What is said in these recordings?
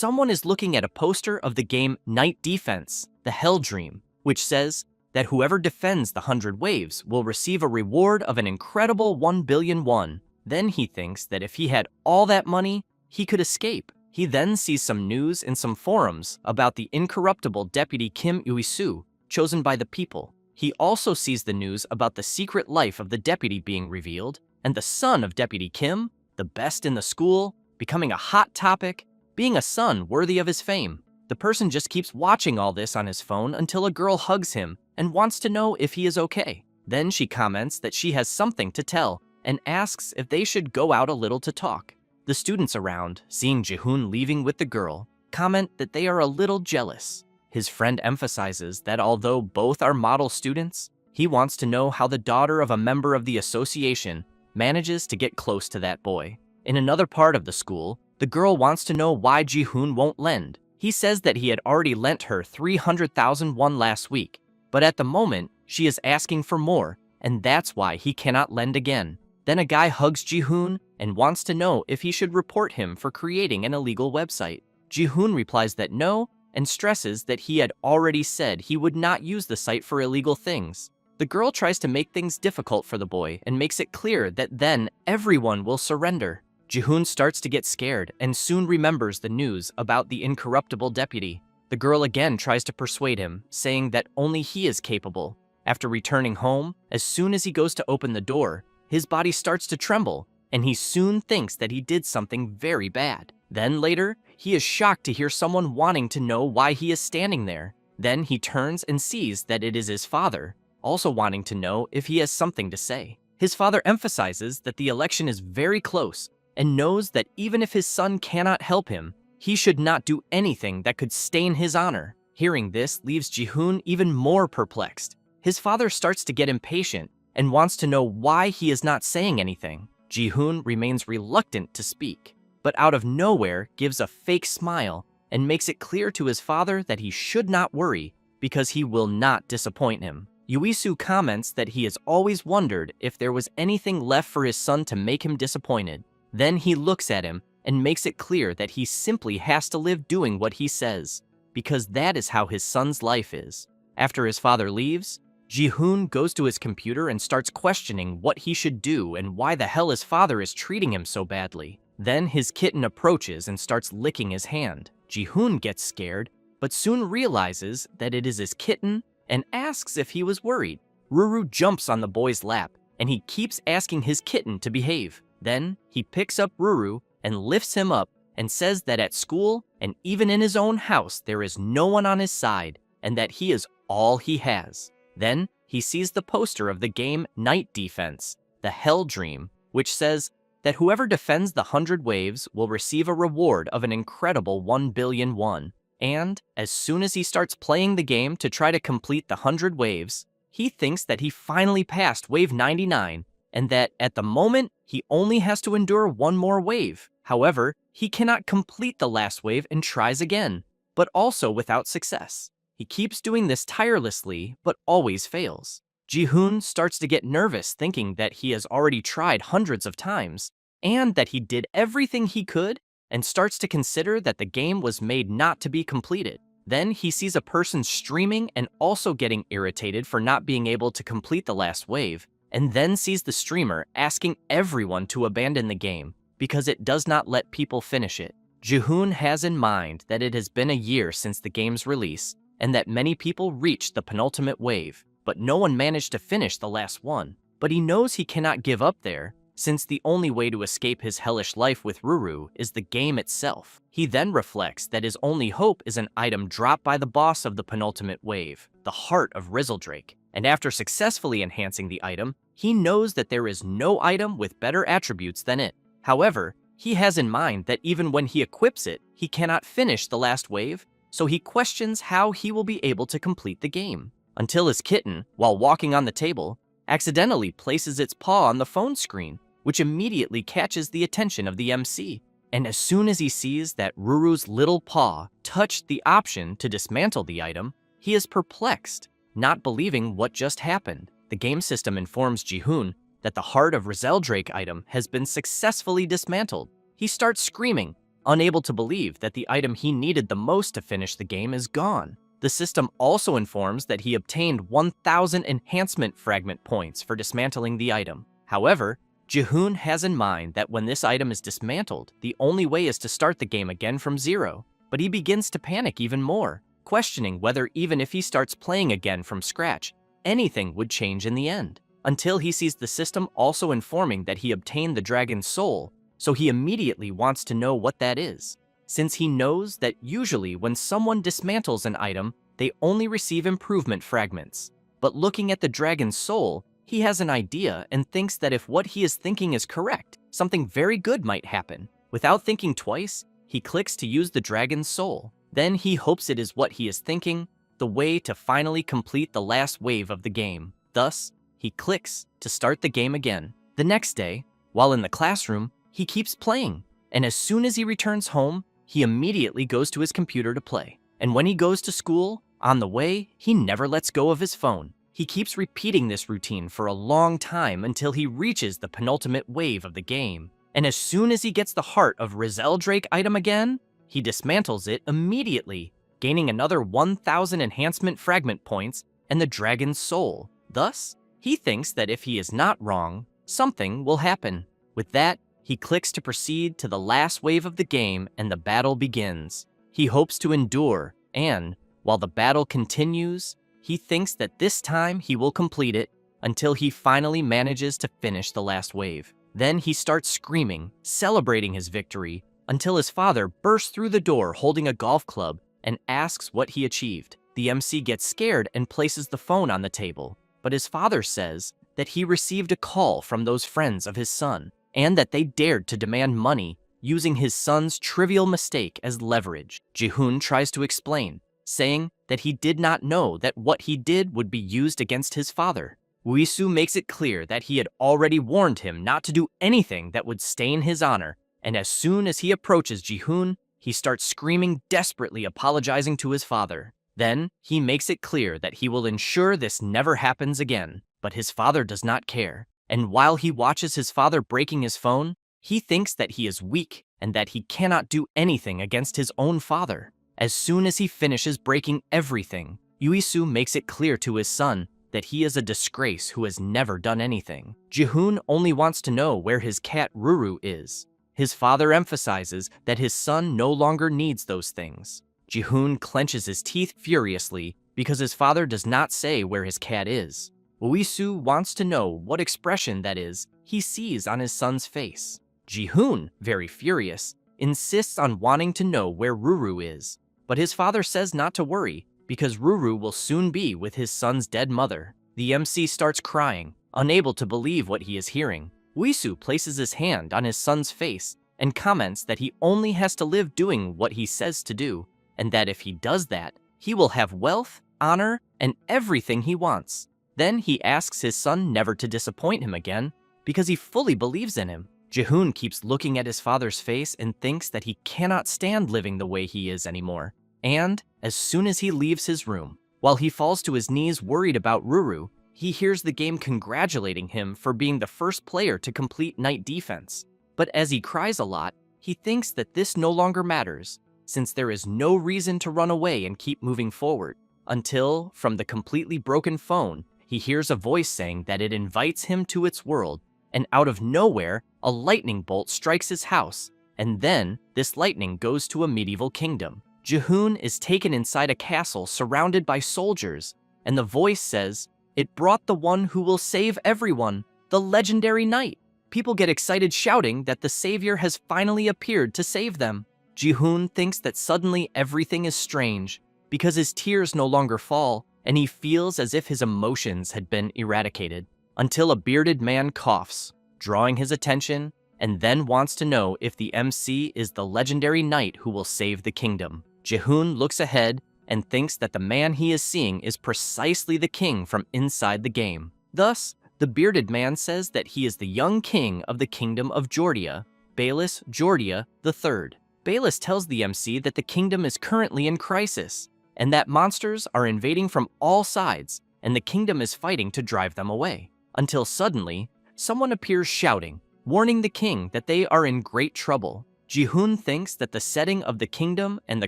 someone is looking at a poster of the game Night Defense, the Hell Dream, which says that whoever defends the 100 waves will receive a reward of an incredible 1 billion won. Then he thinks that if he had all that money, he could escape. He then sees some news in some forums about the incorruptible Deputy Kim Uisu, chosen by the people. He also sees the news about the secret life of the deputy being revealed, and the son of Deputy Kim, the best in the school, becoming a hot topic, being a son worthy of his fame. The person just keeps watching all this on his phone until a girl hugs him and wants to know if he is okay. Then she comments that she has something to tell and asks if they should go out a little to talk. The students around, seeing Jihoon leaving with the girl, comment that they are a little jealous. His friend emphasizes that although both are model students, he wants to know how the daughter of a member of the association manages to get close to that boy. In another part of the school, the girl wants to know why Jihoon won't lend. He says that he had already lent her 300,000 won last week, but at the moment, she is asking for more, and that's why he cannot lend again. Then a guy hugs Jihoon and wants to know if he should report him for creating an illegal website. Jihoon replies that no, and stresses that he had already said he would not use the site for illegal things. The girl tries to make things difficult for the boy and makes it clear that then everyone will surrender. Jihoon starts to get scared and soon remembers the news about the incorruptible deputy. The girl again tries to persuade him, saying that only he is capable. After returning home, as soon as he goes to open the door, his body starts to tremble, and he soon thinks that he did something very bad. Then later, he is shocked to hear someone wanting to know why he is standing there. Then he turns and sees that it is his father, also wanting to know if he has something to say. His father emphasizes that the election is very close and knows that even if his son cannot help him, he should not do anything that could stain his honor. Hearing this leaves Jihoon even more perplexed. His father starts to get impatient and wants to know why he is not saying anything. Jihoon remains reluctant to speak, but out of nowhere gives a fake smile and makes it clear to his father that he should not worry because he will not disappoint him. Uisu comments that he has always wondered if there was anything left for his son to make him disappointed. Then he looks at him and makes it clear that he simply has to live doing what he says, because that is how his son's life is. After his father leaves, Jihoon goes to his computer and starts questioning what he should do and why the hell his father is treating him so badly. Then his kitten approaches and starts licking his hand. Jihoon gets scared, but soon realizes that it is his kitten and asks if he was worried. Ruru jumps on the boy's lap, and he keeps asking his kitten to behave. Then he picks up Ruru and lifts him up and says that at school and even in his own house there is no one on his side and that he is all he has. Then he sees the poster of the game Night Defense, the Hell Dream, which says that whoever defends the 100 waves will receive a reward of an incredible 1 billion won. And as soon as he starts playing the game to try to complete the 100 waves, he thinks that he finally passed wave 99 and that at the moment he only has to endure one more wave. However, he cannot complete the last wave and tries again, but also without success. He keeps doing this tirelessly, but always fails. Jihoon starts to get nervous thinking that he has already tried hundreds of times, and that he did everything he could, and starts to consider that the game was made not to be completed. Then he sees a person streaming and also getting irritated for not being able to complete the last wave, and then sees the streamer asking everyone to abandon the game because it does not let people finish it. Jihoon has in mind that it has been a year since the game's release, and that many people reached the penultimate wave, but no one managed to finish the last one. But he knows he cannot give up there, since the only way to escape his hellish life with Ruru is the game itself. He then reflects that his only hope is an item dropped by the boss of the penultimate wave, the Heart of Rizzledrake, and after successfully enhancing the item, he knows that there is no item with better attributes than it. However, he has in mind that even when he equips it, he cannot finish the last wave, so he questions how he will be able to complete the game. Until his kitten, while walking on the table, accidentally places its paw on the phone screen, which immediately catches the attention of the MC. And as soon as he sees that Ruru's little paw touched the option to dismantle the item, he is perplexed, not believing what just happened. The game system informs Jihoon that the Heart of Rizzledrake item has been successfully dismantled. He starts screaming unable to believe that the item he needed the most to finish the game is gone. The system also informs that he obtained 1,000 enhancement fragment points for dismantling the item. However, Jihoon has in mind that when this item is dismantled, the only way is to start the game again from zero. But he begins to panic even more, questioning whether even if he starts playing again from scratch, anything would change in the end. Until he sees the system also informing that he obtained the dragon's soul, so he immediately wants to know what that is, since he knows that usually when someone dismantles an item, they only receive improvement fragments. But looking at the dragon's soul, he has an idea and thinks that if what he is thinking is correct, something very good might happen. Without thinking twice, he clicks to use the dragon's soul. Then he hopes it is what he is thinking, the way to finally complete the last wave of the game. Thus, he clicks to start the game again. The next day, while in the classroom, he keeps playing, and as soon as he returns home, he immediately goes to his computer to play. And when he goes to school, on the way, he never lets go of his phone. He keeps repeating this routine for a long time until he reaches the penultimate wave of the game. And as soon as he gets the heart of Rizeldrake item again, he dismantles it immediately, gaining another 1,000 enhancement fragment points and the dragon's soul. Thus, he thinks that if he is not wrong, something will happen. With that, he clicks to proceed to the last wave of the game and the battle begins. He hopes to endure, and, while the battle continues, he thinks that this time he will complete it until he finally manages to finish the last wave. Then he starts screaming, celebrating his victory, until his father bursts through the door holding a golf club and asks what he achieved. The MC gets scared and places the phone on the table, but his father says that he received a call from those friends of his son, and that they dared to demand money using his son's trivial mistake as leverage. Jihoon tries to explain, saying that he did not know that what he did would be used against his father. Uisu makes it clear that he had already warned him not to do anything that would stain his honor, and as soon as he approaches Jihoon, he starts screaming desperately, apologizing to his father. Then, he makes it clear that he will ensure this never happens again, but his father does not care. And while he watches his father breaking his phone, he thinks that he is weak and that he cannot do anything against his own father. As soon as he finishes breaking everything, Uisu makes it clear to his son that he is a disgrace who has never done anything. Jihoon only wants to know where his cat Ruru is. His father emphasizes that his son no longer needs those things. Jihoon clenches his teeth furiously because his father does not say where his cat is. Uisu wants to know what expression that is he sees on his son's face. Jihoon, very furious, insists on wanting to know where Ruru is, but his father says not to worry because Ruru will soon be with his son's dead mother. The MC starts crying, unable to believe what he is hearing. Uisu places his hand on his son's face and comments that he only has to live doing what he says to do, and that if he does that, he will have wealth, honor, and everything he wants. Then he asks his son never to disappoint him again because he fully believes in him. Jihoon keeps looking at his father's face and thinks that he cannot stand living the way he is anymore. And, as soon as he leaves his room, while he falls to his knees worried about Ruru, he hears the game congratulating him for being the first player to complete Night Defense. But as he cries a lot, he thinks that this no longer matters, since there is no reason to run away and keep moving forward, until, from the completely broken phone, he hears a voice saying that it invites him to its world, and out of nowhere, a lightning bolt strikes his house, and then this lightning goes to a medieval kingdom. Jihoon is taken inside a castle surrounded by soldiers, and the voice says, "It brought the one who will save everyone, the legendary knight." People get excited shouting that the savior has finally appeared to save them. Jihoon thinks that suddenly everything is strange, because his tears no longer fall, and he feels as if his emotions had been eradicated, until a bearded man coughs, drawing his attention, and then wants to know if the MC is the legendary knight who will save the kingdom. Jihoon looks ahead and thinks that the man he is seeing is precisely the king from inside the game. Thus, the bearded man says that he is the young king of the kingdom of Jordia, Balis Jordia III. Balis tells the MC that the kingdom is currently in crisis, and that monsters are invading from all sides, and the kingdom is fighting to drive them away. Until suddenly, someone appears shouting, warning the king that they are in great trouble. Ji-hoon thinks that the setting of the kingdom and the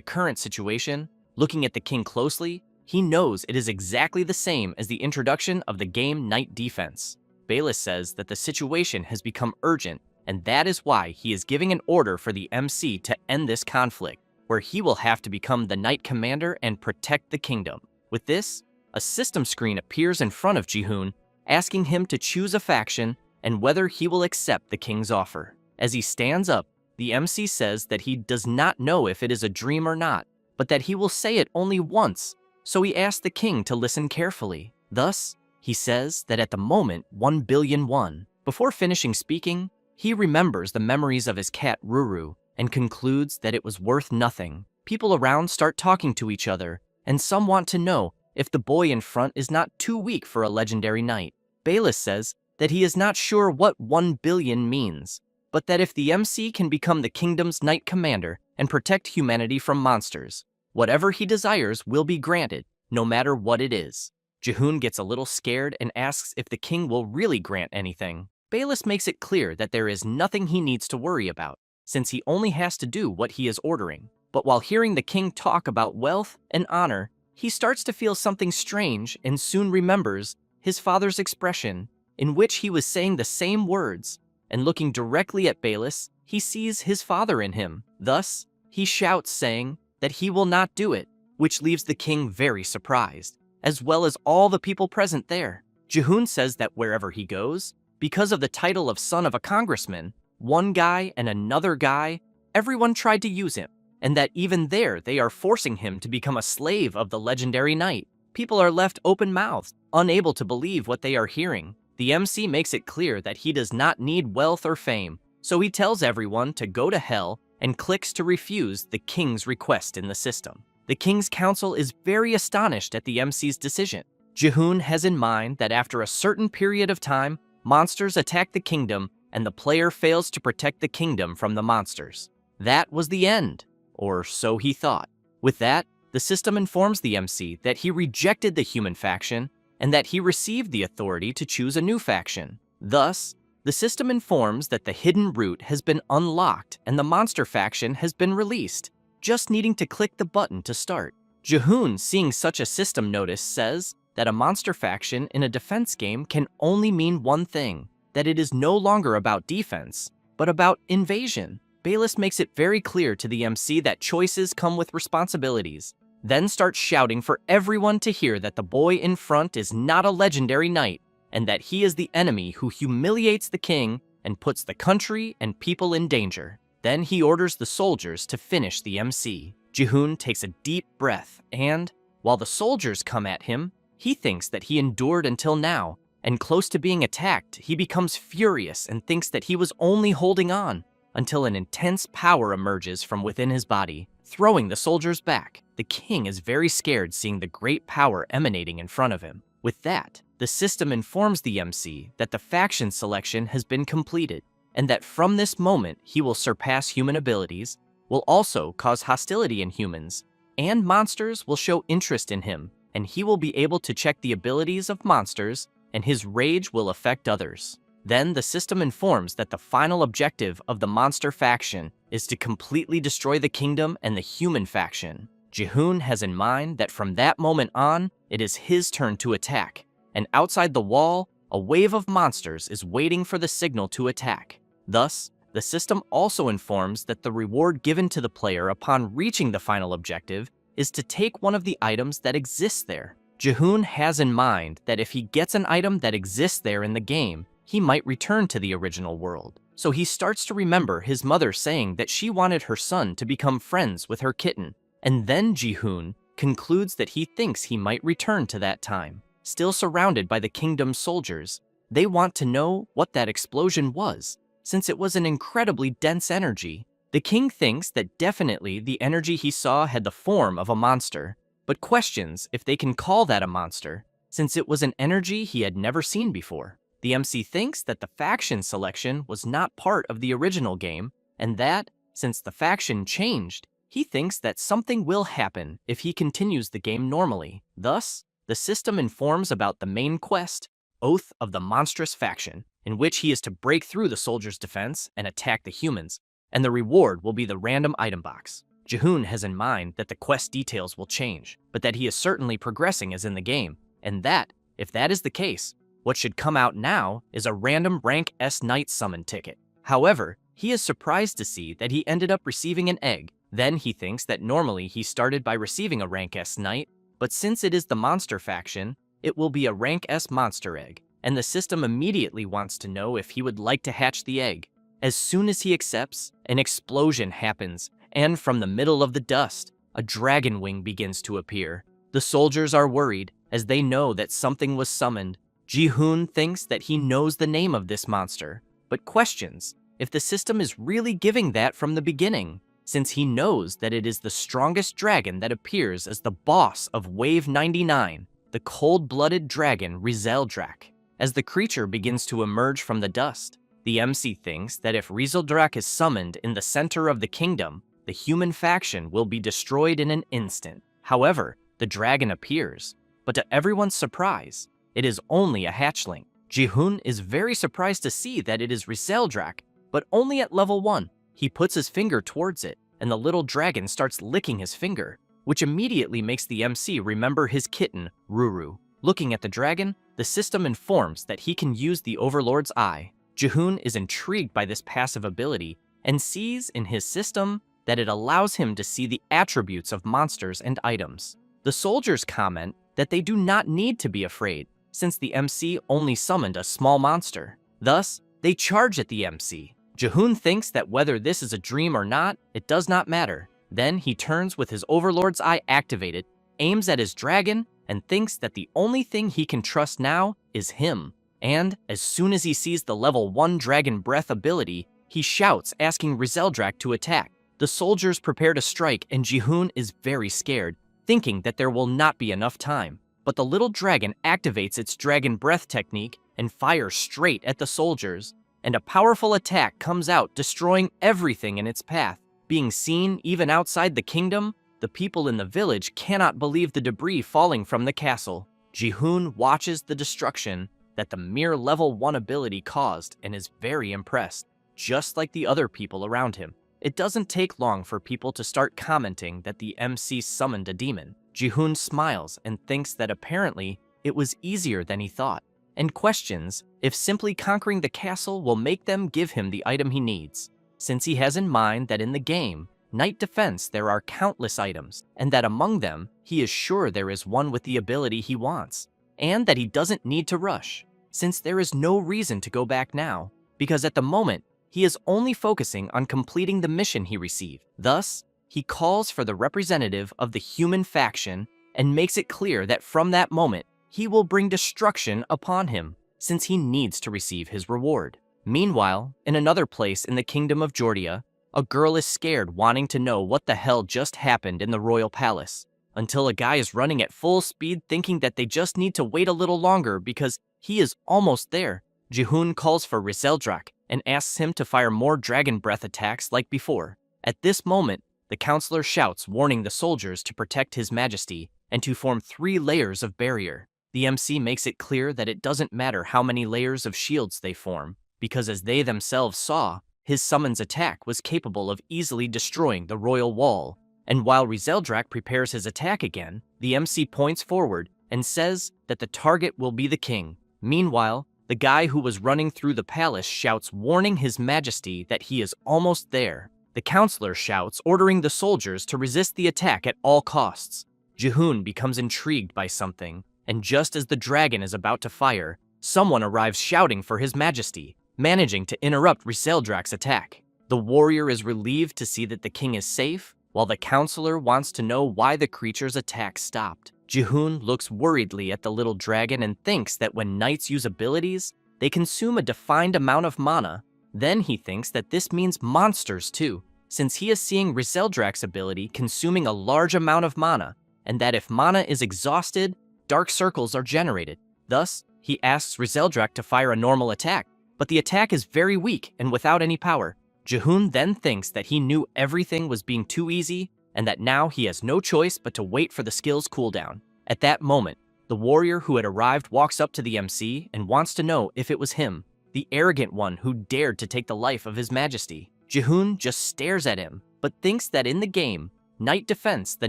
current situation, looking at the king closely, he knows it is exactly the same as the introduction of the game Knight Defense. Bayless says that the situation has become urgent, and that is why he is giving an order for the MC to end this conflict, where he will have to become the Knight Commander and protect the kingdom. With this, a system screen appears in front of Ji-hoon, asking him to choose a faction and whether he will accept the king's offer. As he stands up, the MC says that he does not know if it is a dream or not, but that he will say it only once, so he asks the king to listen carefully. Thus, he says that at the moment 1 billion won. Before finishing speaking, he remembers the memories of his cat Ruru and concludes that it was worth nothing. People around start talking to each other, and some want to know if the boy in front is not too weak for a legendary knight. Bayless says that he is not sure what 1 billion means, but that if the MC can become the kingdom's knight commander and protect humanity from monsters, whatever he desires will be granted, no matter what it is. Ji-hoon gets a little scared and asks if the king will really grant anything. Bayless makes it clear that there is nothing he needs to worry about, since he only has to do what he is ordering. But while hearing the king talk about wealth and honor, he starts to feel something strange and soon remembers his father's expression, in which he was saying the same words, and looking directly at Bayless, he sees his father in him. Thus, he shouts saying that he will not do it, which leaves the king very surprised, as well as all the people present there. Ji-hoon says that wherever he goes, because of the title of son of a congressman, one guy and another guy, everyone tried to use him, and that even there they are forcing him to become a slave of the legendary knight. People are left open-mouthed, unable to believe what they are hearing. The MC makes it clear that he does not need wealth or fame, so he tells everyone to go to hell and clicks to refuse the king's request in the system. The king's council is very astonished at the MC's decision. Ji-hoon has in mind that after a certain period of time, monsters attack the kingdom and the player fails to protect the kingdom from the monsters. That was the end, or so he thought. With that, the system informs the MC that he rejected the human faction and that he received the authority to choose a new faction. Thus, the system informs that the hidden route has been unlocked and the monster faction has been released, just needing to click the button to start. Ji-hoon, seeing such a system notice, says that a monster faction in a defense game can only mean one thing, that it is no longer about defense, but about invasion. Bayless makes it very clear to the MC that choices come with responsibilities, then starts shouting for everyone to hear that the boy in front is not a legendary knight, and that he is the enemy who humiliates the king and puts the country and people in danger. Then he orders the soldiers to finish the MC. Ji-hoon takes a deep breath and, while the soldiers come at him, he thinks that he endured until now, and close to being attacked, he becomes furious and thinks that he was only holding on, until an intense power emerges from within his body, throwing the soldiers back. The king is very scared seeing the great power emanating in front of him. With that, the system informs the MC that the faction selection has been completed, and that from this moment he will surpass human abilities, will also cause hostility in humans, and monsters will show interest in him, and he will be able to check the abilities of monsters, and his rage will affect others. Then the system informs that the final objective of the monster faction is to completely destroy the kingdom and the human faction. Ji-hoon has in mind that from that moment on, it is his turn to attack, and outside the wall, a wave of monsters is waiting for the signal to attack. Thus, the system also informs that the reward given to the player upon reaching the final objective is to take one of the items that exists there. Ji-hoon has in mind that if he gets an item that exists there in the game, he might return to the original world. So he starts to remember his mother saying that she wanted her son to become friends with her kitten. And then Ji-hoon concludes that he thinks he might return to that time. Still surrounded by the kingdom's soldiers, they want to know what that explosion was, since it was an incredibly dense energy. The king thinks that definitely the energy he saw had the form of a monster, but questions if they can call that a monster, since it was an energy he had never seen before. The MC thinks that the faction selection was not part of the original game, and that, since the faction changed, he thinks that something will happen if he continues the game normally. Thus, the system informs about the main quest, Oath of the Monstrous Faction, in which he is to break through the soldiers' defense and attack the humans, and the reward will be the random item box. Jihoon has in mind that the quest details will change, but that he is certainly progressing as in the game, and that, if that is the case, what should come out now is a random rank S Knight summon ticket. However, he is surprised to see that he ended up receiving an egg. Then he thinks that normally he started by receiving a rank S Knight, but since it is the monster faction, it will be a rank S monster egg, and the system immediately wants to know if he would like to hatch the egg. As soon as he accepts, an explosion happens, and from the middle of the dust, a dragon wing begins to appear. The soldiers are worried, as they know that something was summoned. Jihoon thinks that he knows the name of this monster, but questions if the system is really giving that from the beginning, since he knows that it is the strongest dragon that appears as the boss of Wave 99, the cold-blooded dragon Rizeldrak. As the creature begins to emerge from the dust, the MC thinks that if Rizeldrak is summoned in the center of the kingdom, the human faction will be destroyed in an instant. However, the dragon appears, but to everyone's surprise, it is only a hatchling. Jihoon is very surprised to see that it is Rizeldrak, but only at level 1. He puts his finger towards it, and the little dragon starts licking his finger, which immediately makes the MC remember his kitten, Ruru. Looking at the dragon, the system informs that he can use the Overlord's Eye. Jihoon is intrigued by this passive ability and sees in his system that it allows him to see the attributes of monsters and items. The soldiers comment that they do not need to be afraid, since the MC only summoned a small monster. Thus, they charge at the MC. Jihoon thinks that whether this is a dream or not, it does not matter. Then he turns with his Overlord's Eye activated, aims at his dragon, and thinks that the only thing he can trust now is him. And as soon as he sees the level 1 Dragon Breath ability, he shouts asking Rizeldrak to attack. The soldiers prepare to strike and Jihoon is very scared, thinking that there will not be enough time. But the little dragon activates its Dragon Breath technique and fires straight at the soldiers, and a powerful attack comes out, destroying everything in its path. Being seen even outside the kingdom, the people in the village cannot believe the debris falling from the castle. Jihoon watches the destruction that the mere level 1 ability caused and is very impressed, just like the other people around him. It doesn't take long for people to start commenting that the MC summoned a demon. Jihoon smiles and thinks that apparently it was easier than he thought, and questions if simply conquering the castle will make them give him the item he needs, since he has in mind that in the game, Knight Defense there are countless items, and that among them, he is sure there is one with the ability he wants, and that he doesn't need to rush, since there is no reason to go back now, because at the moment, he is only focusing on completing the mission he received. Thus, he calls for the representative of the human faction and makes it clear that from that moment, he will bring destruction upon him, since he needs to receive his reward. Meanwhile, in another place in the kingdom of Jordia, a girl is scared, wanting to know what the hell just happened in the royal palace, until a guy is running at full speed thinking that they just need to wait a little longer because he is almost there. Jihoon calls for Rizeldrak and asks him to fire more Dragon Breath attacks like before. At this moment, the counselor shouts, warning the soldiers to protect His Majesty and to form 3 layers of barrier. The MC makes it clear that it doesn't matter how many layers of shields they form, because as they themselves saw, his summon's attack was capable of easily destroying the royal wall. And while Rizeldrak prepares his attack again, the MC points forward and says that the target will be the king. Meanwhile, the guy who was running through the palace shouts, warning His Majesty that he is almost there. The counselor shouts, ordering the soldiers to resist the attack at all costs. Jihoon becomes intrigued by something, and just as the dragon is about to fire, someone arrives shouting for His Majesty, managing to interrupt Rizeldrak's attack. The warrior is relieved to see that the king is safe, while the counselor wants to know why the creature's attack stopped. Jihoon looks worriedly at the little dragon and thinks that when knights use abilities, they consume a defined amount of mana. Then he thinks that this means monsters too, since he is seeing Rizeldrak's ability consuming a large amount of mana, and that if mana is exhausted, dark circles are generated. Thus, he asks Rizeldrak to fire a normal attack, but the attack is very weak and without any power. Jihoon then thinks that he knew everything was being too easy, and that now he has no choice but to wait for the skill's cooldown. At that moment, the warrior who had arrived walks up to the MC and wants to know if it was him, the arrogant one who dared to take the life of His Majesty. Jihoon just stares at him, but thinks that in the game, Knight Defense, the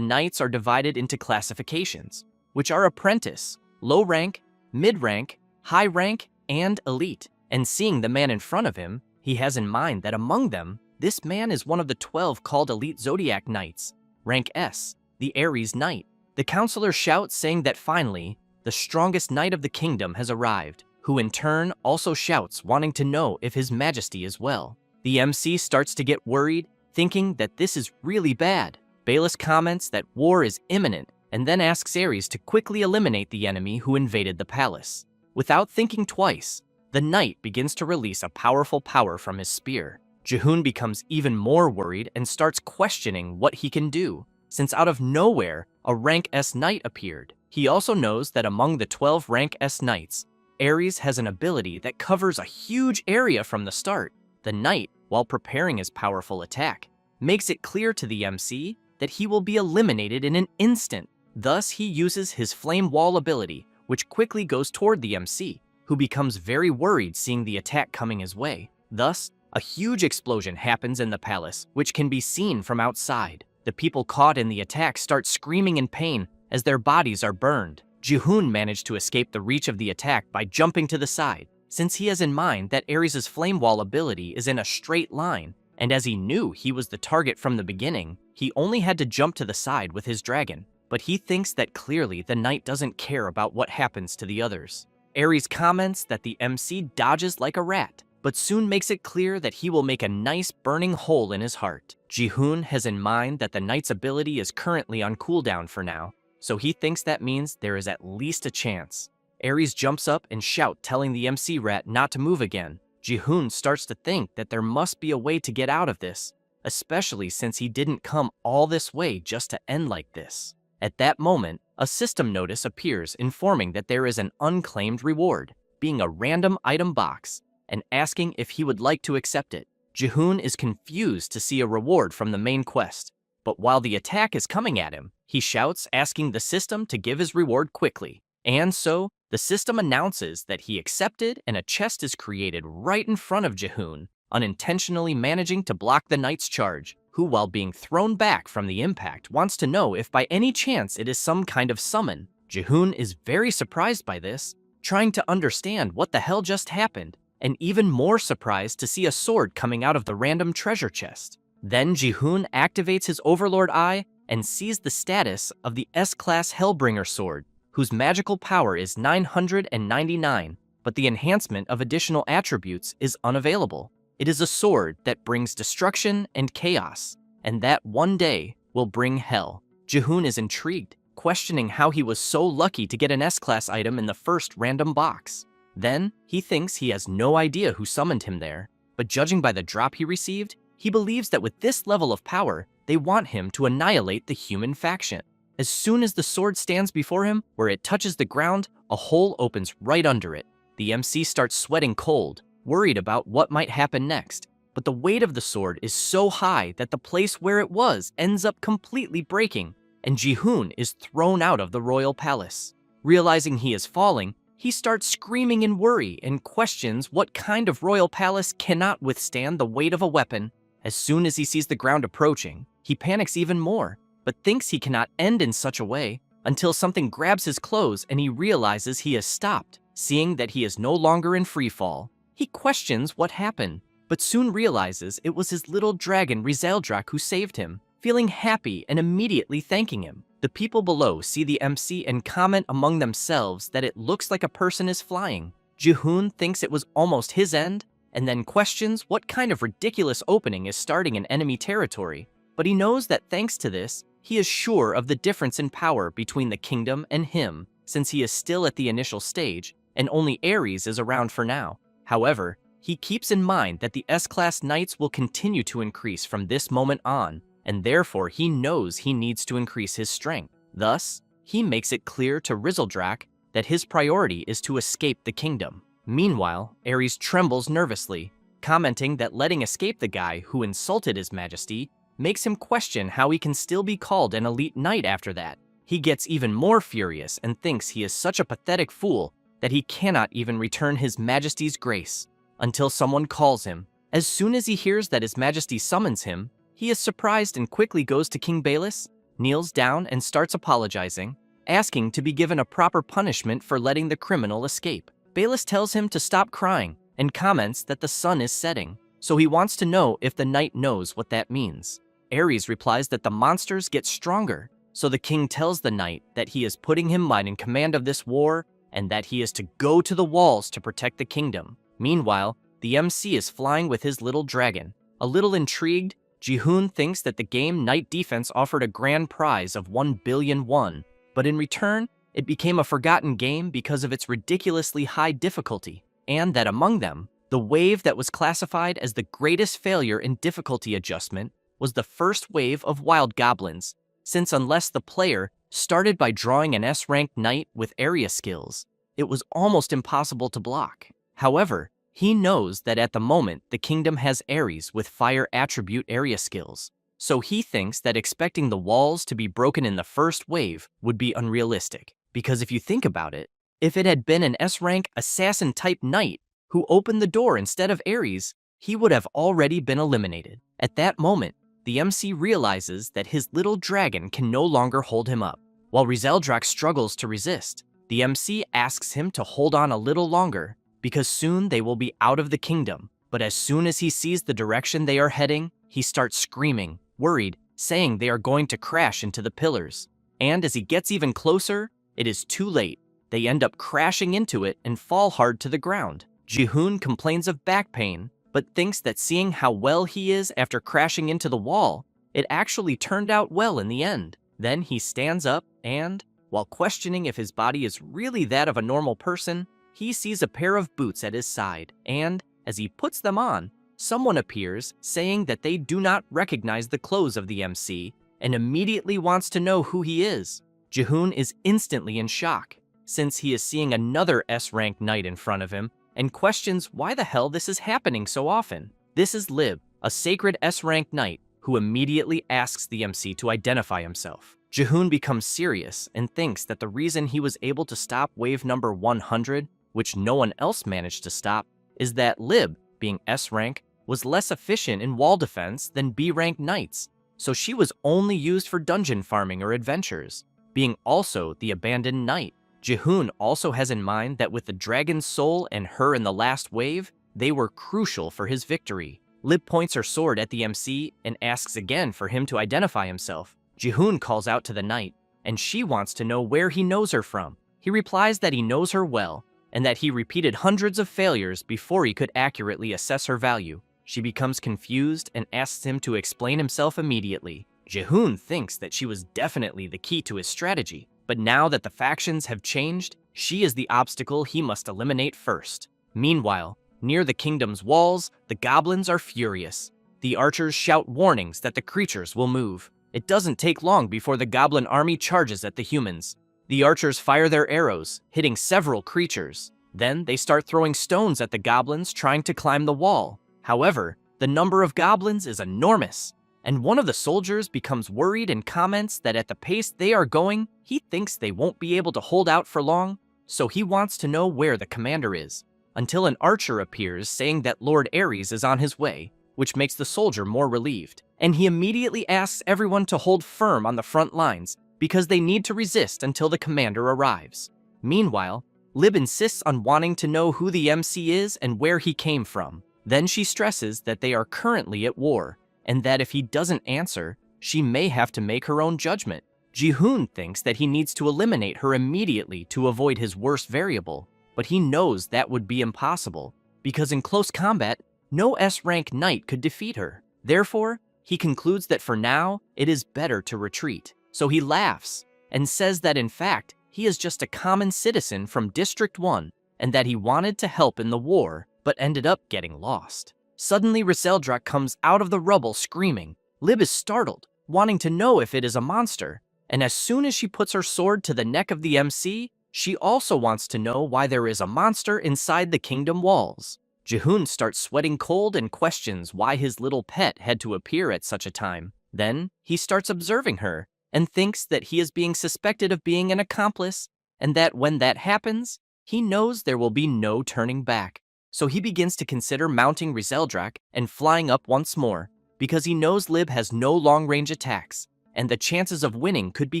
knights are divided into classifications, which are apprentice, low rank, mid rank, high rank, and elite. And seeing the man in front of him, he has in mind that among them, this man is one of the 12 called elite zodiac knights, rank S, the Aries Knight. The counselor shouts, saying that finally, the strongest knight of the kingdom has arrived, who in turn also shouts, wanting to know if his majesty is well. The MC starts to get worried, thinking that this is really bad. Bayless comments that war is imminent, and then asks Aries to quickly eliminate the enemy who invaded the palace. Without thinking twice, the knight begins to release a powerful power from his spear. Jihoon becomes even more worried and starts questioning what he can do, since out of nowhere, a rank S knight appeared. He also knows that among the 12 rank S knights, Aries has an ability that covers a huge area from the start. The knight, while preparing his powerful attack, makes it clear to the MC that he will be eliminated in an instant. Thus, he uses his Flame Wall ability, which quickly goes toward the MC, who becomes very worried seeing the attack coming his way. Thus, a huge explosion happens in the palace, which can be seen from outside. The people caught in the attack start screaming in pain as their bodies are burned. Jihoon managed to escape the reach of the attack by jumping to the side, since he has in mind that Aries' Flame Wall ability is in a straight line, and as he knew he was the target from the beginning, he only had to jump to the side with his dragon. But he thinks that clearly the knight doesn't care about what happens to the others. Aries comments that the MC dodges like a rat, but soon makes it clear that he will make a nice burning hole in his heart. Jihoon has in mind that the knight's ability is currently on cooldown for now, so he thinks that means there is at least a chance. Aries jumps up and shouts, telling the MC rat not to move again. Jihoon starts to think that there must be a way to get out of this, especially since he didn't come all this way just to end like this. At that moment, a system notice appears informing that there is an unclaimed reward, being a random item box, and asking if he would like to accept it. Jihoon is confused to see a reward from the main quest, but while the attack is coming at him, he shouts, asking the system to give his reward quickly. And so, the system announces that he accepted and a chest is created right in front of Jihoon, unintentionally managing to block the knight's charge, who, while being thrown back from the impact, wants to know if by any chance it is some kind of summon. Jihoon is very surprised by this, trying to understand what the hell just happened, and even more surprised to see a sword coming out of the random treasure chest. Then Jihoon activates his Overlord Eye and sees the status of the S-Class Hellbringer sword, whose magical power is 999, but the enhancement of additional attributes is unavailable. It is a sword that brings destruction and chaos, and that one day will bring hell. Jihoon is intrigued, questioning how he was so lucky to get an S-Class item in the first random box. Then, he thinks he has no idea who summoned him there, but judging by the drop he received, he believes that with this level of power, they want him to annihilate the human faction. As soon as the sword stands before him, where it touches the ground, a hole opens right under it. The MC starts sweating cold, worried about what might happen next. But the weight of the sword is so high that the place where it was ends up completely breaking, and Jihoon is thrown out of the royal palace. Realizing he is falling, he starts screaming in worry and questions what kind of royal palace cannot withstand the weight of a weapon. As soon as he sees the ground approaching, he panics even more, but thinks he cannot end in such a way until something grabs his clothes and he realizes he has stopped. Seeing that he is no longer in free fall, he questions what happened, but soon realizes it was his little dragon Rizeldrak who saved him, feeling happy and immediately thanking him. The people below see the MC and comment among themselves that it looks like a person is flying. Jihoon thinks it was almost his end, and then questions what kind of ridiculous opening is starting in enemy territory. But he knows that thanks to this, he is sure of the difference in power between the kingdom and him, since he is still at the initial stage, and only Aries is around for now. However, he keeps in mind that the S-Class Knights will continue to increase from this moment on, and therefore he knows he needs to increase his strength. Thus, he makes it clear to Rizeldrak that his priority is to escape the kingdom. Meanwhile, Aries trembles nervously, commenting that letting escape the guy who insulted his majesty makes him question how he can still be called an elite knight after that. He gets even more furious and thinks he is such a pathetic fool that he cannot even return his majesty's grace, until someone calls him, As soon as he hears that His Majesty summons him, he is surprised and quickly goes to King Bayless, kneels down and starts apologizing, asking to be given a proper punishment for letting the criminal escape. Bayless tells him to stop crying and comments that the sun is setting, so he wants to know if the knight knows what that means. Ares replies that the monsters get stronger, so the king tells the knight that he is putting him in command of this war and that he is to go to the walls to protect the kingdom. Meanwhile, the MC is flying with his little dragon. A little intrigued, Jihoon thinks that the game Knight Defense offered a grand prize of 1 billion won, but in return, it became a forgotten game because of its ridiculously high difficulty, and that among them, the wave that was classified as the greatest failure in difficulty adjustment was the first wave of Wild Goblins, since unless the player started by drawing an S-ranked knight with area skills, it was almost impossible to block. However, he knows that at the moment the kingdom has Ares with fire attribute area skills, so he thinks that expecting the walls to be broken in the first wave would be unrealistic. Because if you think about it, if it had been an S-rank assassin-type knight who opened the door instead of Ares, he would have already been eliminated. At that moment, the MC realizes that his little dragon can no longer hold him up. While Rizeldrak struggles to resist, the MC asks him to hold on a little longer because soon they will be out of the kingdom. But as soon as he sees the direction they are heading, he starts screaming, worried, saying they are going to crash into the pillars. And as he gets even closer, it is too late. They end up crashing into it and fall hard to the ground. Jihoon complains of back pain, but thinks that seeing how well he is after crashing into the wall, it actually turned out well in the end. Then he stands up and, while questioning if his body is really that of a normal person, he sees a pair of boots at his side, and, as he puts them on, someone appears saying that they do not recognize the clothes of the MC and immediately wants to know who he is. Jihoon is instantly in shock, since he is seeing another S-rank knight in front of him and questions why the hell this is happening so often. This is Lib, a sacred S-rank knight, who immediately asks the MC to identify himself. Jihoon becomes serious and thinks that the reason he was able to stop wave number 100, which no one else managed to stop, is that Lib, being S-rank, was less efficient in wall defense than B-rank knights, so she was only used for dungeon farming or adventures, being also the abandoned knight. Jihoon also has in mind that with the dragon's soul and her in the last wave, they were crucial for his victory. Lib points her sword at the MC and asks again for him to identify himself. Jihoon calls out to the knight, and she wants to know where he knows her from. He replies that he knows her well, and that he repeated hundreds of failures before he could accurately assess her value. She becomes confused and asks him to explain himself immediately. Jihoon thinks that she was definitely the key to his strategy, but now that the factions have changed, she is the obstacle he must eliminate first. Meanwhile, near the kingdom's walls, the goblins are furious. The archers shout warnings that the creatures will move. It doesn't take long before the goblin army charges at the humans. The archers fire their arrows, hitting several creatures. Then they start throwing stones at the goblins trying to climb the wall. However, the number of goblins is enormous, and one of the soldiers becomes worried and comments that at the pace they are going, he thinks they won't be able to hold out for long, so he wants to know where the commander is, until an archer appears saying that Lord Ares is on his way, which makes the soldier more relieved, and he immediately asks everyone to hold firm on the front lines because they need to resist until the commander arrives. Meanwhile, Lib insists on wanting to know who the MC is and where he came from. Then she stresses that they are currently at war, and that if he doesn't answer, she may have to make her own judgment. Jihoon thinks that he needs to eliminate her immediately to avoid his worst variable, but he knows that would be impossible, because in close combat, no S-rank knight could defeat her. Therefore, he concludes that for now, it is better to retreat. So he laughs and says that in fact, he is just a common citizen from District 1 and that he wanted to help in the war, but ended up getting lost. Suddenly, Rizeldrak comes out of the rubble screaming. Lib is startled, wanting to know if it is a monster, and as soon as she puts her sword to the neck of the MC, she also wants to know why there is a monster inside the kingdom walls. Jihoon starts sweating cold and questions why his little pet had to appear at such a time. Then, he starts observing her, and thinks that he is being suspected of being an accomplice, and that when that happens, he knows there will be no turning back. so he begins to consider mounting Rizeldrak and flying up once more, because he knows Lib has no long-range attacks, and the chances of winning could be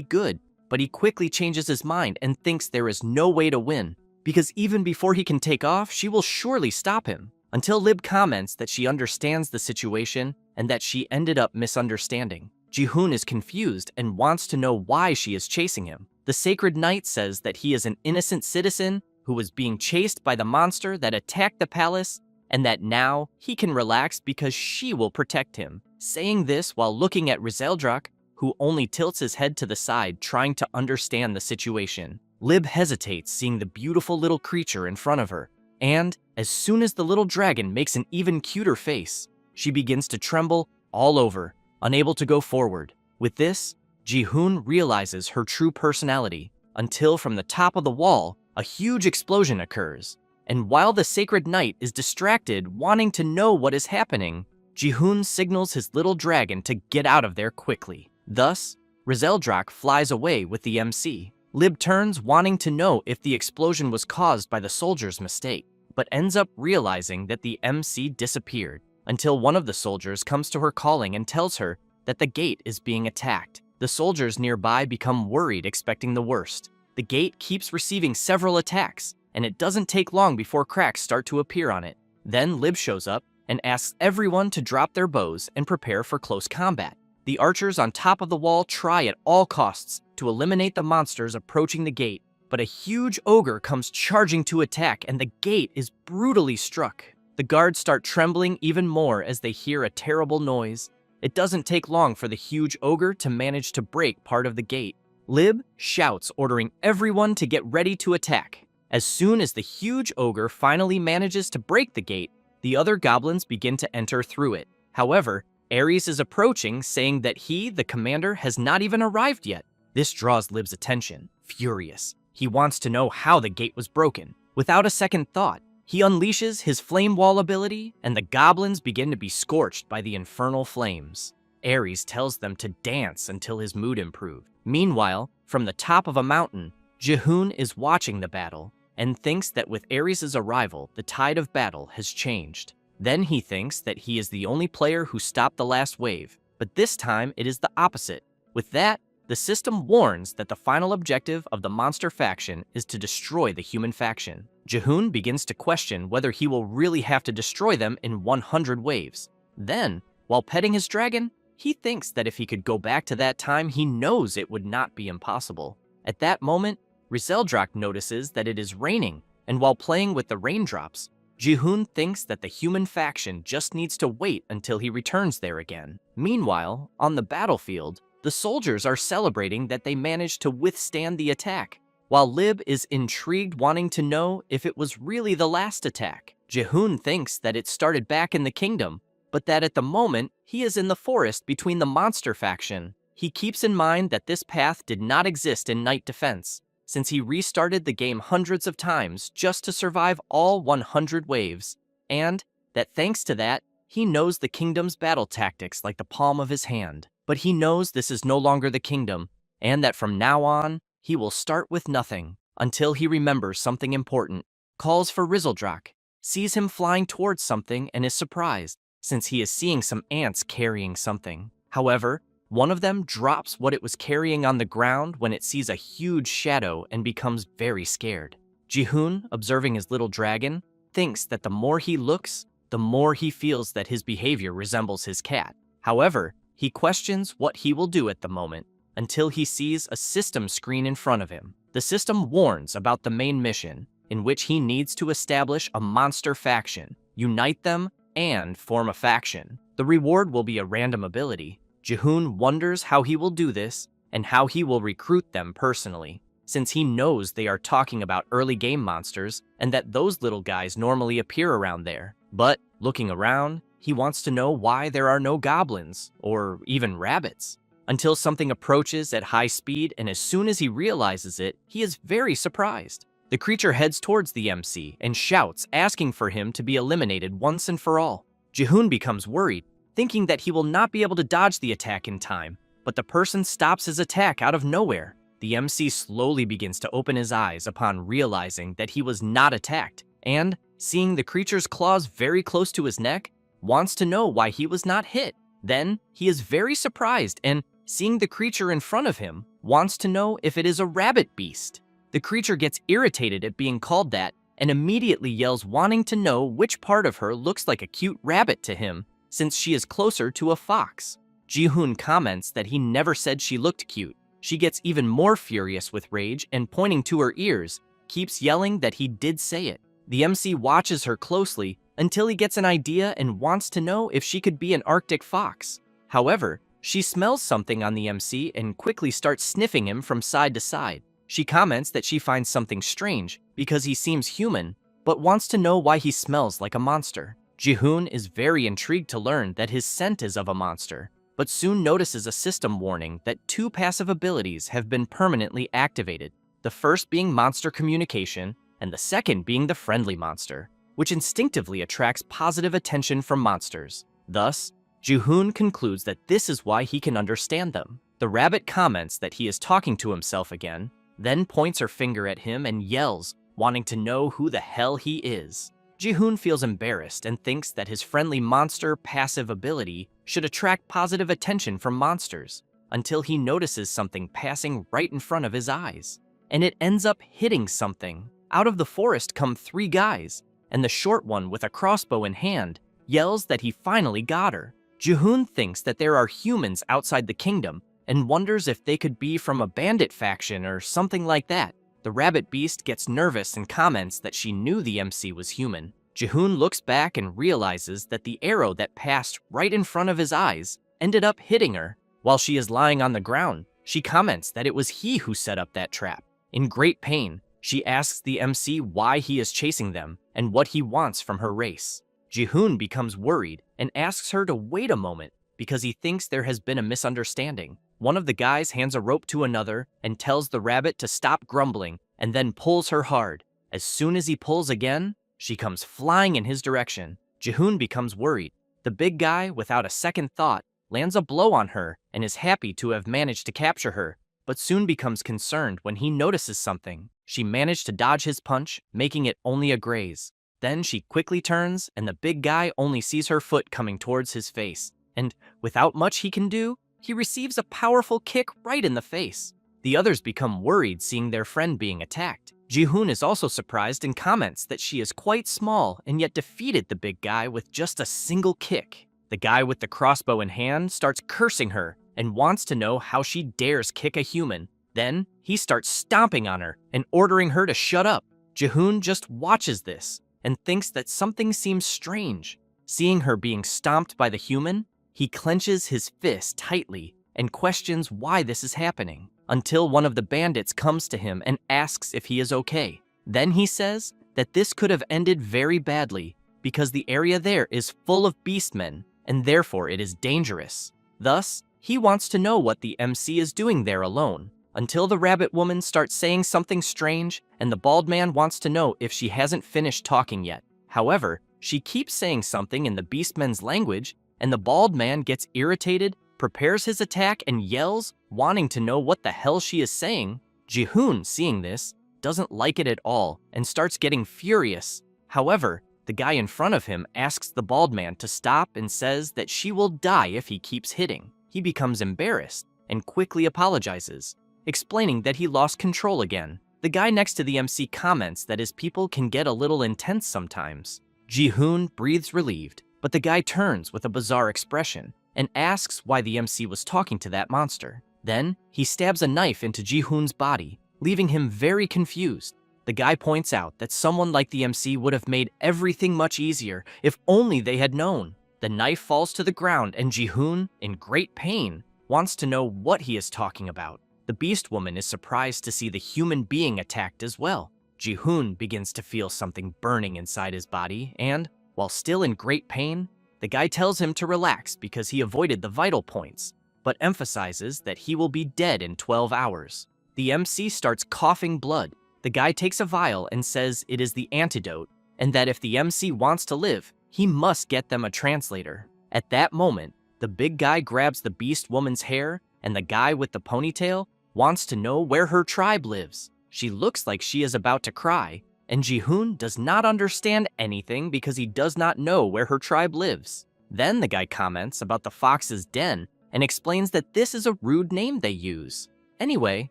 good, but he quickly changes his mind and thinks there is no way to win, because even before he can take off, she will surely stop him, until Lib comments that she understands the situation and that she ended up misunderstanding. Jihoon is confused and wants to know why she is chasing him. The Sacred Knight says that he is an innocent citizen who was being chased by the monster that attacked the palace, and that now he can relax because she will protect him. Saying this while looking at Rizeldrak, who only tilts his head to the side trying to understand the situation. Lib hesitates seeing the beautiful little creature in front of her, and as soon as the little dragon makes an even cuter face, she begins to tremble all over, unable to go forward. With this, Jihoon realizes her true personality, until from the top of the wall, a huge explosion occurs. And while the Sacred Knight is distracted, wanting to know what is happening, Jihoon signals his little dragon to get out of there quickly. Thus, Rizeldrak flies away with the MC. Lib turns, wanting to know if the explosion was caused by the soldier's mistake, but ends up realizing that the MC disappeared, until one of the soldiers comes to her calling and tells her that the gate is being attacked. The soldiers nearby become worried, expecting the worst. The gate keeps receiving several attacks, and it doesn't take long before cracks start to appear on it. Then Lib shows up and asks everyone to drop their bows and prepare for close combat. The archers on top of the wall try at all costs to eliminate the monsters approaching the gate, but a huge ogre comes charging to attack and the gate is brutally struck. The guards start trembling even more as they hear a terrible noise. It doesn't take long for the huge ogre to manage to break part of the gate. Lib shouts, ordering everyone to get ready to attack. As soon as the huge ogre finally manages to break the gate, the other goblins begin to enter through it. However, Ares is approaching, saying that he, the commander, has not even arrived yet. This draws Lib's attention. Furious, he wants to know how the gate was broken. Without a second thought, he unleashes his flame wall ability, and the goblins begin to be scorched by the infernal flames. Ares tells them to dance until his mood improved. Meanwhile, from the top of a mountain, Jihoon is watching the battle and thinks that with Ares' arrival, the tide of battle has changed. Then he thinks that he is the only player who stopped the last wave, but this time it is the opposite. With that, the system warns that the final objective of the monster faction is to destroy the human faction. Jihoon begins to question whether he will really have to destroy them in 100 waves. Then, while petting his dragon, he thinks that if he could go back to that time, he knows it would not be impossible. At that moment, Rizeldrak notices that it is raining, and while playing with the raindrops, Jihoon thinks that the human faction just needs to wait until he returns there again. Meanwhile, on the battlefield, the soldiers are celebrating that they managed to withstand the attack, while Lib is intrigued, wanting to know if it was really the last attack. Jihoon thinks that it started back in the kingdom, but that at the moment, he is in the forest between the monster faction. He keeps in mind that this path did not exist in Night Defense, since he restarted the game hundreds of times just to survive all 100 waves, and that thanks to that, he knows the kingdom's battle tactics like the palm of his hand. But he knows this is no longer the kingdom, and that from now on, he will start with nothing, until he remembers something important, calls for Rizeldrak, sees him flying towards something and is surprised, since he is seeing some ants carrying something. However, one of them drops what it was carrying on the ground when it sees a huge shadow and becomes very scared. Jihoon, observing his little dragon, thinks that the more he looks, the more he feels that his behavior resembles his cat. However, he questions what he will do at the moment, until he sees a system screen in front of him. The system warns about the main mission, in which he needs to establish a monster faction, unite them, and form a faction. The reward will be a random ability. Jihoon wonders how he will do this, and how he will recruit them personally, since he knows they are talking about early game monsters, and that those little guys normally appear around there. But, looking around, he wants to know why there are no goblins, or even rabbits, until something approaches at high speed, and as soon as he realizes it, he is very surprised. The creature heads towards the MC and shouts, asking for him to be eliminated once and for all. Jihoon becomes worried, thinking that he will not be able to dodge the attack in time, but the person stops his attack out of nowhere. The MC slowly begins to open his eyes upon realizing that he was not attacked, and seeing the creature's claws very close to his neck, wants to know why he was not hit. Then, he is very surprised and, seeing the creature in front of him, wants to know if it is a rabbit beast. The creature gets irritated at being called that and immediately yells, wanting to know which part of her looks like a cute rabbit to him, since she is closer to a fox. Ji-hoon comments that he never said she looked cute. She gets even more furious with rage and, pointing to her ears, keeps yelling that he did say it. The MC watches her closely until he gets an idea and wants to know if she could be an Arctic fox. However, she smells something on the MC and quickly starts sniffing him from side to side. She comments that she finds something strange because he seems human, but wants to know why he smells like a monster. Ji-hoon is very intrigued to learn that his scent is of a monster, but soon notices a system warning that 2 passive abilities have been permanently activated, the first being monster communication and the second being the friendly monster, which instinctively attracts positive attention from monsters. Thus, Ji-hoon concludes that this is why he can understand them. The rabbit comments that he is talking to himself again, then points her finger at him and yells, wanting to know who the hell he is. Ji-hoon feels embarrassed and thinks that his friendly monster passive ability should attract positive attention from monsters, until he notices something passing right in front of his eyes. And it ends up hitting something. Out of the forest come 3 guys, and the short one with a crossbow in hand yells that he finally got her. Ji-hoon thinks that there are humans outside the kingdom and wonders if they could be from a bandit faction or something like that. The rabbit beast gets nervous and comments that she knew the MC was human. Ji-hoon looks back and realizes that the arrow that passed right in front of his eyes ended up hitting her. While she is lying on the ground, she comments that it was he who set up that trap. In great pain, she asks the MC why he is chasing them and what he wants from her race. Ji-hoon becomes worried and asks her to wait a moment because he thinks there has been a misunderstanding. One of the guys hands a rope to another and tells the rabbit to stop grumbling and then pulls her hard. As soon as he pulls again, she comes flying in his direction. Ji-hoon becomes worried. The big guy, without a second thought, lands a blow on her and is happy to have managed to capture her, but soon becomes concerned when he notices something. She managed to dodge his punch, making it only a graze. Then she quickly turns and the big guy only sees her foot coming towards his face, and without much he can do, he receives a powerful kick right in the face. The others become worried seeing their friend being attacked. Ji-hoon is also surprised and comments that she is quite small and yet defeated the big guy with just a single kick. The guy with the crossbow in hand starts cursing her and wants to know how she dares kick a human. Then, he starts stomping on her and ordering her to shut up. Ji-hoon just watches this and thinks that something seems strange. Seeing her being stomped by the human, he clenches his fist tightly and questions why this is happening, until one of the bandits comes to him and asks if he is okay. Then he says that this could have ended very badly because the area there is full of beastmen and therefore it is dangerous. Thus, he wants to know what the MC is doing there alone, until the rabbit woman starts saying something strange and the bald man wants to know if she hasn't finished talking yet. However, she keeps saying something in the beastmen's language and the bald man gets irritated, prepares his attack and yells, wanting to know what the hell she is saying. Ji-hoon, seeing this, doesn't like it at all and starts getting furious. However, the guy in front of him asks the bald man to stop and says that she will die if he keeps hitting. He becomes embarrassed and quickly apologizes, explaining that he lost control again. The guy next to the MC comments that his people can get a little intense sometimes. Ji-hoon breathes relieved, but the guy turns with a bizarre expression and asks why the MC was talking to that monster. Then, he stabs a knife into Ji-hoon's body, leaving him very confused. The guy points out that someone like the MC would have made everything much easier if only they had known. The knife falls to the ground and Ji-hoon, in great pain, wants to know what he is talking about. The beast woman is surprised to see the human being attacked as well. Ji-hoon begins to feel something burning inside his body and, while still in great pain, the guy tells him to relax because he avoided the vital points, but emphasizes that he will be dead in 12 hours. The MC starts coughing blood. The guy takes a vial and says it is the antidote, and that if the MC wants to live, he must get them a translator. At that moment, the big guy grabs the beast woman's hair, and the guy with the ponytail wants to know where her tribe lives. She looks like she is about to cry, and Jihoon does not understand anything because he does not know where her tribe lives. Then the guy comments about the fox's den and explains that this is a rude name they use. Anyway,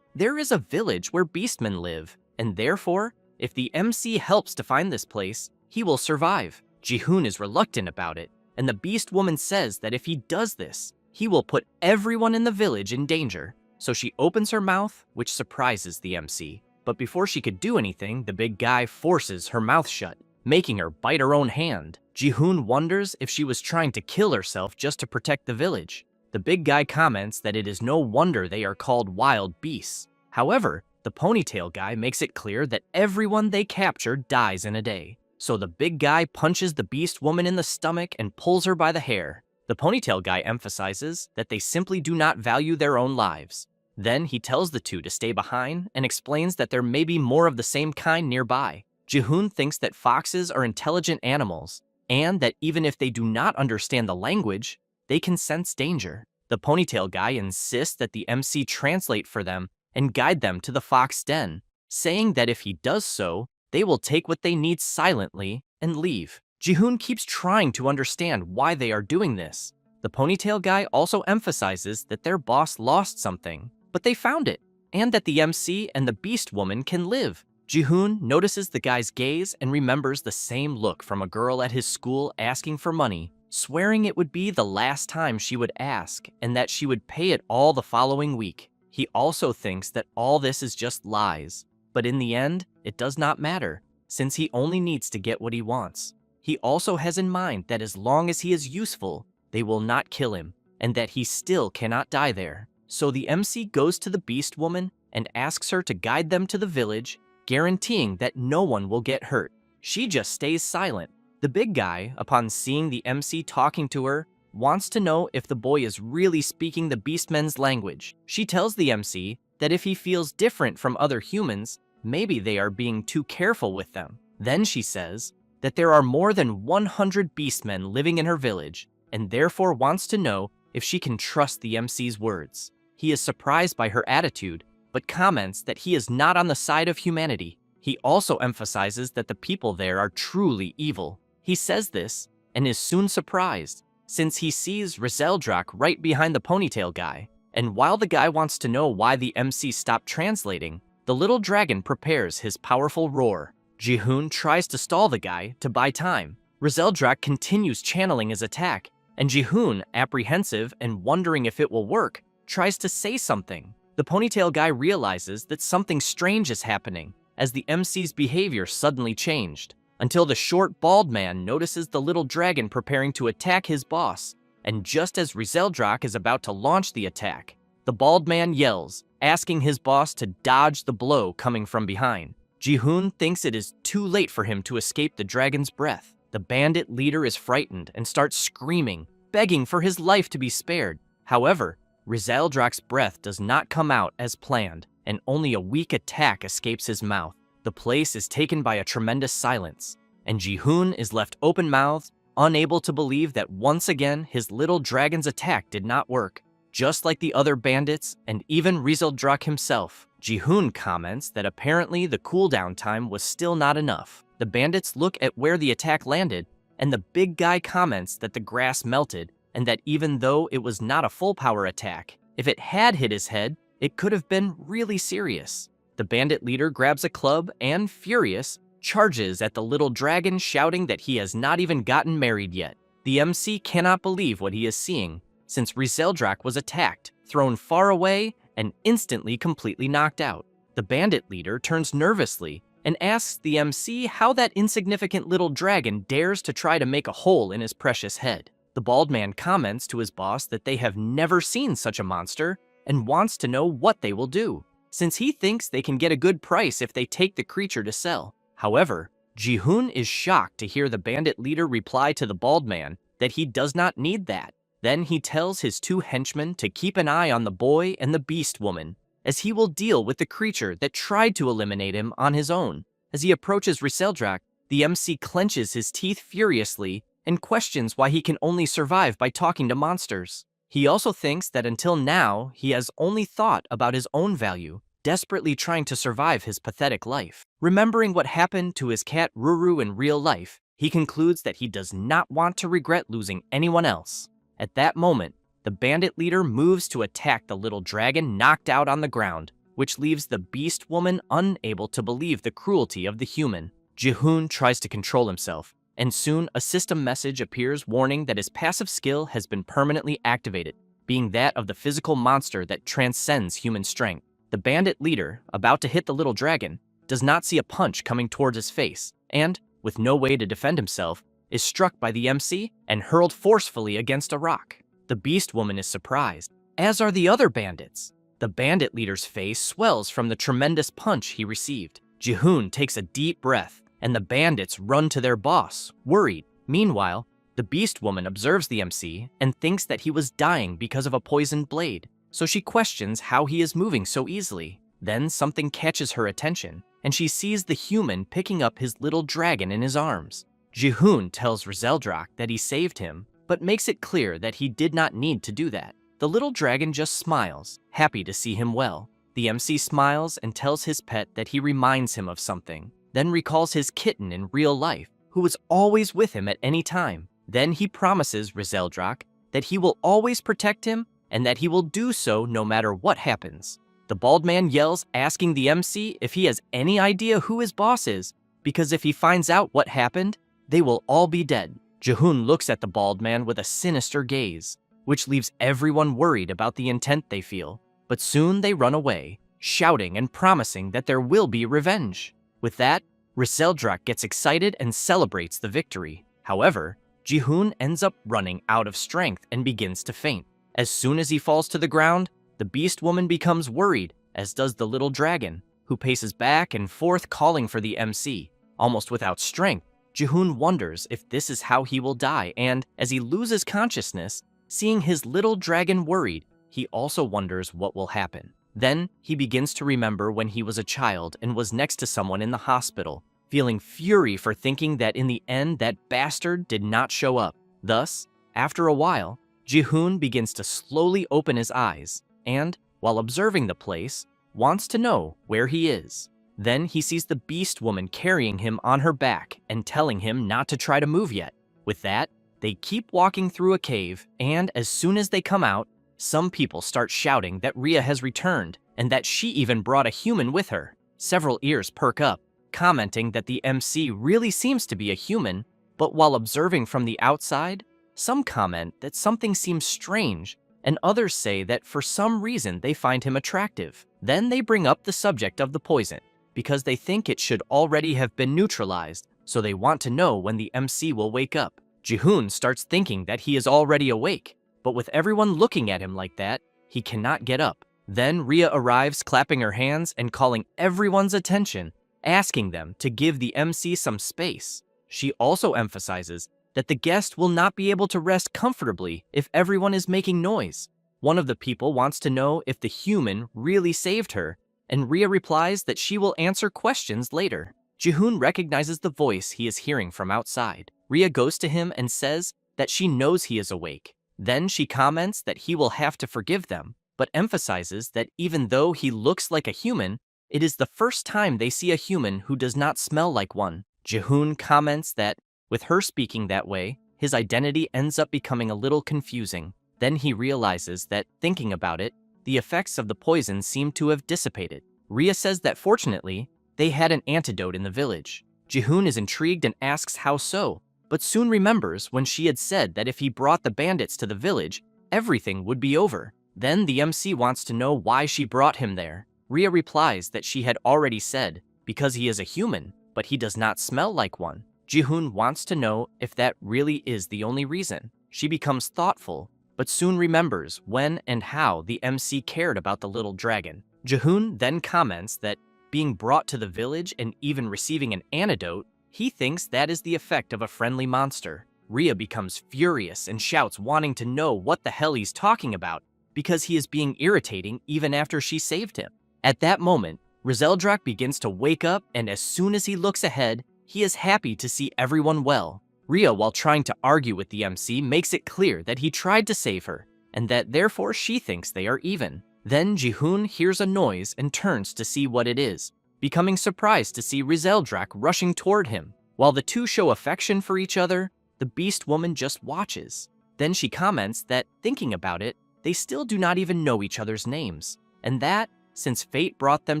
there is a village where beastmen live, and therefore, if the MC helps to find this place, he will survive. Jihoon is reluctant about it, and the beast woman says that if he does this, he will put everyone in the village in danger. So she opens her mouth, which surprises the MC. But before she could do anything, the big guy forces her mouth shut, making her bite her own hand. Jihoon wonders if she was trying to kill herself just to protect the village. The big guy comments that it is no wonder they are called wild beasts. However, the ponytail guy makes it clear that everyone they capture dies in a day. So the big guy punches the beast woman in the stomach and pulls her by the hair. The ponytail guy emphasizes that they simply do not value their own lives. Then he tells the two to stay behind and explains that there may be more of the same kind nearby. Jihoon thinks that foxes are intelligent animals, and that even if they do not understand the language, they can sense danger. The ponytail guy insists that the MC translate for them and guide them to the fox den, saying that if he does so, they will take what they need silently and leave. Jihoon keeps trying to understand why they are doing this. The ponytail guy also emphasizes that their boss lost something, but they found it, and that the MC and the beast woman can live. Jihoon notices the guy's gaze and remembers the same look from a girl at his school asking for money, swearing it would be the last time she would ask and that she would pay it all the following week. He also thinks that all this is just lies, but in the end, it does not matter, since he only needs to get what he wants. He also has in mind that as long as he is useful, they will not kill him, and that he still cannot die there. So the MC goes to the beast woman and asks her to guide them to the village, guaranteeing that no one will get hurt. She just stays silent. The big guy, upon seeing the MC talking to her, wants to know if the boy is really speaking the beastmen's language. She tells the MC that if he feels different from other humans, maybe they are being too careful with them. Then she says that there are more than 100 beastmen living in her village, and therefore wants to know if she can trust the MC's words. He is surprised by her attitude, but comments that he is not on the side of humanity. He also emphasizes that the people there are truly evil. He says this, and is soon surprised, since he sees Rizeldrak right behind the ponytail guy. And while the guy wants to know why the MC stopped translating, the little dragon prepares his powerful roar. Jihoon tries to stall the guy to buy time. Rizeldrak continues channeling his attack, and Jihoon, apprehensive and wondering if it will work, tries to say something. The ponytail guy realizes that something strange is happening, as the MC's behavior suddenly changed, until the short, bald man notices the little dragon preparing to attack his boss, and just as Rizeldrak is about to launch the attack, the bald man yells, asking his boss to dodge the blow coming from behind. Jihoon thinks it is too late for him to escape the dragon's breath. The bandit leader is frightened and starts screaming, begging for his life to be spared. However, Rizeldrak's breath does not come out as planned, and only a weak attack escapes his mouth. The place is taken by a tremendous silence, and Jihoon is left open-mouthed, unable to believe that once again his little dragon's attack did not work. Just like the other bandits, and even Rizeldrak himself, Jihoon comments that apparently the cooldown time was still not enough. The bandits look at where the attack landed, and the big guy comments that the grass melted, and that even though it was not a full-power attack, if it had hit his head, it could have been really serious. The bandit leader grabs a club and, furious, charges at the little dragon, shouting that he has not even gotten married yet. The MC cannot believe what he is seeing, since Rizeldrak was attacked, thrown far away, and instantly completely knocked out. The bandit leader turns nervously and asks the MC how that insignificant little dragon dares to try to make a hole in his precious head. The bald man comments to his boss that they have never seen such a monster and wants to know what they will do, since he thinks they can get a good price if they take the creature to sell. However, Jihoon is shocked to hear the bandit leader reply to the bald man that he does not need that. Then he tells his two henchmen to keep an eye on the boy and the beast woman, as he will deal with the creature that tried to eliminate him on his own. As he approaches Rizeldrak, the MC clenches his teeth furiously and questions why he can only survive by talking to monsters. He also thinks that until now, he has only thought about his own value, desperately trying to survive his pathetic life. Remembering what happened to his cat Ruru in real life, he concludes that he does not want to regret losing anyone else. At that moment, the bandit leader moves to attack the little dragon knocked out on the ground, which leaves the beast woman unable to believe the cruelty of the human. Jihoon tries to control himself, and soon a system message appears warning that his passive skill has been permanently activated, being that of the physical monster that transcends human strength. The bandit leader, about to hit the little dragon, does not see a punch coming towards his face, and, with no way to defend himself, is struck by the MC and hurled forcefully against a rock. The beast woman is surprised, as are the other bandits. The bandit leader's face swells from the tremendous punch he received. Jihoon takes a deep breath, and the bandits run to their boss, worried. Meanwhile, the beast woman observes the MC and thinks that he was dying because of a poisoned blade, so she questions how he is moving so easily. Then something catches her attention, and she sees the human picking up his little dragon in his arms. Jihoon tells Rizeldrak that he saved him, but makes it clear that he did not need to do that. The little dragon just smiles, happy to see him well. The MC smiles and tells his pet that he reminds him of something, then recalls his kitten in real life, who was always with him at any time. Then he promises Rizeldrak that he will always protect him and that he will do so no matter what happens. The bald man yells, asking the MC if he has any idea who his boss is, because if he finds out what happened, they will all be dead. Jihoon looks at the bald man with a sinister gaze, which leaves everyone worried about the intent they feel. But soon they run away, shouting and promising that there will be revenge. With that, Rizeldrak gets excited and celebrates the victory. However, Jihoon ends up running out of strength and begins to faint. As soon as he falls to the ground, the beast woman becomes worried, as does the little dragon, who paces back and forth calling for the MC. Almost without strength, Jihoon wonders if this is how he will die, and as he loses consciousness, seeing his little dragon worried, he also wonders what will happen. Then he begins to remember when he was a child and was next to someone in the hospital, feeling fury for thinking that in the end that bastard did not show up. Thus, after a while, Jihoon begins to slowly open his eyes and, while observing the place, wants to know where he is. Then he sees the beast woman carrying him on her back and telling him not to try to move yet. With that, they keep walking through a cave, and as soon as they come out, some people start shouting that Rhea has returned and that she even brought a human with her. Several ears perk up, commenting that the MC really seems to be a human, but while observing from the outside, some comment that something seems strange, and others say that for some reason they find him attractive. Then they bring up the subject of the poison, because they think it should already have been neutralized, so they want to know when the MC will wake up. Jihoon starts thinking that he is already awake, but with everyone looking at him like that, he cannot get up. Then Rhea arrives clapping her hands and calling everyone's attention, asking them to give the MC some space. She also emphasizes that the guest will not be able to rest comfortably if everyone is making noise. One of the people wants to know if the human really saved her, and Rhea replies that she will answer questions later. Jihoon recognizes the voice he is hearing from outside. Rhea goes to him and says that she knows he is awake. Then she comments that he will have to forgive them, but emphasizes that even though he looks like a human, it is the first time they see a human who does not smell like one. Jihoon comments that, with her speaking that way, his identity ends up becoming a little confusing. Then he realizes that, thinking about it, the effects of the poison seem to have dissipated. Rhea says that fortunately, they had an antidote in the village. Jihoon is intrigued and asks how so, but soon remembers when she had said that if he brought the bandits to the village, everything would be over. Then the MC wants to know why she brought him there. Rhea replies that she had already said, because he is a human, but he does not smell like one. Jihoon wants to know if that really is the only reason. She becomes thoughtful, but soon remembers when and how the MC cared about the little dragon. Jihoon then comments that being brought to the village and even receiving an antidote, he thinks that is the effect of a friendly monster. Rhea becomes furious and shouts, wanting to know what the hell he's talking about, because he is being irritating even after she saved him. At that moment, Rizeldrak begins to wake up, and as soon as he looks ahead, he is happy to see everyone well. Rhea, while trying to argue with the MC, makes it clear that he tried to save her, and that therefore she thinks they are even. Then Jihoon hears a noise and turns to see what it is, becoming surprised to see Rizeldrak rushing toward him. While the two show affection for each other, the beast woman just watches. Then she comments that, thinking about it, they still do not even know each other's names, and that, since fate brought them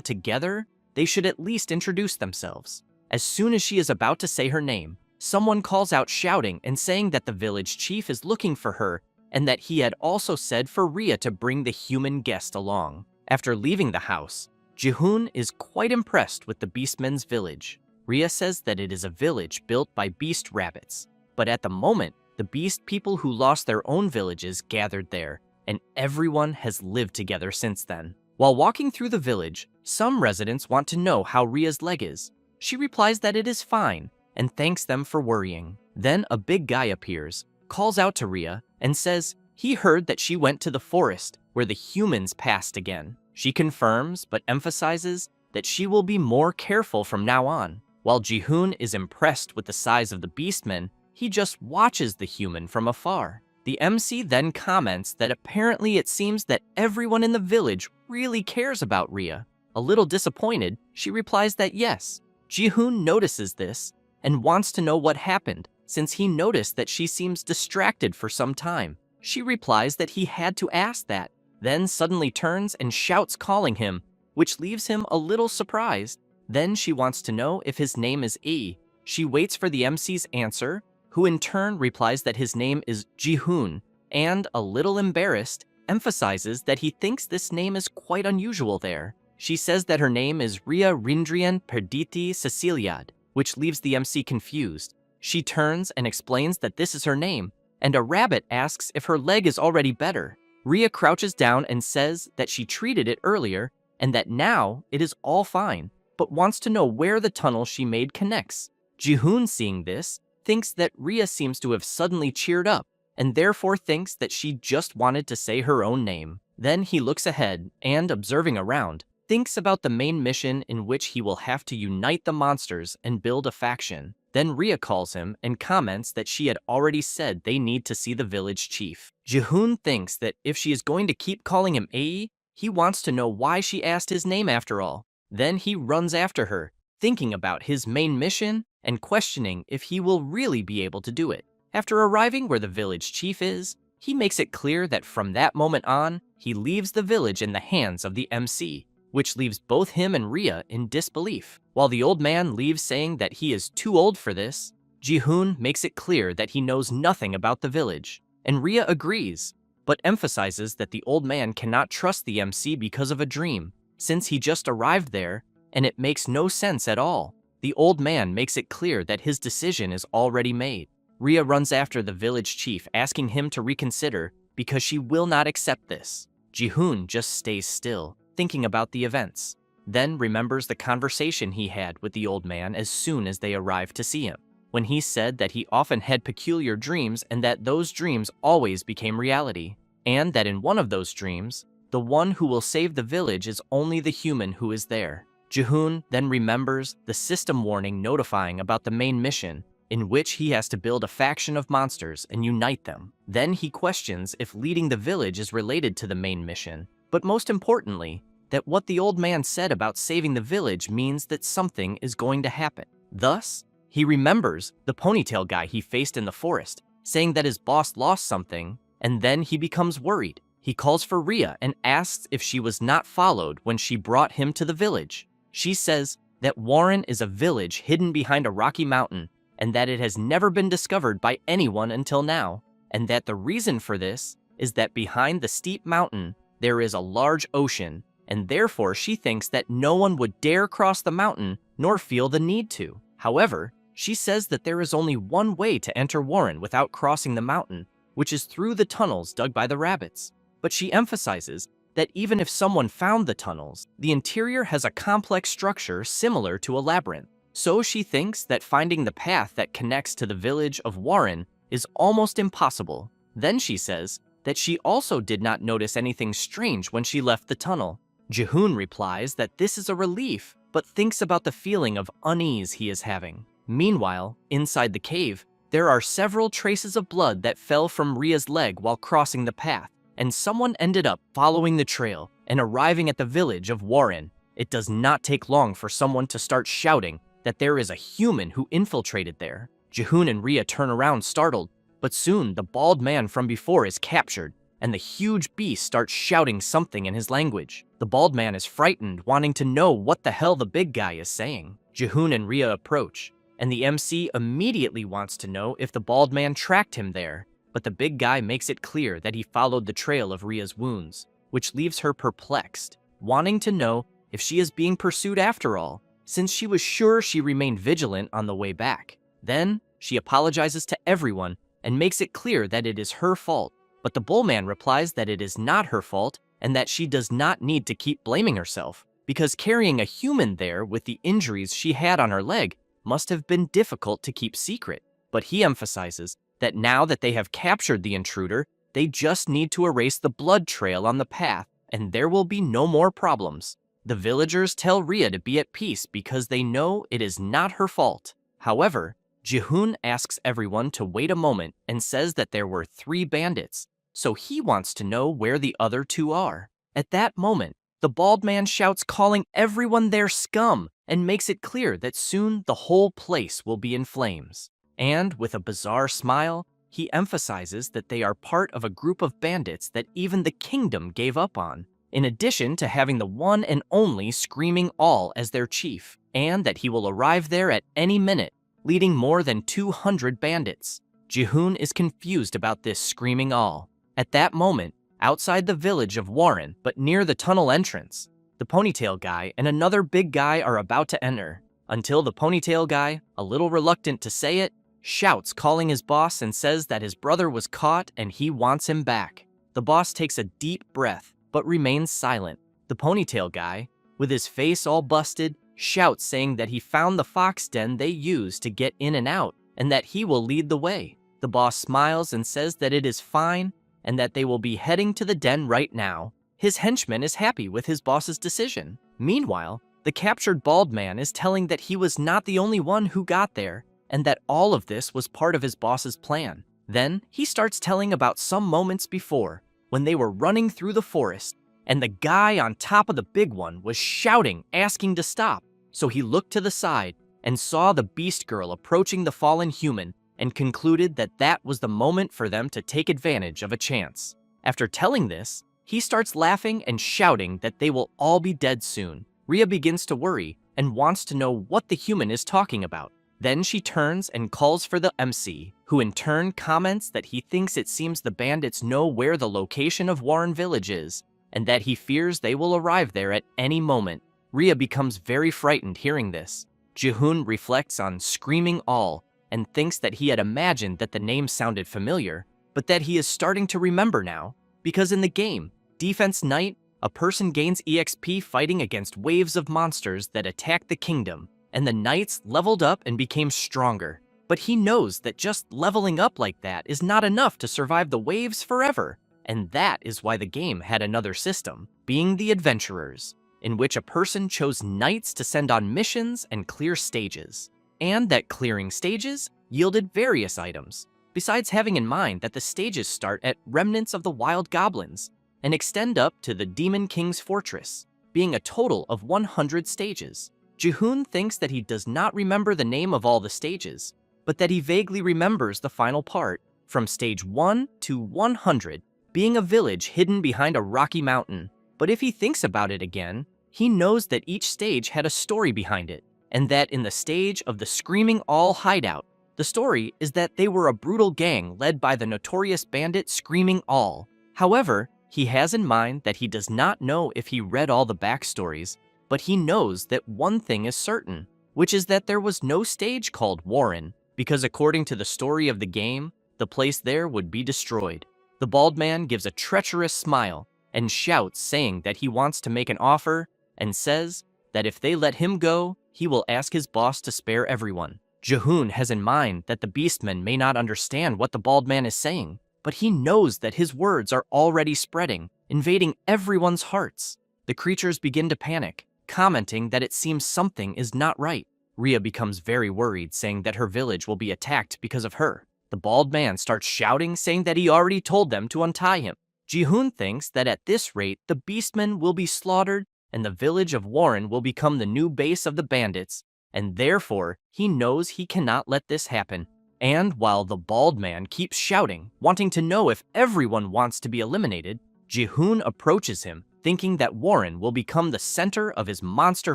together, they should at least introduce themselves. As soon as she is about to say her name, someone calls out shouting and saying that the village chief is looking for her and that he had also said for Rhea to bring the human guest along. After leaving the house, Jihoon is quite impressed with the Beastmen's village. Rhea says that it is a village built by beast rabbits, but at the moment, the beast people who lost their own villages gathered there, and everyone has lived together since then. While walking through the village, some residents want to know how Rhea's leg is. She replies that it is fine, and thanks them for worrying. Then a big guy appears, calls out to Rhea, and says he heard that she went to the forest where the humans passed again. She confirms, but emphasizes that she will be more careful from now on. While Jihoon is impressed with the size of the beastmen, he just watches the human from afar. The MC then comments that apparently it seems that everyone in the village really cares about Rhea. A little disappointed, she replies that yes. Jihoon notices this and wants to know what happened, since he noticed that she seems distracted for some time. She replies that he had to ask that, then suddenly turns and shouts calling him, which leaves him a little surprised. Then she wants to know if his name is E. She waits for the MC's answer, who in turn replies that his name is Jihoon, and, a little embarrassed, emphasizes that he thinks this name is quite unusual there. She says that her name is Rhea Rindrian Perditi Ceciliad, which leaves the MC confused. She turns and explains that this is her name, and a rabbit asks if her leg is already better. Rhea crouches down and says that she treated it earlier, and that now it is all fine, but wants to know where the tunnel she made connects. Jihoon, seeing this, thinks that Rhea seems to have suddenly cheered up, and therefore thinks that she just wanted to say her own name. Then he looks ahead and, observing around, thinks about the main mission in which he will have to unite the monsters and build a faction. Then Rhea calls him and comments that she had already said they need to see the village chief. Jihoon thinks that if she is going to keep calling him Ae, he wants to know why she asked his name after all. Then he runs after her, thinking about his main mission and questioning if he will really be able to do it. After arriving where the village chief is, he makes it clear that from that moment on, he leaves the village in the hands of the MC, which leaves both him and Rhea in disbelief. While the old man leaves saying that he is too old for this, Jihoon makes it clear that he knows nothing about the village, and Rhea agrees, but emphasizes that the old man cannot trust the MC because of a dream, since he just arrived there, and it makes no sense at all. The old man makes it clear that his decision is already made. Rhea runs after the village chief, asking him to reconsider because she will not accept this. Jihoon just stays still, thinking about the events, then remembers the conversation he had with the old man as soon as they arrived to see him, when he said that he often had peculiar dreams and that those dreams always became reality, and that in one of those dreams, the one who will save the village is only the human who is there. Jihoon then remembers the system warning notifying about the main mission, in which he has to build a faction of monsters and unite them. Then he questions if leading the village is related to the main mission, but most importantly, that what the old man said about saving the village means that something is going to happen. Thus, he remembers the ponytail guy he faced in the forest, saying that his boss lost something, and then he becomes worried. He calls for Rhea and asks if she was not followed when she brought him to the village. She says that Warren is a village hidden behind a rocky mountain, and that it has never been discovered by anyone until now, and that the reason for this is that behind the steep mountain, there is a large ocean, and therefore she thinks that no one would dare cross the mountain nor feel the need to. However, she says that there is only one way to enter Warren without crossing the mountain, which is through the tunnels dug by the rabbits. But she emphasizes that even if someone found the tunnels, the interior has a complex structure similar to a labyrinth. So she thinks that finding the path that connects to the village of Warren is almost impossible. Then she says that she also did not notice anything strange when she left the tunnel. Jihoon replies that this is a relief, but thinks about the feeling of unease he is having. Meanwhile, inside the cave, there are several traces of blood that fell from Rhea's leg while crossing the path, and someone ended up following the trail, and arriving at the village of Warren, it does not take long for someone to start shouting that there is a human who infiltrated there. Jihoon and Rhea turn around startled, but soon the bald man from before is captured, and the huge beast starts shouting something in his language. The bald man is frightened, wanting to know what the hell the big guy is saying. Jihoon and Rhea approach, and the MC immediately wants to know if the bald man tracked him there, but the big guy makes it clear that he followed the trail of Rhea's wounds, which leaves her perplexed, wanting to know if she is being pursued after all, since she was sure she remained vigilant on the way back. Then, she apologizes to everyone and makes it clear that it is her fault, but the bullman replies that it is not her fault and that she does not need to keep blaming herself, because carrying a human there with the injuries she had on her leg must have been difficult to keep secret. But he emphasizes that now that they have captured the intruder, they just need to erase the blood trail on the path, and there will be no more problems. The villagers tell Rhea to be at peace because they know it is not her fault. However, Jihoon asks everyone to wait a moment and says that there were 3 bandits, so he wants to know where the other 2 are. At that moment, the bald man shouts, calling everyone there scum, and makes it clear that soon the whole place will be in flames. And with a bizarre smile, he emphasizes that they are part of a group of bandits that even the kingdom gave up on, in addition to having the one and only Screaming All as their chief, and that he will arrive there at any minute, leading more than 200 bandits. Jihoon is confused about this Screaming All. At that moment, outside the village of Warren, but near the tunnel entrance, the ponytail guy and another big guy are about to enter, until the ponytail guy, a little reluctant to say it, shouts, calling his boss, and says that his brother was caught and he wants him back. The boss takes a deep breath, but remains silent. The ponytail guy, with his face all busted, shouts, saying that he found the fox den they use to get in and out, and that he will lead the way. The boss smiles and says that it is fine, and that they will be heading to the den right now. His henchman is happy with his boss's decision. Meanwhile, the captured bald man is telling that he was not the only one who got there, and that all of this was part of his boss's plan. Then, he starts telling about some moments before, when they were running through the forest, and the guy on top of the big one was shouting, asking to stop. So he looked to the side and saw the beast girl approaching the fallen human, and concluded that that was the moment for them to take advantage of a chance. After telling this, he starts laughing and shouting that they will all be dead soon. Rhea begins to worry and wants to know what the human is talking about. Then she turns and calls for the MC, who in turn comments that he thinks it seems the bandits know where the location of Warren Village is, and that he fears they will arrive there at any moment. Rhea becomes very frightened hearing this. Jihoon reflects on Screaming All and thinks that he had imagined that the name sounded familiar, but that he is starting to remember now, because in the game, Defense Knight, a person gains EXP fighting against waves of monsters that attack the kingdom, and the knights leveled up and became stronger. But he knows that just leveling up like that is not enough to survive the waves forever, and that is why the game had another system, being the Adventurers, in which a person chose knights to send on missions and clear stages, and that clearing stages yielded various items, besides having in mind that the stages start at remnants of the wild goblins and extend up to the Demon King's fortress, being a total of 100 stages. Jihoon thinks that he does not remember the name of all the stages, but that he vaguely remembers the final part, from stage 1 to 100, being a village hidden behind a rocky mountain. But if he thinks about it again, he knows that each stage had a story behind it, and that in the stage of the Screaming All hideout, the story is that they were a brutal gang led by the notorious bandit Screaming All. However, he has in mind that he does not know if he read all the backstories, but he knows that one thing is certain, which is that there was no stage called Warren, because according to the story of the game, the place there would be destroyed. The bald man gives a treacherous smile and shouts, saying that he wants to make an offer, and says that if they let him go, he will ask his boss to spare everyone. Jihoon has in mind that the beastmen may not understand what the bald man is saying, but he knows that his words are already spreading, invading everyone's hearts. The creatures begin to panic, commenting that it seems something is not right. Rhea becomes very worried, saying that her village will be attacked because of her. The bald man starts shouting, saying that he already told them to untie him. Ji-hoon thinks that at this rate, the beastmen will be slaughtered and the village of Warren will become the new base of the bandits, and therefore he knows he cannot let this happen. And while the bald man keeps shouting, wanting to know if everyone wants to be eliminated, Ji-hoon approaches him, thinking that Warren will become the center of his monster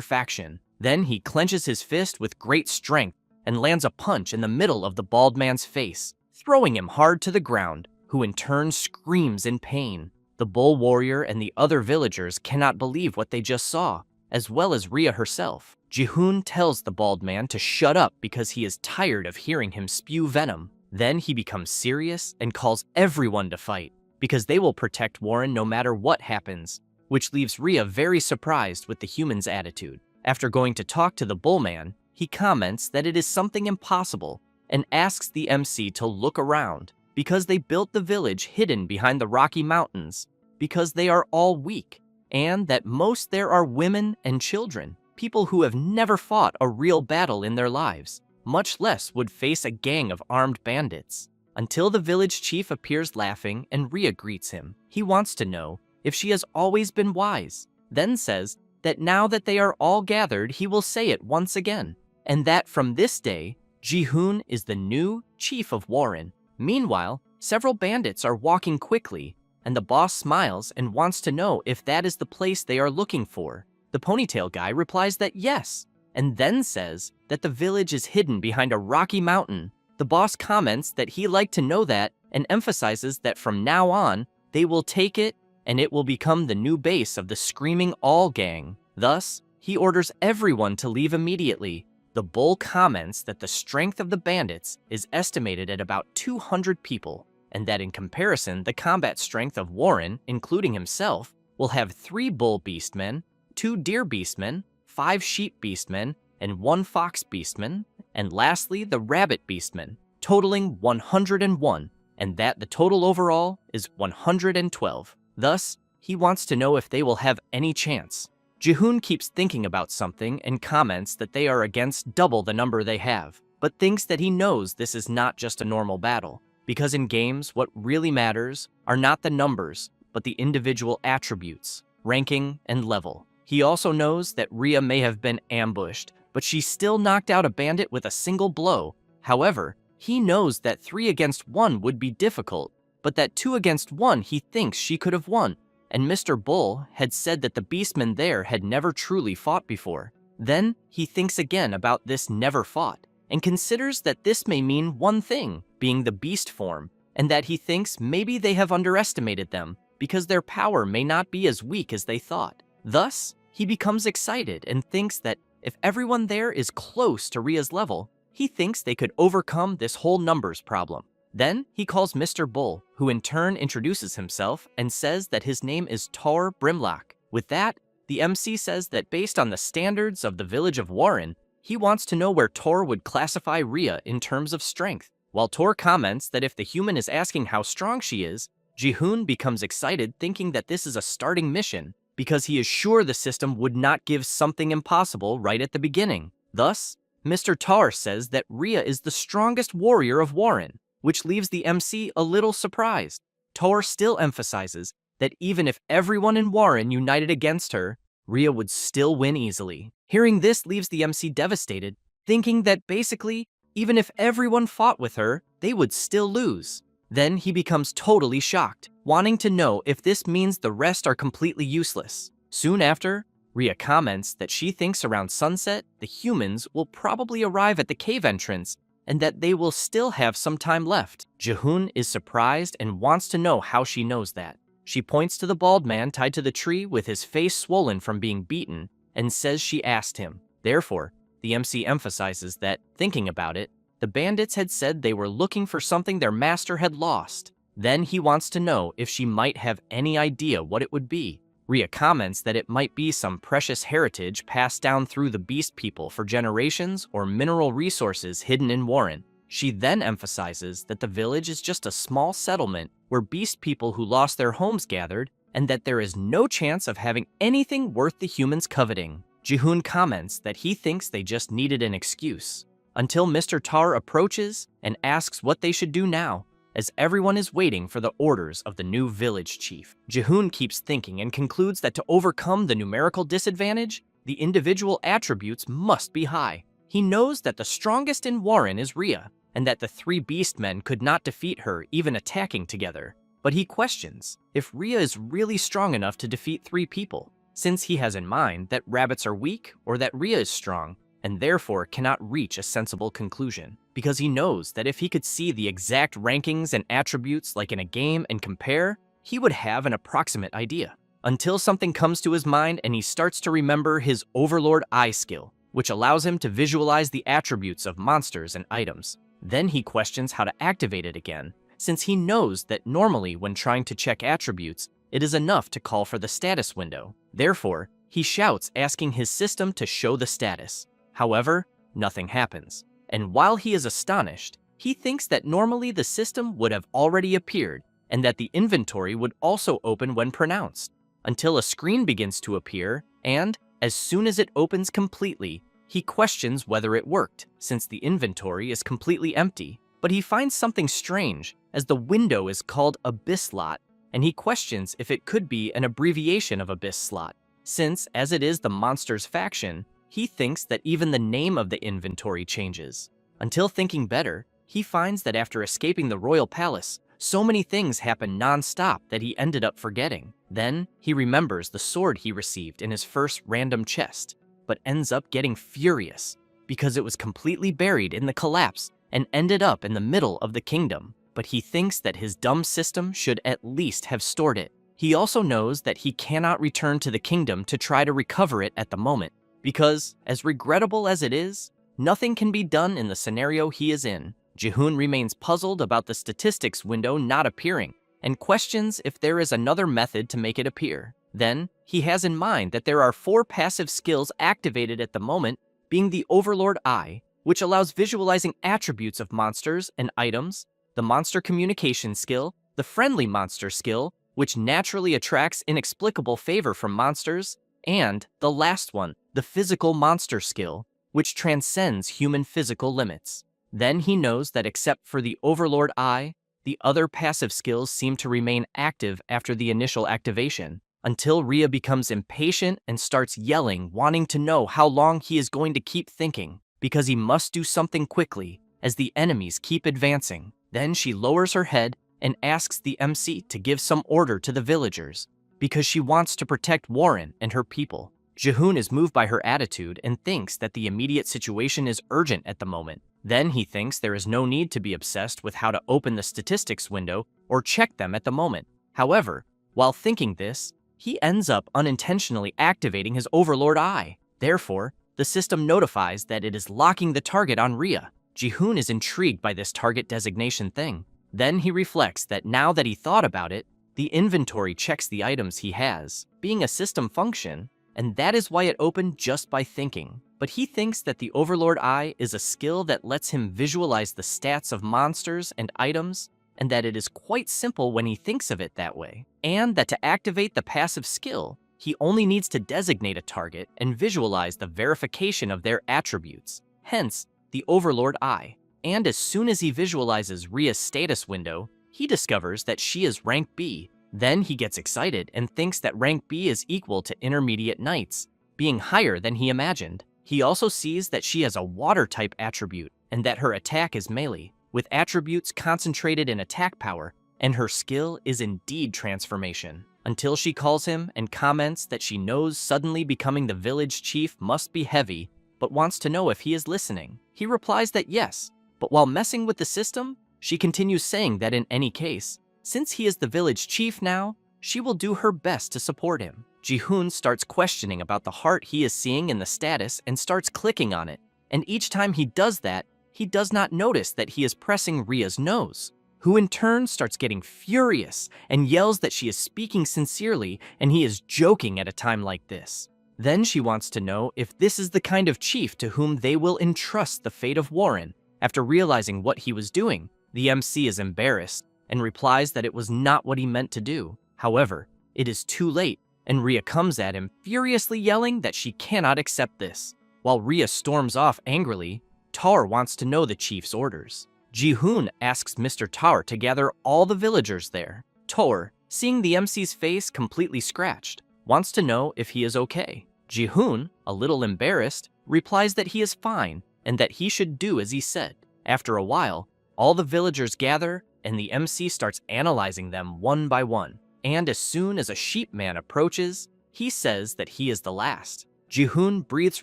faction. Then he clenches his fist with great strength and lands a punch in the middle of the bald man's face, throwing him hard to the ground, who in turn screams in pain. The bull warrior and the other villagers cannot believe what they just saw, as well as Rhea herself. Ji-hoon tells the bald man to shut up because he is tired of hearing him spew venom. Then he becomes serious and calls everyone to fight, because they will protect Warren no matter what happens, which leaves Rhea very surprised with the human's attitude. After going to talk to the bullman, he comments that it is something impossible and asks the MC to look around, because they built the village hidden behind the Rocky Mountains, because they are all weak, and that most there are women and children, people who have never fought a real battle in their lives, much less would face a gang of armed bandits. Until the village chief appears laughing and Rhea greets him. He wants to know if she has always been wise, then says that now that they are all gathered, he will say it once again, and that from this day, Ji-hoon is the new chief of Warren. Meanwhile, several bandits are walking quickly, and the boss smiles and wants to know if that is the place they are looking for. The ponytail guy replies that yes, and then says that the village is hidden behind a rocky mountain. The boss comments that he'd like to know that and emphasizes that from now on, they will take it and it will become the new base of the Screaming All gang. Thus, he orders everyone to leave immediately. The bull comments that the strength of the bandits is estimated at about 200 people, and that in comparison, the combat strength of Warren, including himself, will have 3 bull beastmen, 2 deer beastmen, 5 sheep beastmen, and 1 fox beastman, and lastly, the rabbit beastman, totaling 101, and that the total overall is 112. Thus, he wants to know if they will have any chance. Ji-hoon keeps thinking about something and comments that they are against double the number they have, but thinks that he knows this is not just a normal battle, because in games, what really matters are not the numbers, but the individual attributes, ranking, and level. He also knows that Rhea may have been ambushed, but she still knocked out a bandit with a single blow. However, he knows that 3 against 1 would be difficult, but that 2 against 1 he thinks she could have won. And Mr. Bull had said that the beastmen there had never truly fought before. Then he thinks again about this never fought, and considers that this may mean one thing, being the beast form, and that he thinks maybe they have underestimated them, because their power may not be as weak as they thought. Thus, he becomes excited and thinks that if everyone there is close to Rhea's level, he thinks they could overcome this whole numbers problem. Then he calls Mr. Bull, who in turn introduces himself and says that his name is Tor Brimlock. With that, the MC says that based on the standards of the village of Warren, he wants to know where Tor would classify Rhea in terms of strength. While Tor comments that if the human is asking how strong she is, Ji-hoon becomes excited thinking that this is a starting mission, because he is sure the system would not give something impossible right at the beginning. Thus, Mr. Tor says that Rhea is the strongest warrior of Warren, which leaves the MC a little surprised. Tor still emphasizes that even if everyone in Warren united against her, Rhea would still win easily. Hearing this leaves the MC devastated, thinking that basically, even if everyone fought with her, they would still lose. Then he becomes totally shocked, wanting to know if this means the rest are completely useless. Soon after, Rhea comments that she thinks around sunset, the humans will probably arrive at the cave entrance and that they will still have some time left. Ji-hoon is surprised and wants to know how she knows that. She points to the bald man tied to the tree with his face swollen from being beaten and says she asked him. Therefore, the MC emphasizes that, thinking about it, the bandits had said they were looking for something their master had lost. Then he wants to know if she might have any idea what it would be. Rhea comments that it might be some precious heritage passed down through the beast people for generations or mineral resources hidden in Warren. She then emphasizes that the village is just a small settlement where beast people who lost their homes gathered, and that there is no chance of having anything worth the humans coveting. Ji-hoon comments that he thinks they just needed an excuse, until Mr. Tar approaches and asks what they should do now. as everyone is waiting for the orders of the new village chief. Jihoon keeps thinking and concludes that to overcome the numerical disadvantage, the individual attributes must be high. He knows that the strongest in Warren is Rhea, and that the three beastmen could not defeat her even attacking together. But he questions if Rhea is really strong enough to defeat three people, since he has in mind that rabbits are weak or that Rhea is strong, and therefore cannot reach a sensible conclusion, because he knows that if he could see the exact rankings and attributes like in a game and compare, he would have an approximate idea. Until something comes to his mind and he starts to remember his Overlord Eye skill, which allows him to visualize the attributes of monsters and items. Then he questions how to activate it again, since he knows that normally when trying to check attributes, it is enough to call for the status window. Therefore, he shouts asking his system to show the status. However, nothing happens. And while he is astonished, he thinks that normally the system would have already appeared and that the inventory would also open when pronounced, until a screen begins to appear, and as soon as it opens completely, he questions whether it worked, since the inventory is completely empty. But he finds something strange, as the window is called Abyss Slot, and he questions if it could be an abbreviation of Abyss Slot, since, as it is the monster's faction, he thinks that even the name of the inventory changes. Until thinking better, he finds that after escaping the royal palace, so many things happen non-stop that he ended up forgetting. Then, he remembers the sword he received in his first random chest, but ends up getting furious because it was completely buried in the collapse and ended up in the middle of the kingdom. But he thinks that his dumb system should at least have stored it. He also knows that he cannot return to the kingdom to try to recover it at the moment, because, as regrettable as it is, nothing can be done in the scenario he is in. Jihoon remains puzzled about the statistics window not appearing, and questions if there is another method to make it appear. Then, he has in mind that there are 4 passive skills activated at the moment, being the Overlord Eye, which allows visualizing attributes of monsters and items, the Monster Communication skill, the Friendly Monster skill, which naturally attracts inexplicable favor from monsters, and the last one, the Physical Monster skill, which transcends human physical limits. Then he knows that except for the Overlord Eye, the other passive skills seem to remain active after the initial activation, until Rhea becomes impatient and starts yelling, wanting to know how long he is going to keep thinking, because he must do something quickly, as the enemies keep advancing. Then she lowers her head and asks the MC to give some order to the villagers, because she wants to protect Warren and her people. Jihoon is moved by her attitude and thinks that the immediate situation is urgent at the moment. Then he thinks there is no need to be obsessed with how to open the statistics window or check them at the moment. However, while thinking this, he ends up unintentionally activating his Overlord Eye. Therefore, the system notifies that it is locking the target on Rhea. Jihoon is intrigued by this target designation thing. Then he reflects that now that he thought about it, the inventory checks the items he has, being a system function, and that is why it opened just by thinking. But he thinks that the Overlord Eye is a skill that lets him visualize the stats of monsters and items, and that it is quite simple when he thinks of it that way. And that to activate the passive skill, he only needs to designate a target and visualize the verification of their attributes, hence the Overlord Eye. And as soon as he visualizes Rhea's status window, he discovers that she is rank B. Then he gets excited and thinks that rank B is equal to intermediate knights, being higher than he imagined. He also sees that she has a water type attribute and that her attack is melee, with attributes concentrated in attack power, and her skill is indeed transformation. Until she calls him and comments that she knows suddenly becoming the village chief must be heavy, but wants to know if he is listening. He replies that yes, but while messing with the system, she continues saying that in any case, since he is the village chief now, she will do her best to support him. Jihoon starts questioning about the heart he is seeing in the status and starts clicking on it, and each time he does that, he does not notice that he is pressing Rhea's nose, who in turn starts getting furious and yells that she is speaking sincerely and he is joking at a time like this. Then she wants to know if this is the kind of chief to whom they will entrust the fate of Warren. After realizing what he was doing, the MC is embarrassed and replies that it was not what he meant to do. However, it is too late, and Rhea comes at him, furiously yelling that she cannot accept this. While Rhea storms off angrily, Tar wants to know the chief's orders. Ji-hoon asks Mr. Tar to gather all the villagers there. Tor, seeing the MC's face completely scratched, wants to know if he is okay. Ji-hoon, a little embarrassed, replies that he is fine and that he should do as he said. After a while, all the villagers gather and the MC starts analyzing them one by one. And as soon as a sheep man approaches, he says that he is the last. Ji-hoon breathes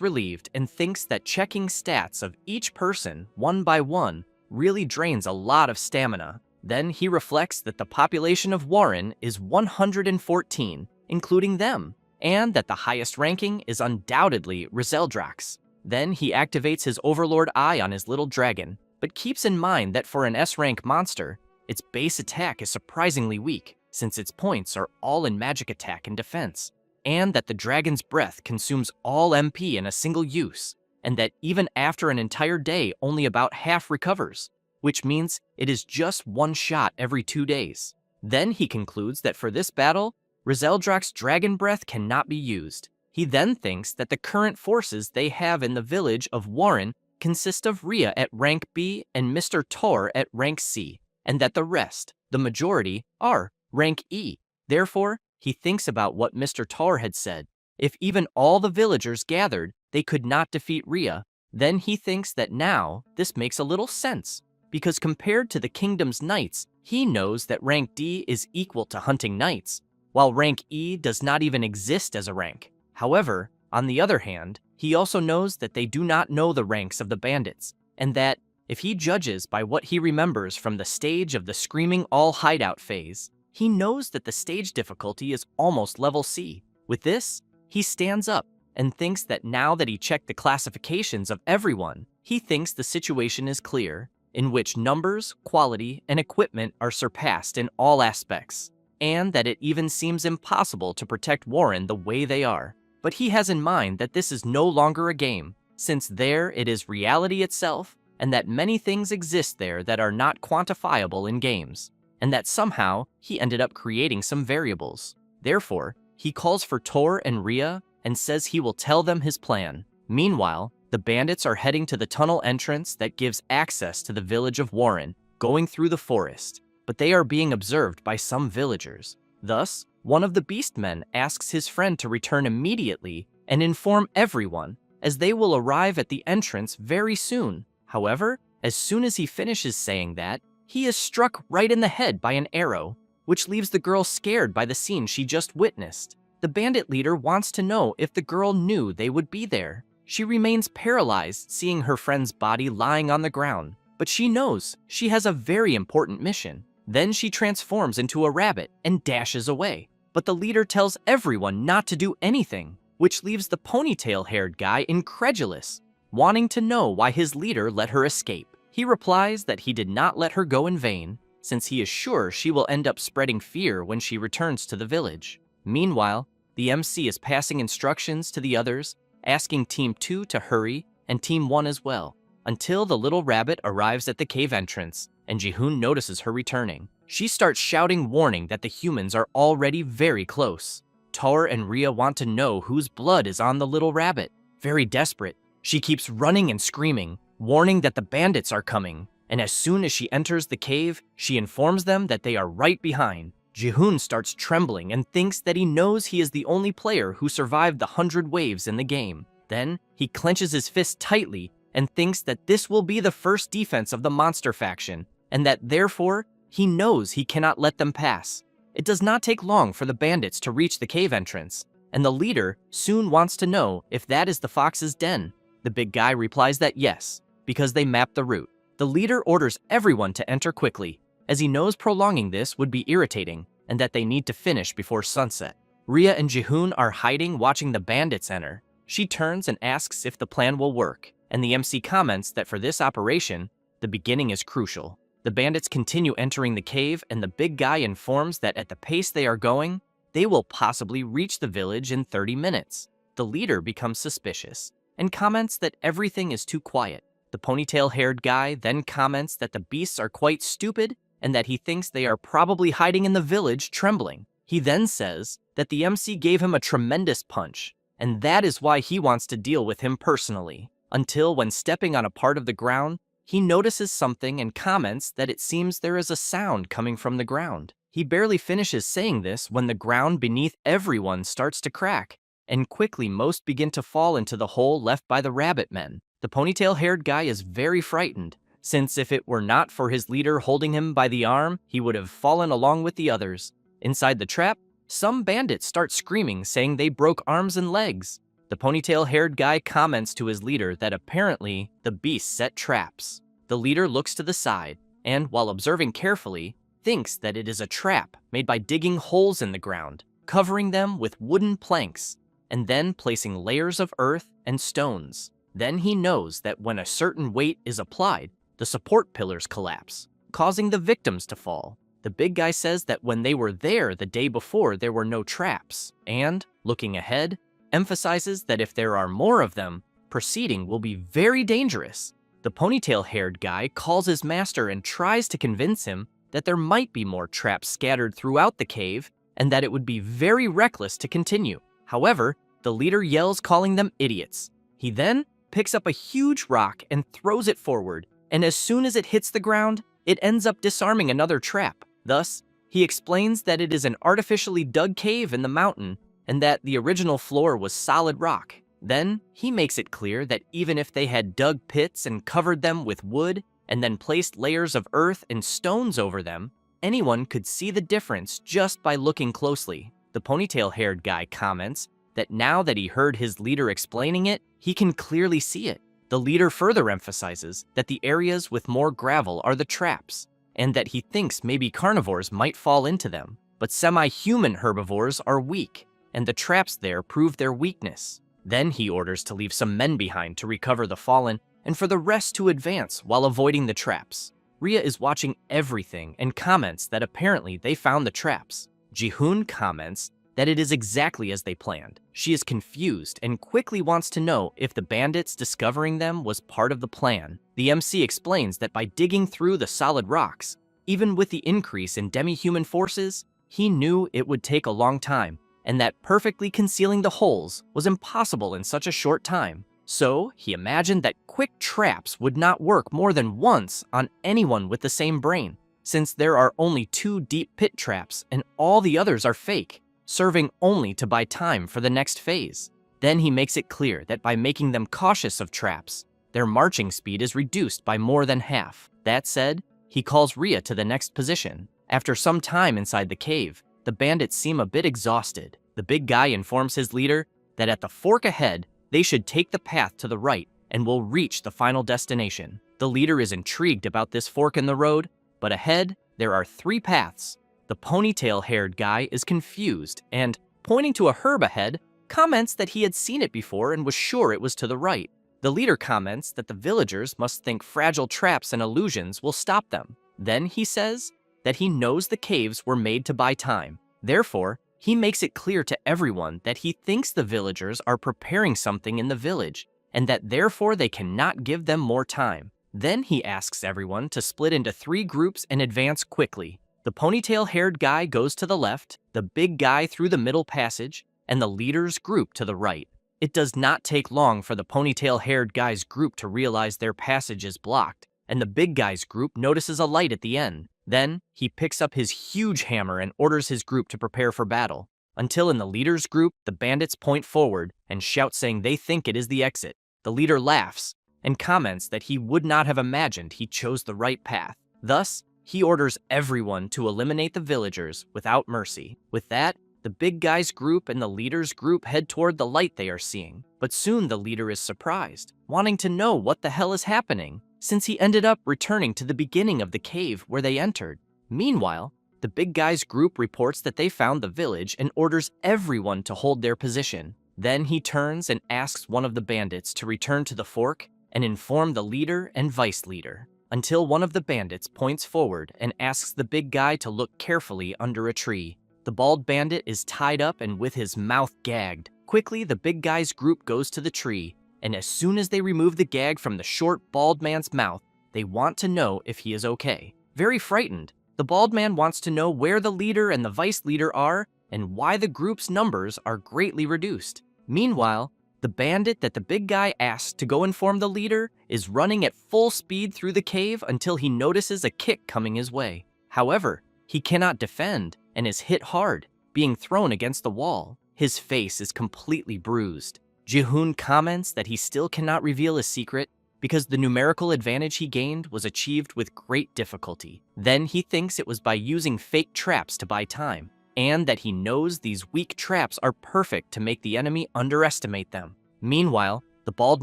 relieved and thinks that checking stats of each person one by one really drains a lot of stamina. Then he reflects that the population of Warren is 114, including them, and that the highest ranking is undoubtedly Rizeldrax. Then he activates his Overlord Eye on his little dragon, but keeps in mind that for an S-rank monster, its base attack is surprisingly weak, since its points are all in magic attack and defense, and that the dragon's breath consumes all MP in a single use, and that even after an entire day, only about half recovers, which means it is just one shot every 2 days. Then he concludes that for this battle, Rizeldrax's dragon breath cannot be used. He then thinks that the current forces they have in the village of Warren consist of Rhea at rank B and Mr. Tor at rank C, and that the rest, the majority, are rank E. Therefore, he thinks about what Mr. Tor had said. If even all the villagers gathered, they could not defeat Rhea. Then he thinks that now this makes a little sense, because compared to the kingdom's knights, he knows that rank D is equal to hunting knights, while rank E does not even exist as a rank. However, on the other hand, he also knows that they do not know the ranks of the bandits, and that, if he judges by what he remembers from the stage of the Screaming All Hideout phase, he knows that the stage difficulty is almost level C. With this, he stands up and thinks that now that he checked the classifications of everyone, he thinks the situation is clear, in which numbers, quality, and equipment are surpassed in all aspects, and that it even seems impossible to protect Warren the way they are. But he has in mind that this is no longer a game, since there it is reality itself, and that many things exist there that are not quantifiable in games, and that somehow he ended up creating some variables. Therefore, he calls for Tor and Rhea and says he will tell them his plan. Meanwhile, the bandits are heading to the tunnel entrance that gives access to the village of Warren, going through the forest, but they are being observed by some villagers. Thus, one of the beastmen asks his friend to return immediately and inform everyone, as they will arrive at the entrance very soon. However, as soon as he finishes saying that, he is struck right in the head by an arrow, which leaves the girl scared by the scene she just witnessed. The bandit leader wants to know if the girl knew they would be there. She remains paralyzed seeing her friend's body lying on the ground, but she knows she has a very important mission. Then she transforms into a rabbit and dashes away. But the leader tells everyone not to do anything, which leaves the ponytail-haired guy incredulous, wanting to know why his leader let her escape. He replies that he did not let her go in vain, since he is sure she will end up spreading fear when she returns to the village. Meanwhile, the MC is passing instructions to the others, asking Team 2 to hurry and Team 1 as well, until the little rabbit arrives at the cave entrance and Ji-hoon notices her returning. She starts shouting warning that the humans are already very close. Tor and Rhea want to know whose blood is on the little rabbit. Very desperate, she keeps running and screaming, warning that the bandits are coming, and as soon as she enters the cave, she informs them that they are right behind. Ji-hoon starts trembling and thinks that he knows he is the only player who survived the 100 waves in the game. Then, he clenches his fist tightly and thinks that this will be the first defense of the monster faction, and that therefore, he knows he cannot let them pass. It does not take long for the bandits to reach the cave entrance, and the leader soon wants to know if that is the fox's den. The big guy replies that yes, because they mapped the route. The leader orders everyone to enter quickly, as he knows prolonging this would be irritating, and that they need to finish before sunset. Rhea and Ji-hoon are hiding watching the bandits enter. She turns and asks if the plan will work, and the MC comments that for this operation, the beginning is crucial. The bandits continue entering the cave, and the big guy informs that at the pace they are going, they will possibly reach the village in 30 minutes. The leader becomes suspicious, and comments that everything is too quiet. The ponytail-haired guy then comments that the beasts are quite stupid, and that he thinks they are probably hiding in the village trembling. He then says that the MC gave him a tremendous punch, and that is why he wants to deal with him personally. Until when stepping on a part of the ground, he notices something and comments that it seems there is a sound coming from the ground. He barely finishes saying this when the ground beneath everyone starts to crack, and quickly most begin to fall into the hole left by the rabbit men. The ponytail-haired guy is very frightened, since if it were not for his leader holding him by the arm, he would have fallen along with the others. Inside the trap, some bandits start screaming, saying they broke arms and legs. The ponytail-haired guy comments to his leader that apparently the beast set traps. The leader looks to the side, and while observing carefully, thinks that it is a trap made by digging holes in the ground, covering them with wooden planks, and then placing layers of earth and stones. Then he knows that when a certain weight is applied, the support pillars collapse, causing the victims to fall. The big guy says that when they were there the day before, there were no traps, and, looking ahead, emphasizes that if there are more of them, proceeding will be very dangerous. The ponytail-haired guy calls his master and tries to convince him that there might be more traps scattered throughout the cave and that it would be very reckless to continue. However, the leader yells, calling them idiots. He then picks up a huge rock and throws it forward, and as soon as it hits the ground, it ends up disarming another trap. Thus, he explains that it is an artificially dug cave in the mountain and that the original floor was solid rock. Then, he makes it clear that even if they had dug pits and covered them with wood and then placed layers of earth and stones over them, anyone could see the difference just by looking closely. The ponytail-haired guy comments that now that he heard his leader explaining it, he can clearly see it. The leader further emphasizes that the areas with more gravel are the traps, and that he thinks maybe carnivores might fall into them, but semi-human herbivores are weak, and the traps there prove their weakness. Then he orders to leave some men behind to recover the fallen, and for the rest to advance while avoiding the traps. Rhea is watching everything and comments that apparently they found the traps. Jihoon comments that it is exactly as they planned. She is confused and quickly wants to know if the bandits discovering them was part of the plan. The MC explains that by digging through the solid rocks, even with the increase in demi-human forces, he knew it would take a long time, and that perfectly concealing the holes was impossible in such a short time. So, he imagined that quick traps would not work more than once on anyone with the same brain, since there are only 2 deep pit traps and all the others are fake, serving only to buy time for the next phase. Then he makes it clear that by making them cautious of traps, their marching speed is reduced by more than half. That said, he calls Rhea to the next position. After some time inside the cave, the bandits seem a bit exhausted. The big guy informs his leader that at the fork ahead, they should take the path to the right and will reach the final destination. The leader is intrigued about this fork in the road, but ahead, there are 3 paths. The ponytail-haired guy is confused and, pointing to a herb ahead, comments that he had seen it before and was sure it was to the right. The leader comments that the villagers must think fragile traps and illusions will stop them. Then he says that he knows the caves were made to buy time. Therefore, he makes it clear to everyone that he thinks the villagers are preparing something in the village, and that therefore they cannot give them more time. Then he asks everyone to split into 3 groups and advance quickly. The ponytail-haired guy goes to the left, the big guy through the middle passage, and the leader's group to the right. It does not take long for the ponytail-haired guy's group to realize their passage is blocked, and the big guy's group notices a light at the end. Then, he picks up his huge hammer and orders his group to prepare for battle, until in the leader's group, the bandits point forward and shout saying they think it is the exit. The leader laughs and comments that he would not have imagined he chose the right path. Thus, he orders everyone to eliminate the villagers without mercy. With that, the big guy's group and the leader's group head toward the light they are seeing. But soon the leader is surprised, wanting to know what the hell is happening, since he ended up returning to the beginning of the cave where they entered. Meanwhile, the big guy's group reports that they found the village and orders everyone to hold their position. Then he turns and asks one of the bandits to return to the fork and inform the leader and vice leader, until one of the bandits points forward and asks the big guy to look carefully under a tree. The bald bandit is tied up and with his mouth gagged. Quickly, the big guy's group goes to the tree, and as soon as they remove the gag from the short, bald man's mouth, they want to know if he is okay. Very frightened, the bald man wants to know where the leader and the vice leader are and why the group's numbers are greatly reduced. Meanwhile, The bandit that the big guy asked to go inform the leader is running at full speed through the cave until he notices a kick coming his way. However, he cannot defend and is hit hard, being thrown against the wall. His face is completely bruised. Jihoon comments that he still cannot reveal his secret because the numerical advantage he gained was achieved with great difficulty. Then he thinks it was by using fake traps to buy time, and that he knows these weak traps are perfect to make the enemy underestimate them. Meanwhile, the bald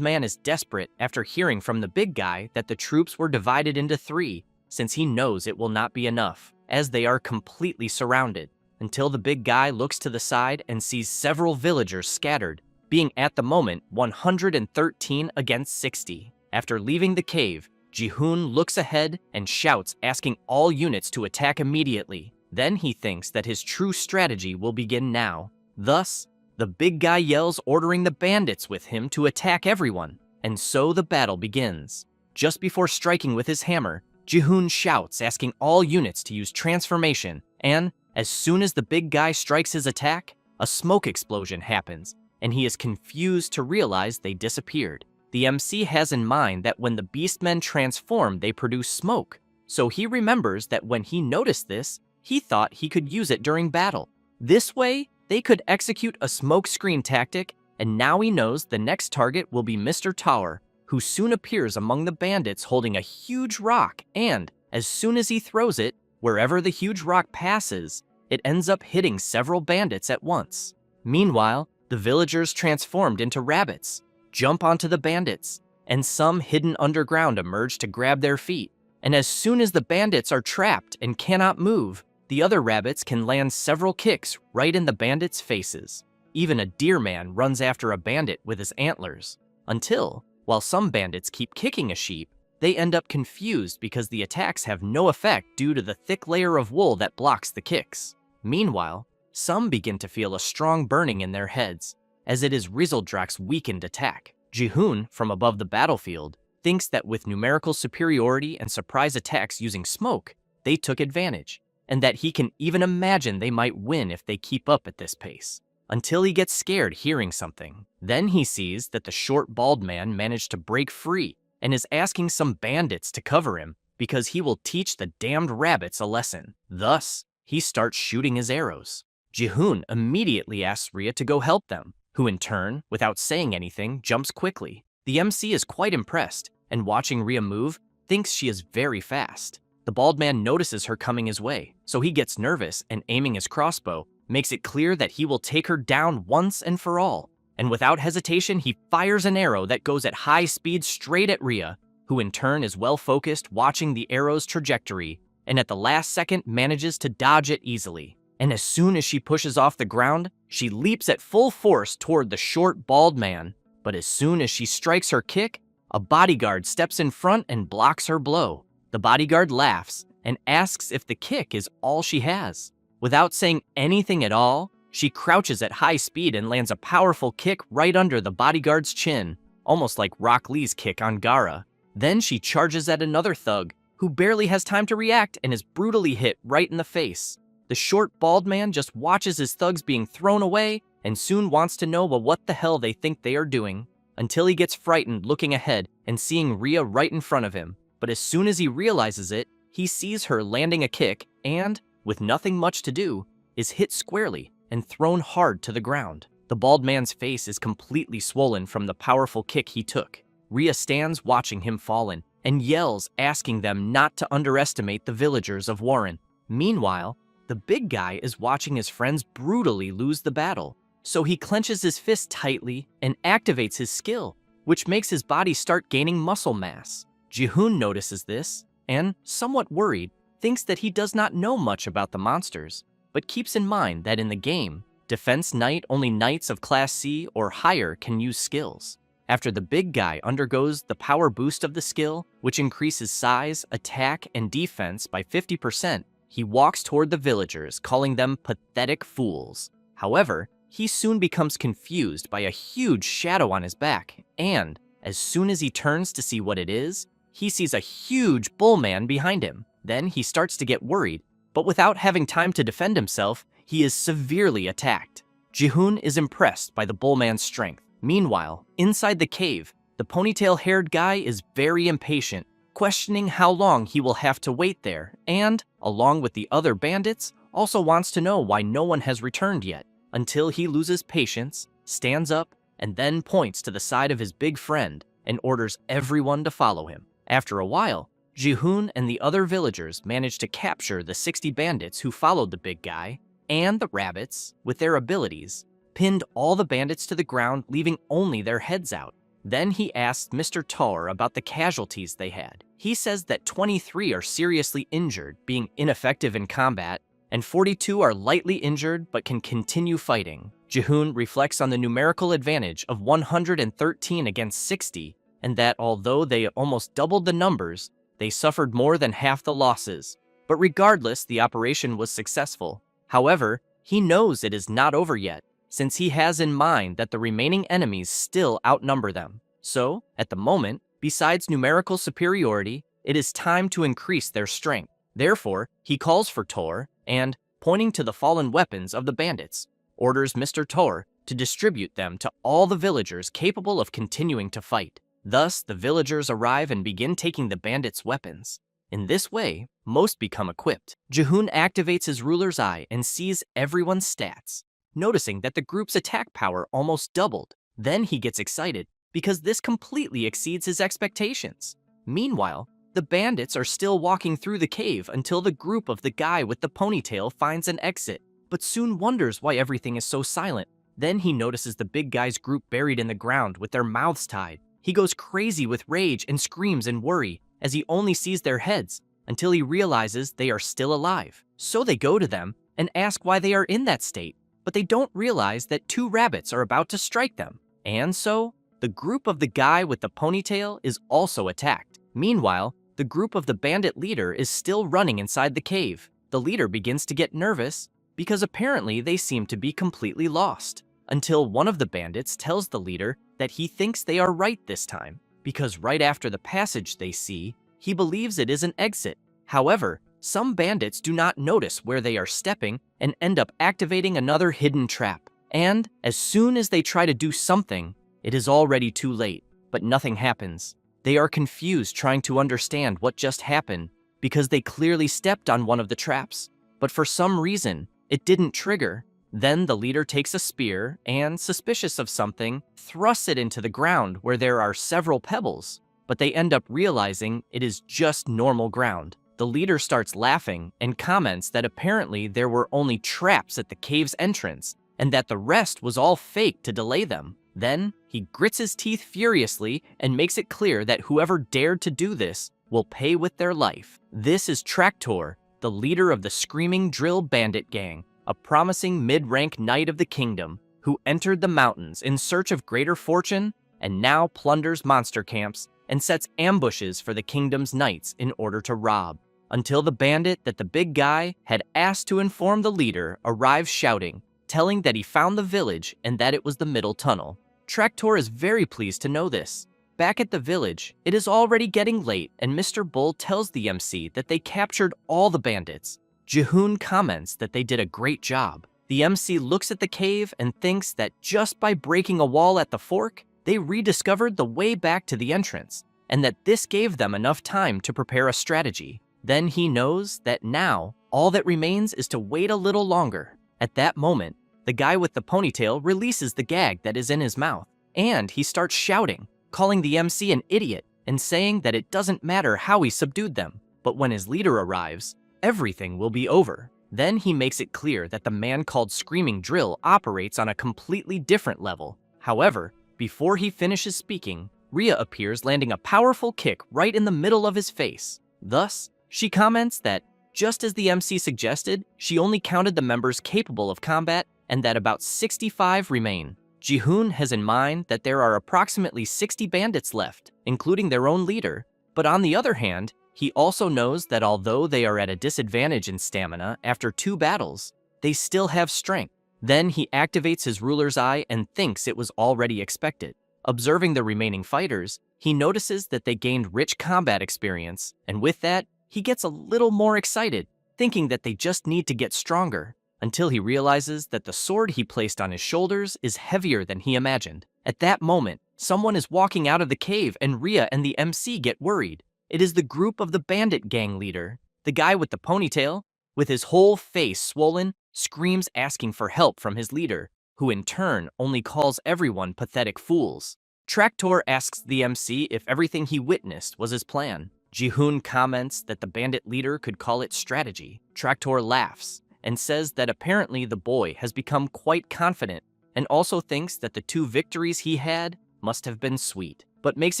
man is desperate after hearing from the big guy that the troops were divided into 3, since he knows it will not be enough, as they are completely surrounded, until the big guy looks to the side and sees several villagers scattered, being at the moment 113 against 60. After leaving the cave, Jihoon looks ahead and shouts, asking all units to attack immediately. Then he thinks that his true strategy will begin now. Thus, the big guy yells, ordering the bandits with him to attack everyone, and so the battle begins. Just before striking with his hammer, Jihoon shouts, asking all units to use transformation, and as soon as the big guy strikes his attack, a smoke explosion happens, and he is confused to realize they disappeared. The MC has in mind that when the beastmen transform, they produce smoke, so he remembers that when he noticed this, he thought he could use it during battle. This way, they could execute a smoke screen tactic, and now he knows the next target will be Mr. Tower, who soon appears among the bandits holding a huge rock, and as soon as he throws it, wherever the huge rock passes, it ends up hitting several bandits at once. Meanwhile, the villagers transformed into rabbits jump onto the bandits, and some hidden underground emerge to grab their feet. And as soon as the bandits are trapped and cannot move, the other rabbits can land several kicks right in the bandits' faces. Even a deer man runs after a bandit with his antlers, until, while some bandits keep kicking a sheep, they end up confused because the attacks have no effect due to the thick layer of wool that blocks the kicks. Meanwhile, some begin to feel a strong burning in their heads, as it is Rizaldrak's weakened attack. Jihoon, from above the battlefield, thinks that with numerical superiority and surprise attacks using smoke, they took advantage, and that he can even imagine they might win if they keep up at this pace. Until he gets scared hearing something. Then he sees that the short bald man managed to break free and is asking some bandits to cover him because he will teach the damned rabbits a lesson. Thus, he starts shooting his arrows. Jihoon immediately asks Rhea to go help them, who in turn, without saying anything, jumps quickly. The MC is quite impressed, and watching Rhea move, thinks she is very fast. The bald man notices her coming his way, so he gets nervous and aiming his crossbow, makes it clear that he will take her down once and for all. And without hesitation, he fires an arrow that goes at high speed straight at Rhea, who in turn is well focused watching the arrow's trajectory, and at the last second manages to dodge it easily. And as soon as she pushes off the ground, she leaps at full force toward the short, bald man. But as soon as she strikes her kick, a bodyguard steps in front and blocks her blow. The bodyguard laughs and asks if the kick is all she has. Without saying anything at all, she crouches at high speed and lands a powerful kick right under the bodyguard's chin, almost like Rock Lee's kick on Gaara. Then she charges at another thug, who barely has time to react and is brutally hit right in the face. The short, bald man just watches his thugs being thrown away and soon wants to know what the hell they think they are doing, until he gets frightened looking ahead and seeing Rhea right in front of him. But as soon as he realizes it, he sees her landing a kick and, with nothing much to do, is hit squarely and thrown hard to the ground. The bald man's face is completely swollen from the powerful kick he took. Rhea stands watching him fallen and yells, asking them not to underestimate the villagers of Warren. Meanwhile, the big guy is watching his friends brutally lose the battle, so he clenches his fist tightly and activates his skill, which makes his body start gaining muscle mass. Jihoon notices this and, somewhat worried, thinks that he does not know much about the monsters, but keeps in mind that in the game, Defense Knight only knights of Class C or higher can use skills. After the big guy undergoes the power boost of the skill, which increases size, attack, and defense by 50%, he walks toward the villagers, calling them pathetic fools. However, he soon becomes confused by a huge shadow on his back, and, as soon as he turns to see what it is, he sees a huge bullman behind him. Then he starts to get worried, but without having time to defend himself, he is severely attacked. Jihoon is impressed by the bullman's strength. Meanwhile, inside the cave, the ponytail-haired guy is very impatient, questioning how long he will have to wait there, and, along with the other bandits, also wants to know why no one has returned yet, until he loses patience, stands up, and then points to the side of his big friend and orders everyone to follow him. After a while, Jihoon and the other villagers manage to capture the 60 bandits who followed the big guy, and the rabbits, with their abilities, pinned all the bandits to the ground, leaving only their heads out. Then he asks Mr. Tor about the casualties they had. He says that 23 are seriously injured, being ineffective in combat, and 42 are lightly injured but can continue fighting. Jihoon reflects on the numerical advantage of 113 against 60, and that although they almost doubled the numbers, they suffered more than half the losses. But regardless, the operation was successful. However, he knows it is not over yet, since he has in mind that the remaining enemies still outnumber them. So, at the moment, besides numerical superiority, it is time to increase their strength. Therefore, he calls for Tor and, pointing to the fallen weapons of the bandits, orders Mr. Tor to distribute them to all the villagers capable of continuing to fight. Thus, the villagers arrive and begin taking the bandits' weapons. In this way, most become equipped. Jihoon activates his ruler's eye and sees everyone's stats, noticing that the group's attack power almost doubled. Then he gets excited because this completely exceeds his expectations. Meanwhile, the bandits are still walking through the cave until the group of the guy with the ponytail finds an exit, but soon wonders why everything is so silent. Then he notices the big guy's group buried in the ground with their mouths tied. He goes crazy with rage and screams in worry as he only sees their heads until he realizes they are still alive. So they go to them and ask why they are in that state, but they don't realize that 2 rabbits are about to strike them. And so, the group of the guy with the ponytail is also attacked. Meanwhile, the group of the bandit leader is still running inside the cave. The leader begins to get nervous because apparently they seem to be completely lost, until one of the bandits tells the leader that he thinks they are right this time, because right after the passage they see, he believes it is an exit. However, some bandits do not notice where they are stepping and end up activating another hidden trap. And as soon as they try to do something, it is already too late, but nothing happens. They are confused trying to understand what just happened because they clearly stepped on one of the traps, but for some reason, it didn't trigger. Then the leader takes a spear and, suspicious of something, thrusts it into the ground where there are several pebbles, but they end up realizing it is just normal ground. The leader starts laughing and comments that apparently there were only traps at the cave's entrance and that the rest was all fake to delay them. Then he grits his teeth furiously and makes it clear that whoever dared to do this will pay with their life. This is Traktor, the leader of the Screaming Drill Bandit Gang, a promising mid-rank knight of the kingdom who entered the mountains in search of greater fortune and now plunders monster camps and sets ambushes for the kingdom's knights in order to rob, until the bandit that the big guy had asked to inform the leader arrives shouting, telling that he found the village and that it was the middle tunnel. Traktor is very pleased to know this. Back at the village, it is already getting late and Mr. Bull tells the MC that they captured all the bandits. Jihoon comments that they did a great job. The MC looks at the cave and thinks that just by breaking a wall at the fork, they rediscovered the way back to the entrance, and that this gave them enough time to prepare a strategy. Then he knows that now, all that remains is to wait a little longer. At that moment, the guy with the ponytail releases the gag that is in his mouth, and he starts shouting, calling the MC an idiot and saying that it doesn't matter how he subdued them, but when his leader arrives, everything will be over. Then he makes it clear that the man called Screaming Drill operates on a completely different level. However, before he finishes speaking, Rhea appears, landing a powerful kick right in the middle of his face. Thus, she comments that, just as the MC suggested, she only counted the members capable of combat and that about 65 remain. Jihoon has in mind that there are approximately 60 bandits left, including their own leader, but on the other hand, he also knows that although they are at a disadvantage in stamina after 2 battles, they still have strength. Then he activates his ruler's eye and thinks it was already expected. Observing the remaining fighters, he notices that they gained rich combat experience, and with that, he gets a little more excited, thinking that they just need to get stronger, until he realizes that the sword he placed on his shoulders is heavier than he imagined. At that moment, someone is walking out of the cave and Rhea and the MC get worried. It is the group of the bandit gang leader. The guy with the ponytail, with his whole face swollen, screams asking for help from his leader, who in turn only calls everyone pathetic fools. Traktor asks the MC if everything he witnessed was his plan. Jihoon comments that the bandit leader could call it strategy. Traktor laughs and says that apparently the boy has become quite confident and also thinks that the 2 victories he had must have been sweet, but makes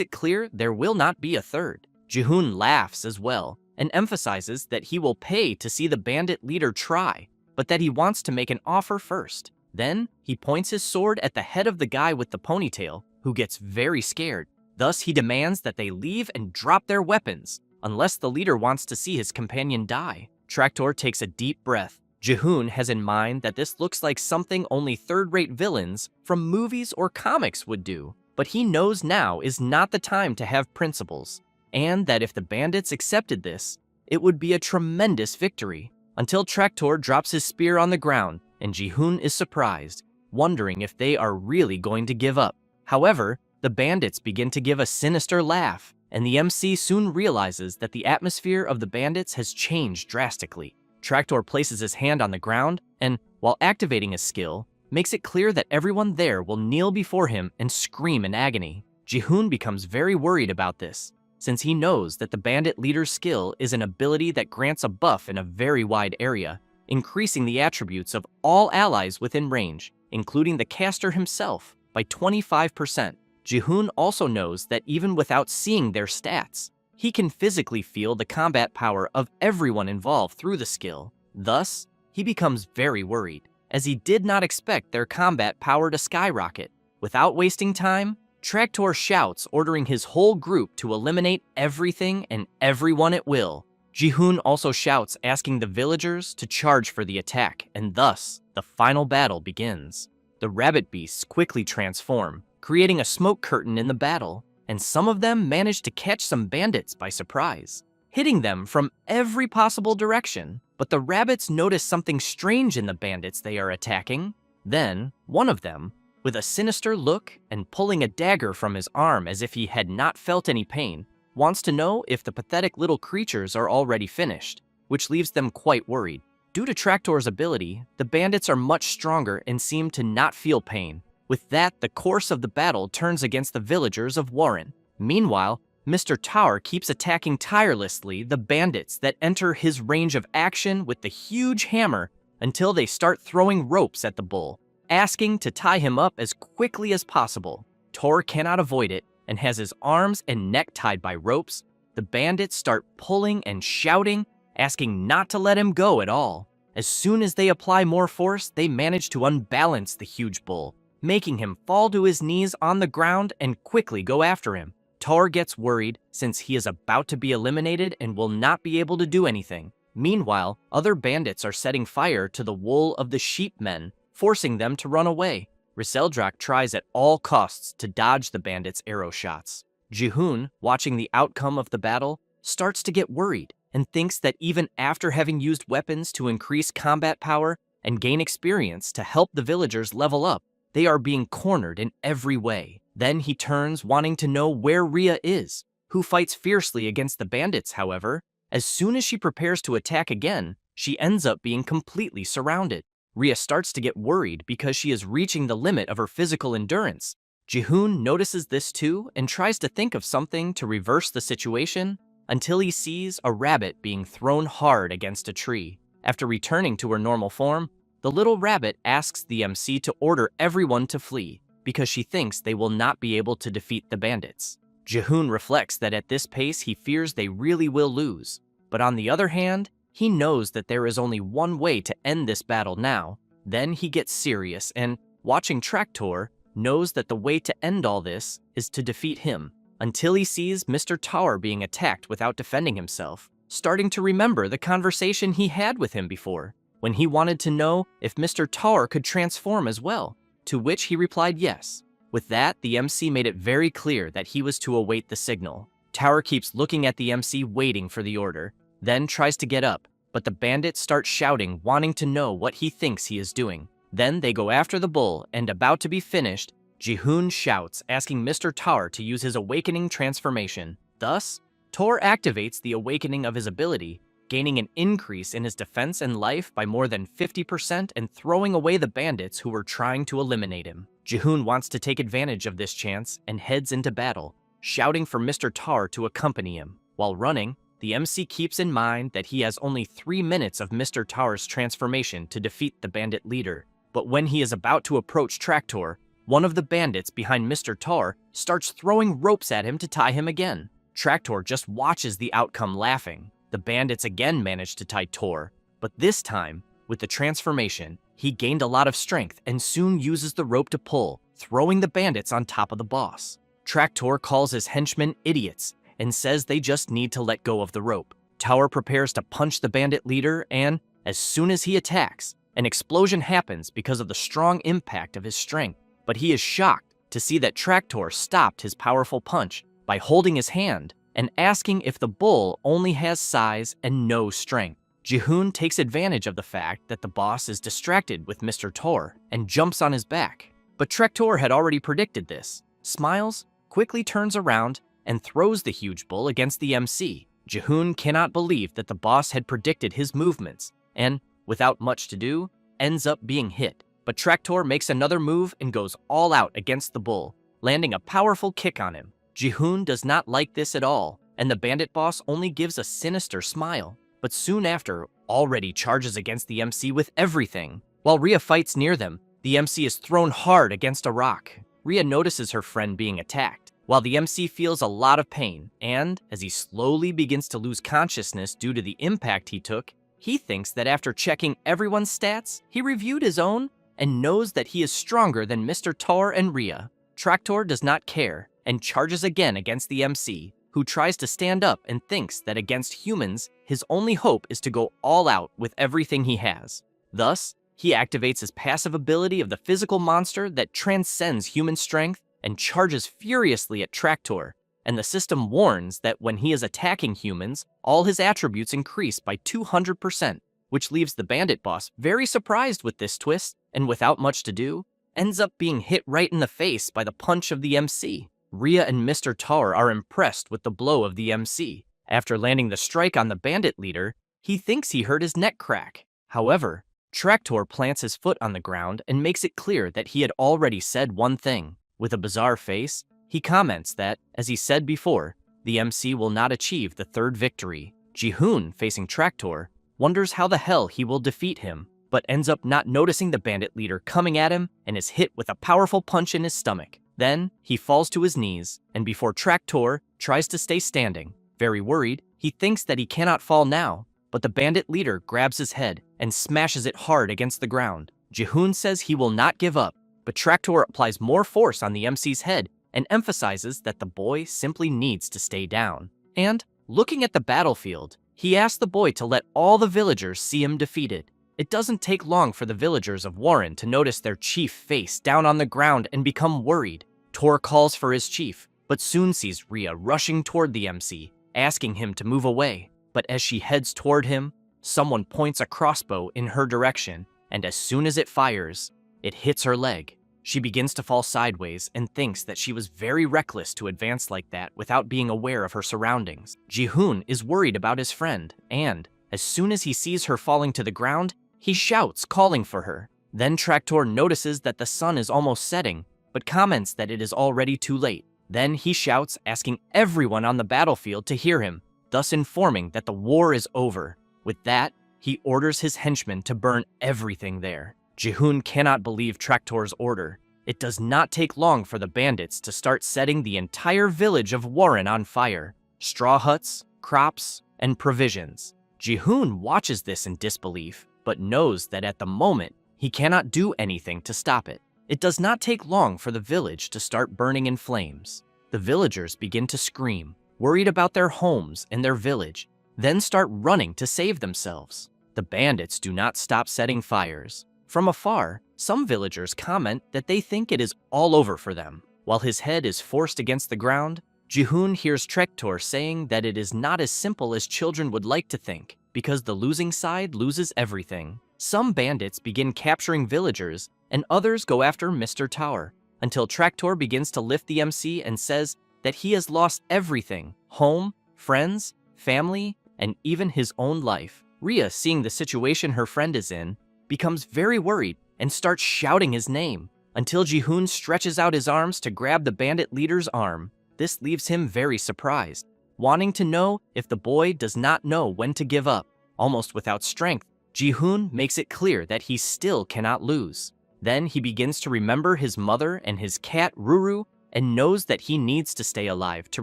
it clear there will not be a third. Jihoon laughs as well and emphasizes that he will pay to see the bandit leader try, but that he wants to make an offer first. Then he points his sword at the head of the guy with the ponytail, who gets very scared. Thus he demands that they leave and drop their weapons, unless the leader wants to see his companion die. Traktor takes a deep breath. Jihoon has in mind that this looks like something only third-rate villains from movies or comics would do, but he knows now is not the time to have principles, and that if the bandits accepted this, it would be a tremendous victory, until Traktor drops his spear on the ground and Jihoon is surprised, wondering if they are really going to give up. However, the bandits begin to give a sinister laugh, and the MC soon realizes that the atmosphere of the bandits has changed drastically. Traktor places his hand on the ground and, while activating his skill, makes it clear that everyone there will kneel before him and scream in agony. Jihoon becomes very worried about this, since he knows that the bandit leader's skill is an ability that grants a buff in a very wide area, increasing the attributes of all allies within range, including the caster himself, by 25%. Jihoon also knows that even without seeing their stats, he can physically feel the combat power of everyone involved through the skill. Thus, he becomes very worried, as he did not expect their combat power to skyrocket. Without wasting time, Traktor shouts, ordering his whole group to eliminate everything and everyone at will. Jihoon also shouts, asking the villagers to charge for the attack, and thus, the final battle begins. The rabbit beasts quickly transform, creating a smoke curtain in the battle, and some of them manage to catch some bandits by surprise, hitting them from every possible direction. But the rabbits notice something strange in the bandits they are attacking. Then, one of them, with a sinister look and pulling a dagger from his arm as if he had not felt any pain, wants to know if the pathetic little creatures are already finished, which leaves them quite worried. Due to Traktor's ability, the bandits are much stronger and seem to not feel pain. With that, the course of the battle turns against the villagers of Warren. Meanwhile, Mr. Tower keeps attacking tirelessly the bandits that enter his range of action with the huge hammer until they start throwing ropes at the bull, asking to tie him up as quickly as possible. Tor cannot avoid it and has his arms and neck tied by ropes. The bandits start pulling and shouting, asking not to let him go at all. As soon as they apply more force, they manage to unbalance the huge bull, making him fall to his knees on the ground and quickly go after him. Tor gets worried since he is about to be eliminated and will not be able to do anything. Meanwhile, other bandits are setting fire to the wool of the sheep men, forcing them to run away. Riseldrak tries at all costs to dodge the bandits' arrow shots. Jihoon, watching the outcome of the battle, starts to get worried and thinks that even after having used weapons to increase combat power and gain experience to help the villagers level up, they are being cornered in every way. Then he turns, wanting to know where Rhea is, who fights fiercely against the bandits. However, as soon as she prepares to attack again, she ends up being completely surrounded. Rhea starts to get worried because she is reaching the limit of her physical endurance. Jihoon notices this too and tries to think of something to reverse the situation until he sees a rabbit being thrown hard against a tree. After returning to her normal form, the little rabbit asks the MC to order everyone to flee because she thinks they will not be able to defeat the bandits. Jihoon reflects that at this pace he fears they really will lose, but on the other hand, he knows that there is only one way to end this battle now. Then he gets serious and, watching Traktor, knows that the way to end all this is to defeat him, until he sees Mr. Tower being attacked without defending himself, starting to remember the conversation he had with him before, when he wanted to know if Mr. Tower could transform as well, to which he replied yes. With that, the MC made it very clear that he was to await the signal. Tower keeps looking at the MC waiting for the order, then tries to get up, but the bandits start shouting, wanting to know what he thinks he is doing. Then they go after the bull, and about to be finished, Jihoon shouts, asking Mr. Tar to use his awakening transformation. Thus, Tor activates the awakening of his ability, gaining an increase in his defense and life by more than 50% and throwing away the bandits who were trying to eliminate him. Jihoon wants to take advantage of this chance and heads into battle, shouting for Mr. Tar to accompany him. While running, the MC keeps in mind that he has only 3 minutes of Mr. Tar's transformation to defeat the bandit leader. But when he is about to approach Traktor, one of the bandits behind Mr. Tar starts throwing ropes at him to tie him again. Traktor just watches the outcome laughing. The bandits again manage to tie Tor, but this time, with the transformation, he gained a lot of strength and soon uses the rope to pull, throwing the bandits on top of the boss. Traktor calls his henchmen idiots and says they just need to let go of the rope. Tower prepares to punch the bandit leader, and as soon as he attacks, an explosion happens because of the strong impact of his strength. But he is shocked to see that Traktor stopped his powerful punch by holding his hand and asking if the bull only has size and no strength. Jihoon takes advantage of the fact that the boss is distracted with Mr. Tor and jumps on his back. But Traktor had already predicted this, smiles, quickly turns around, and throws the huge bull against the MC. Jihoon cannot believe that the boss had predicted his movements, and, without much to do, ends up being hit. But Traktor makes another move and goes all out against the bull, landing a powerful kick on him. Jihoon does not like this at all, and the bandit boss only gives a sinister smile, but soon after, already charges against the MC with everything. While Rhea fights near them, the MC is thrown hard against a rock. Rhea notices her friend being attacked, while the MC feels a lot of pain, and as he slowly begins to lose consciousness due to the impact he took, he thinks that after checking everyone's stats, he reviewed his own and knows that he is stronger than Mr. Tar and Rhea. Traktor does not care and charges again against the MC, who tries to stand up and thinks that against humans, his only hope is to go all out with everything he has. Thus, he activates his passive ability of the physical monster that transcends human strength and charges furiously at Traktor, and the system warns that when he is attacking humans, all his attributes increase by 200%, which leaves the bandit boss very surprised with this twist, and without much to do, ends up being hit right in the face by the punch of the MC. Rhea and Mr. Tar are impressed with the blow of the MC. After landing the strike on the bandit leader, he thinks he heard his neck crack. However, Traktor plants his foot on the ground and makes it clear that he had already said one thing. With a bizarre face, he comments that, as he said before, the MC will not achieve the third victory. Jihoon, facing Traktor, wonders how the hell he will defeat him, but ends up not noticing the bandit leader coming at him and is hit with a powerful punch in his stomach. Then, he falls to his knees, and before Traktor tries to stay standing, very worried, he thinks that he cannot fall now, but the bandit leader grabs his head and smashes it hard against the ground. Jihoon says he will not give up, but Traktor applies more force on the MC's head and emphasizes that the boy simply needs to stay down. And, looking at the battlefield, he asks the boy to let all the villagers see him defeated. It doesn't take long for the villagers of Warren to notice their chief face down on the ground and become worried. Tor calls for his chief, but soon sees Rhea rushing toward the MC, asking him to move away. But as she heads toward him, someone points a crossbow in her direction, and as soon as it fires, it hits her leg. She begins to fall sideways and thinks that she was very reckless to advance like that without being aware of her surroundings. Jihoon is worried about his friend, and as soon as he sees her falling to the ground, he shouts, calling for her. Then Traktor notices that the sun is almost setting, but comments that it is already too late. Then he shouts, asking everyone on the battlefield to hear him, thus informing that the war is over. With that, he orders his henchmen to burn everything there. Jihoon cannot believe Traktor's order. It does not take long for the bandits to start setting the entire village of Warren on fire. Straw huts, crops, and provisions. Jihoon watches this in disbelief, but knows that at the moment, he cannot do anything to stop it. It does not take long for the village to start burning in flames. The villagers begin to scream, worried about their homes and their village, then start running to save themselves. The bandits do not stop setting fires. From afar, some villagers comment that they think it is all over for them. While his head is forced against the ground, Jihoon hears Traktor saying that it is not as simple as children would like to think, because the losing side loses everything. Some bandits begin capturing villagers, and others go after Mr. Tower. until Traktor begins to lift the MC and says that he has lost everything: home, friends, family, and even his own life. Rhea, seeing the situation her friend is in, becomes very worried and starts shouting his name until Jihoon stretches out his arms to grab the bandit leader's arm. This leaves him very surprised, wanting to know if the boy does not know when to give up. Almost without strength, Jihoon makes it clear that he still cannot lose. Then he begins to remember his mother and his cat Ruru and knows that he needs to stay alive to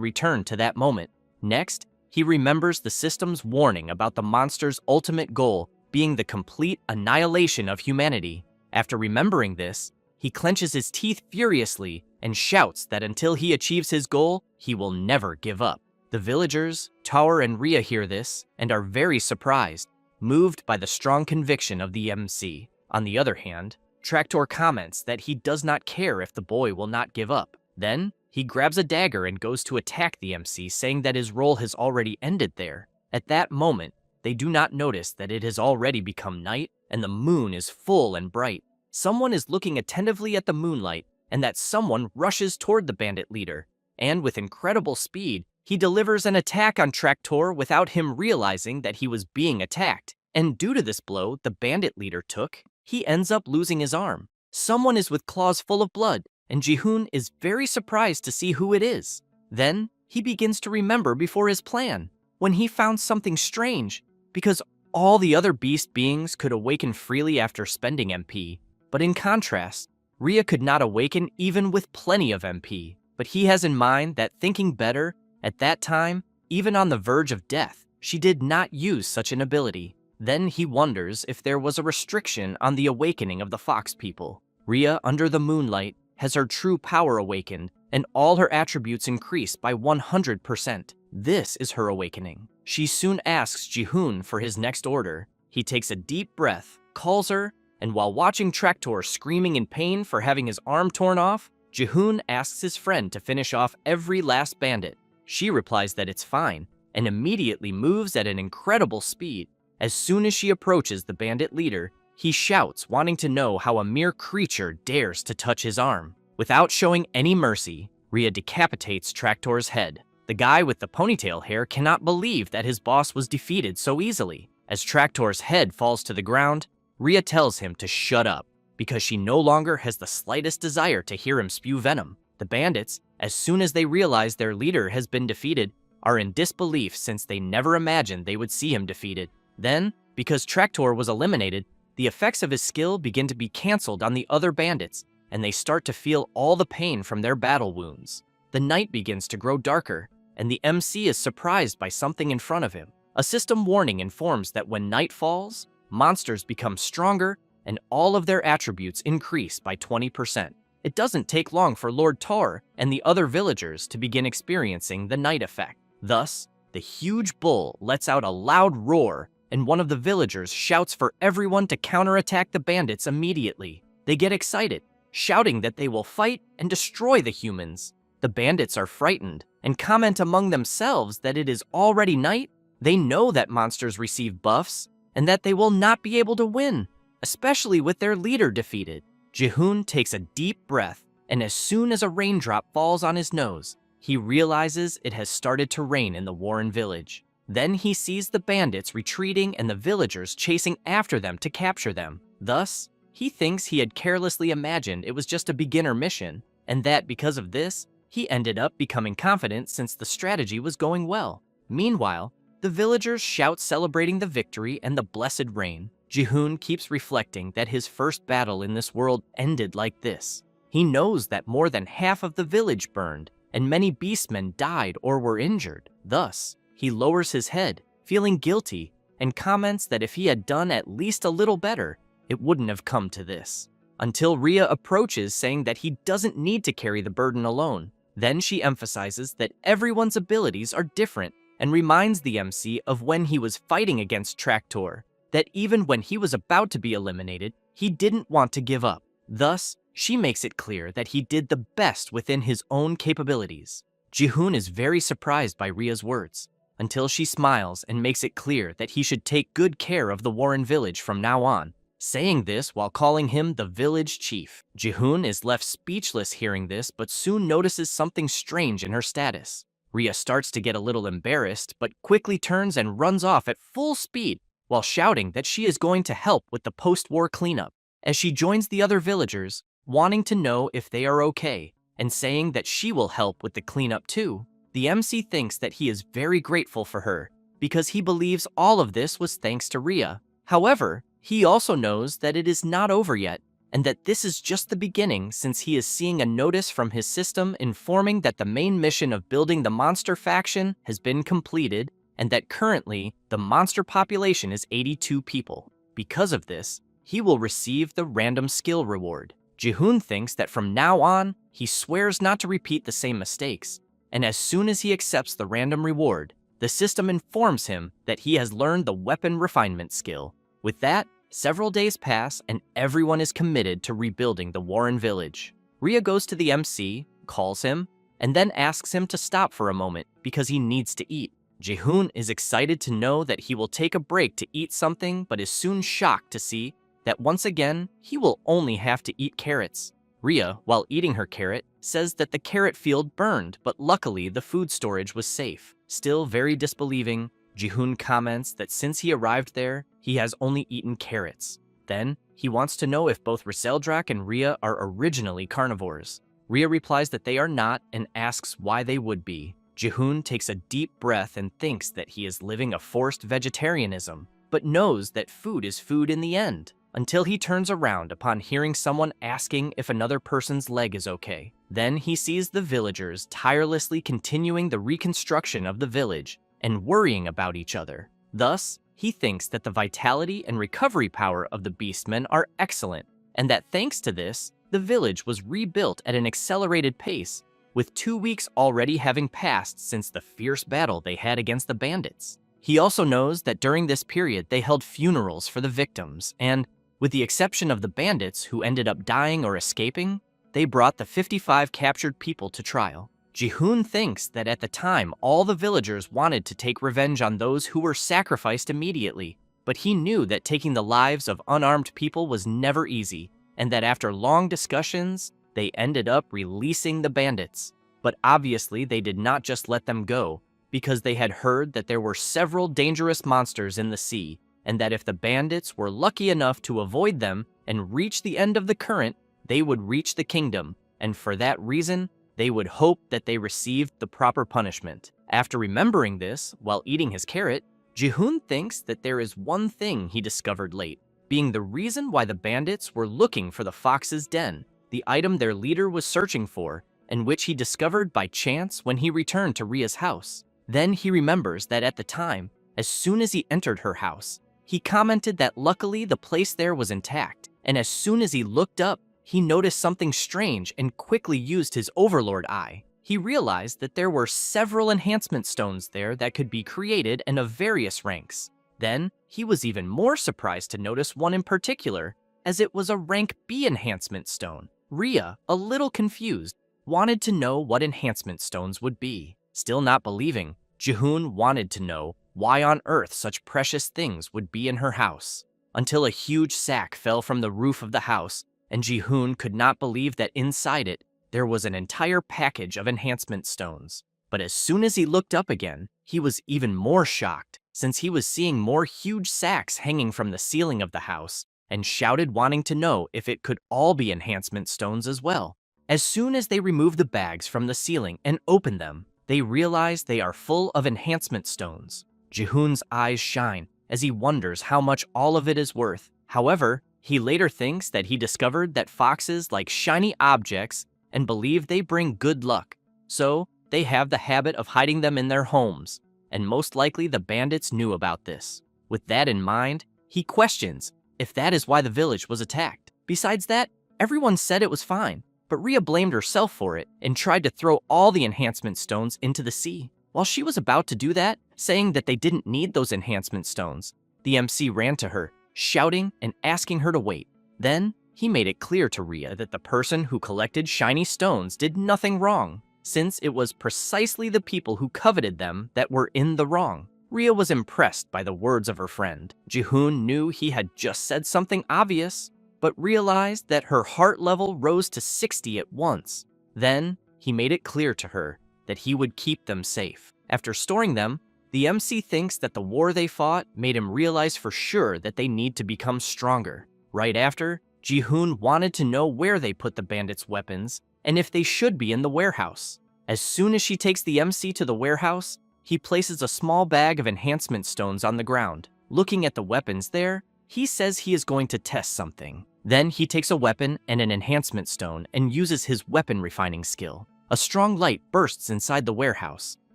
return to that moment. Next, he remembers the system's warning about the monster's ultimate goal being the complete annihilation of humanity. After remembering this, he clenches his teeth furiously and shouts that until he achieves his goal, he will never give up. The villagers, Tower and Rhea, hear this and are very surprised, moved by the strong conviction of the MC. On the other hand, Traktor comments that he does not care if the boy will not give up. Then, he grabs a dagger and goes to attack the MC, saying that his role has already ended there. At that moment, they do not notice that it has already become night and the moon is full and bright. Someone is looking attentively at the moonlight, and that someone rushes toward the bandit leader, and with incredible speed, he delivers an attack on Traktor without him realizing that he was being attacked. And due to this blow the bandit leader took, he ends up losing his arm. Someone is with claws full of blood, and Jihoon is very surprised to see who it is. Then, he begins to remember before his plan, when he found something strange, because all the other beast beings could awaken freely after spending MP. But in contrast, Rhea could not awaken even with plenty of MP. But he has in mind that thinking better, at that time, even on the verge of death, she did not use such an ability. Then he wonders if there was a restriction on the awakening of the fox people. Rhea, under the moonlight, has her true power awakened, and all her attributes increased by 100%. This is her awakening. She soon asks Jihoon for his next order. He takes a deep breath, calls her, and while watching Traktor screaming in pain for having his arm torn off, Jihoon asks his friend to finish off every last bandit. She replies that it's fine, and immediately moves at an incredible speed. As soon as she approaches the bandit leader, he shouts, wanting to know how a mere creature dares to touch his arm. Without showing any mercy, Rhea decapitates Traktor's head. The guy with the ponytail hair cannot believe that his boss was defeated so easily. As Traktor's head falls to the ground, Rhea tells him to shut up, because she no longer has the slightest desire to hear him spew venom. The bandits, as soon as they realize their leader has been defeated, are in disbelief since they never imagined they would see him defeated. Then, because Traktor was eliminated, the effects of his skill begin to be cancelled on the other bandits, and they start to feel all the pain from their battle wounds. The night begins to grow darker, and the MC is surprised by something in front of him. A system warning informs that when night falls, monsters become stronger, and all of their attributes increase by 20%. It doesn't take long for Lord Tor and the other villagers to begin experiencing the night effect. Thus, the huge bull lets out a loud roar, and one of the villagers shouts for everyone to counterattack the bandits immediately. They get excited, shouting that they will fight and destroy the humans. The bandits are frightened and comment among themselves that it is already night. They know that monsters receive buffs and that they will not be able to win, especially with their leader defeated. Jihoon takes a deep breath, and as soon as a raindrop falls on his nose, he realizes it has started to rain in the Warren village. Then he sees the bandits retreating and the villagers chasing after them to capture them. Thus, he thinks he had carelessly imagined it was just a beginner mission, and that because of this, he ended up becoming confident since the strategy was going well. Meanwhile, the villagers shout celebrating the victory and the blessed rain. Jihoon keeps reflecting that his first battle in this world ended like this. He knows that more than half of the village burned, and many beastmen died or were injured. Thus, he lowers his head, feeling guilty, and comments that if he had done at least a little better, it wouldn't have come to this. Until Rhea approaches, saying that he doesn't need to carry the burden alone. Then she emphasizes that everyone's abilities are different and reminds the MC of when he was fighting against Traktor, that even when he was about to be eliminated, he didn't want to give up. Thus, she makes it clear that he did the best within his own capabilities. Jihoon is very surprised by Rhea's words, until she smiles and makes it clear that he should take good care of the Warren village from now on, saying this while calling him the village chief. Jihoon is left speechless hearing this, but soon notices something strange in her status. Rhea starts to get a little embarrassed, but quickly turns and runs off at full speed while shouting that she is going to help with the post-war cleanup. As she joins the other villagers, wanting to know if they are okay, and saying that she will help with the cleanup too, the MC thinks that he is very grateful for her because he believes all of this was thanks to Rhea. However, he also knows that it is not over yet, and that this is just the beginning since he is seeing a notice from his system informing that the main mission of building the monster faction has been completed and that currently the monster population is 82 people. Because of this, he will receive the random skill reward. Jihoon thinks that from now on, he swears not to repeat the same mistakes, and as soon as he accepts the random reward, the system informs him that he has learned the weapon refinement skill. With that, several days pass and everyone is committed to rebuilding the Warren village. Rhea goes to the MC, calls him, and then asks him to stop for a moment because he needs to eat. Jihoon is excited to know that he will take a break to eat something, but is soon shocked to see that once again, he will only have to eat carrots. Rhea, while eating her carrot, says that the carrot field burned, but luckily the food storage was safe. Still very disbelieving, Jihoon comments that since he arrived there, he has only eaten carrots. Then, he wants to know if both Riseldrak and Rhea are originally carnivores. Rhea replies that they are not and asks why they would be. Jihoon takes a deep breath and thinks that he is living a forced vegetarianism, but knows that food is food in the end, until he turns around upon hearing someone asking if another person's leg is okay. Then he sees the villagers tirelessly continuing the reconstruction of the village and worrying about each other. Thus, he thinks that the vitality and recovery power of the beastmen are excellent, and that thanks to this, the village was rebuilt at an accelerated pace, with 2 weeks already having passed since the fierce battle they had against the bandits. He also knows that during this period they held funerals for the victims, and, with the exception of the bandits who ended up dying or escaping, they brought the 55 captured people to trial. Jihoon thinks that at the time all the villagers wanted to take revenge on those who were sacrificed immediately, but he knew that taking the lives of unarmed people was never easy, and that after long discussions, they ended up releasing the bandits. But obviously they did not just let them go, because they had heard that there were several dangerous monsters in the sea, and that if the bandits were lucky enough to avoid them and reach the end of the current, they would reach the kingdom, and for that reason, they would hope that they received the proper punishment. After remembering this, while eating his carrot, Jihoon thinks that there is one thing he discovered late, being the reason why the bandits were looking for the fox's den, the item their leader was searching for, and which he discovered by chance when he returned to Rhea's house. Then he remembers that at the time, as soon as he entered her house, he commented that luckily the place there was intact, and as soon as he looked up, he noticed something strange and quickly used his Overlord eye. He realized that there were several enhancement stones there that could be created and of various ranks. Then, he was even more surprised to notice one in particular, as it was a rank B enhancement stone. Rhea, a little confused, wanted to know what enhancement stones would be. Still not believing, Jihoon wanted to know why on earth such precious things would be in her house, until a huge sack fell from the roof of the house, and Jihoon could not believe that inside it, there was an entire package of enhancement stones. But as soon as he looked up again, he was even more shocked, since he was seeing more huge sacks hanging from the ceiling of the house, and shouted wanting to know if it could all be enhancement stones as well. As soon as they removed the bags from the ceiling and opened them, they realize they are full of enhancement stones. Jihoon's eyes shine as he wonders how much all of it is worth. However, he later thinks that he discovered that foxes like shiny objects and believe they bring good luck, so they have the habit of hiding them in their homes, and most likely the bandits knew about this. With that in mind, he questions if that is why the village was attacked. Besides that, everyone said it was fine, but Rhea blamed herself for it and tried to throw all the enhancement stones into the sea. While she was about to do that, saying that they didn't need those enhancement stones, the MC ran to her, shouting and asking her to wait. Then, he made it clear to Rhea that the person who collected shiny stones did nothing wrong, since it was precisely the people who coveted them that were in the wrong. Rhea was impressed by the words of her friend. Jihoon knew he had just said something obvious, but realized that her heart level rose to 60 at once. Then, he made it clear to her that he would keep them safe. After storing them, the MC thinks that the war they fought made him realize for sure that they need to become stronger. Right after, Jihoon wanted to know where they put the bandits' weapons and if they should be in the warehouse. As soon as she takes the MC to the warehouse, he places a small bag of enhancement stones on the ground. Looking at the weapons there, he says he is going to test something. Then he takes a weapon and an enhancement stone and uses his weapon refining skill. A strong light bursts inside the warehouse,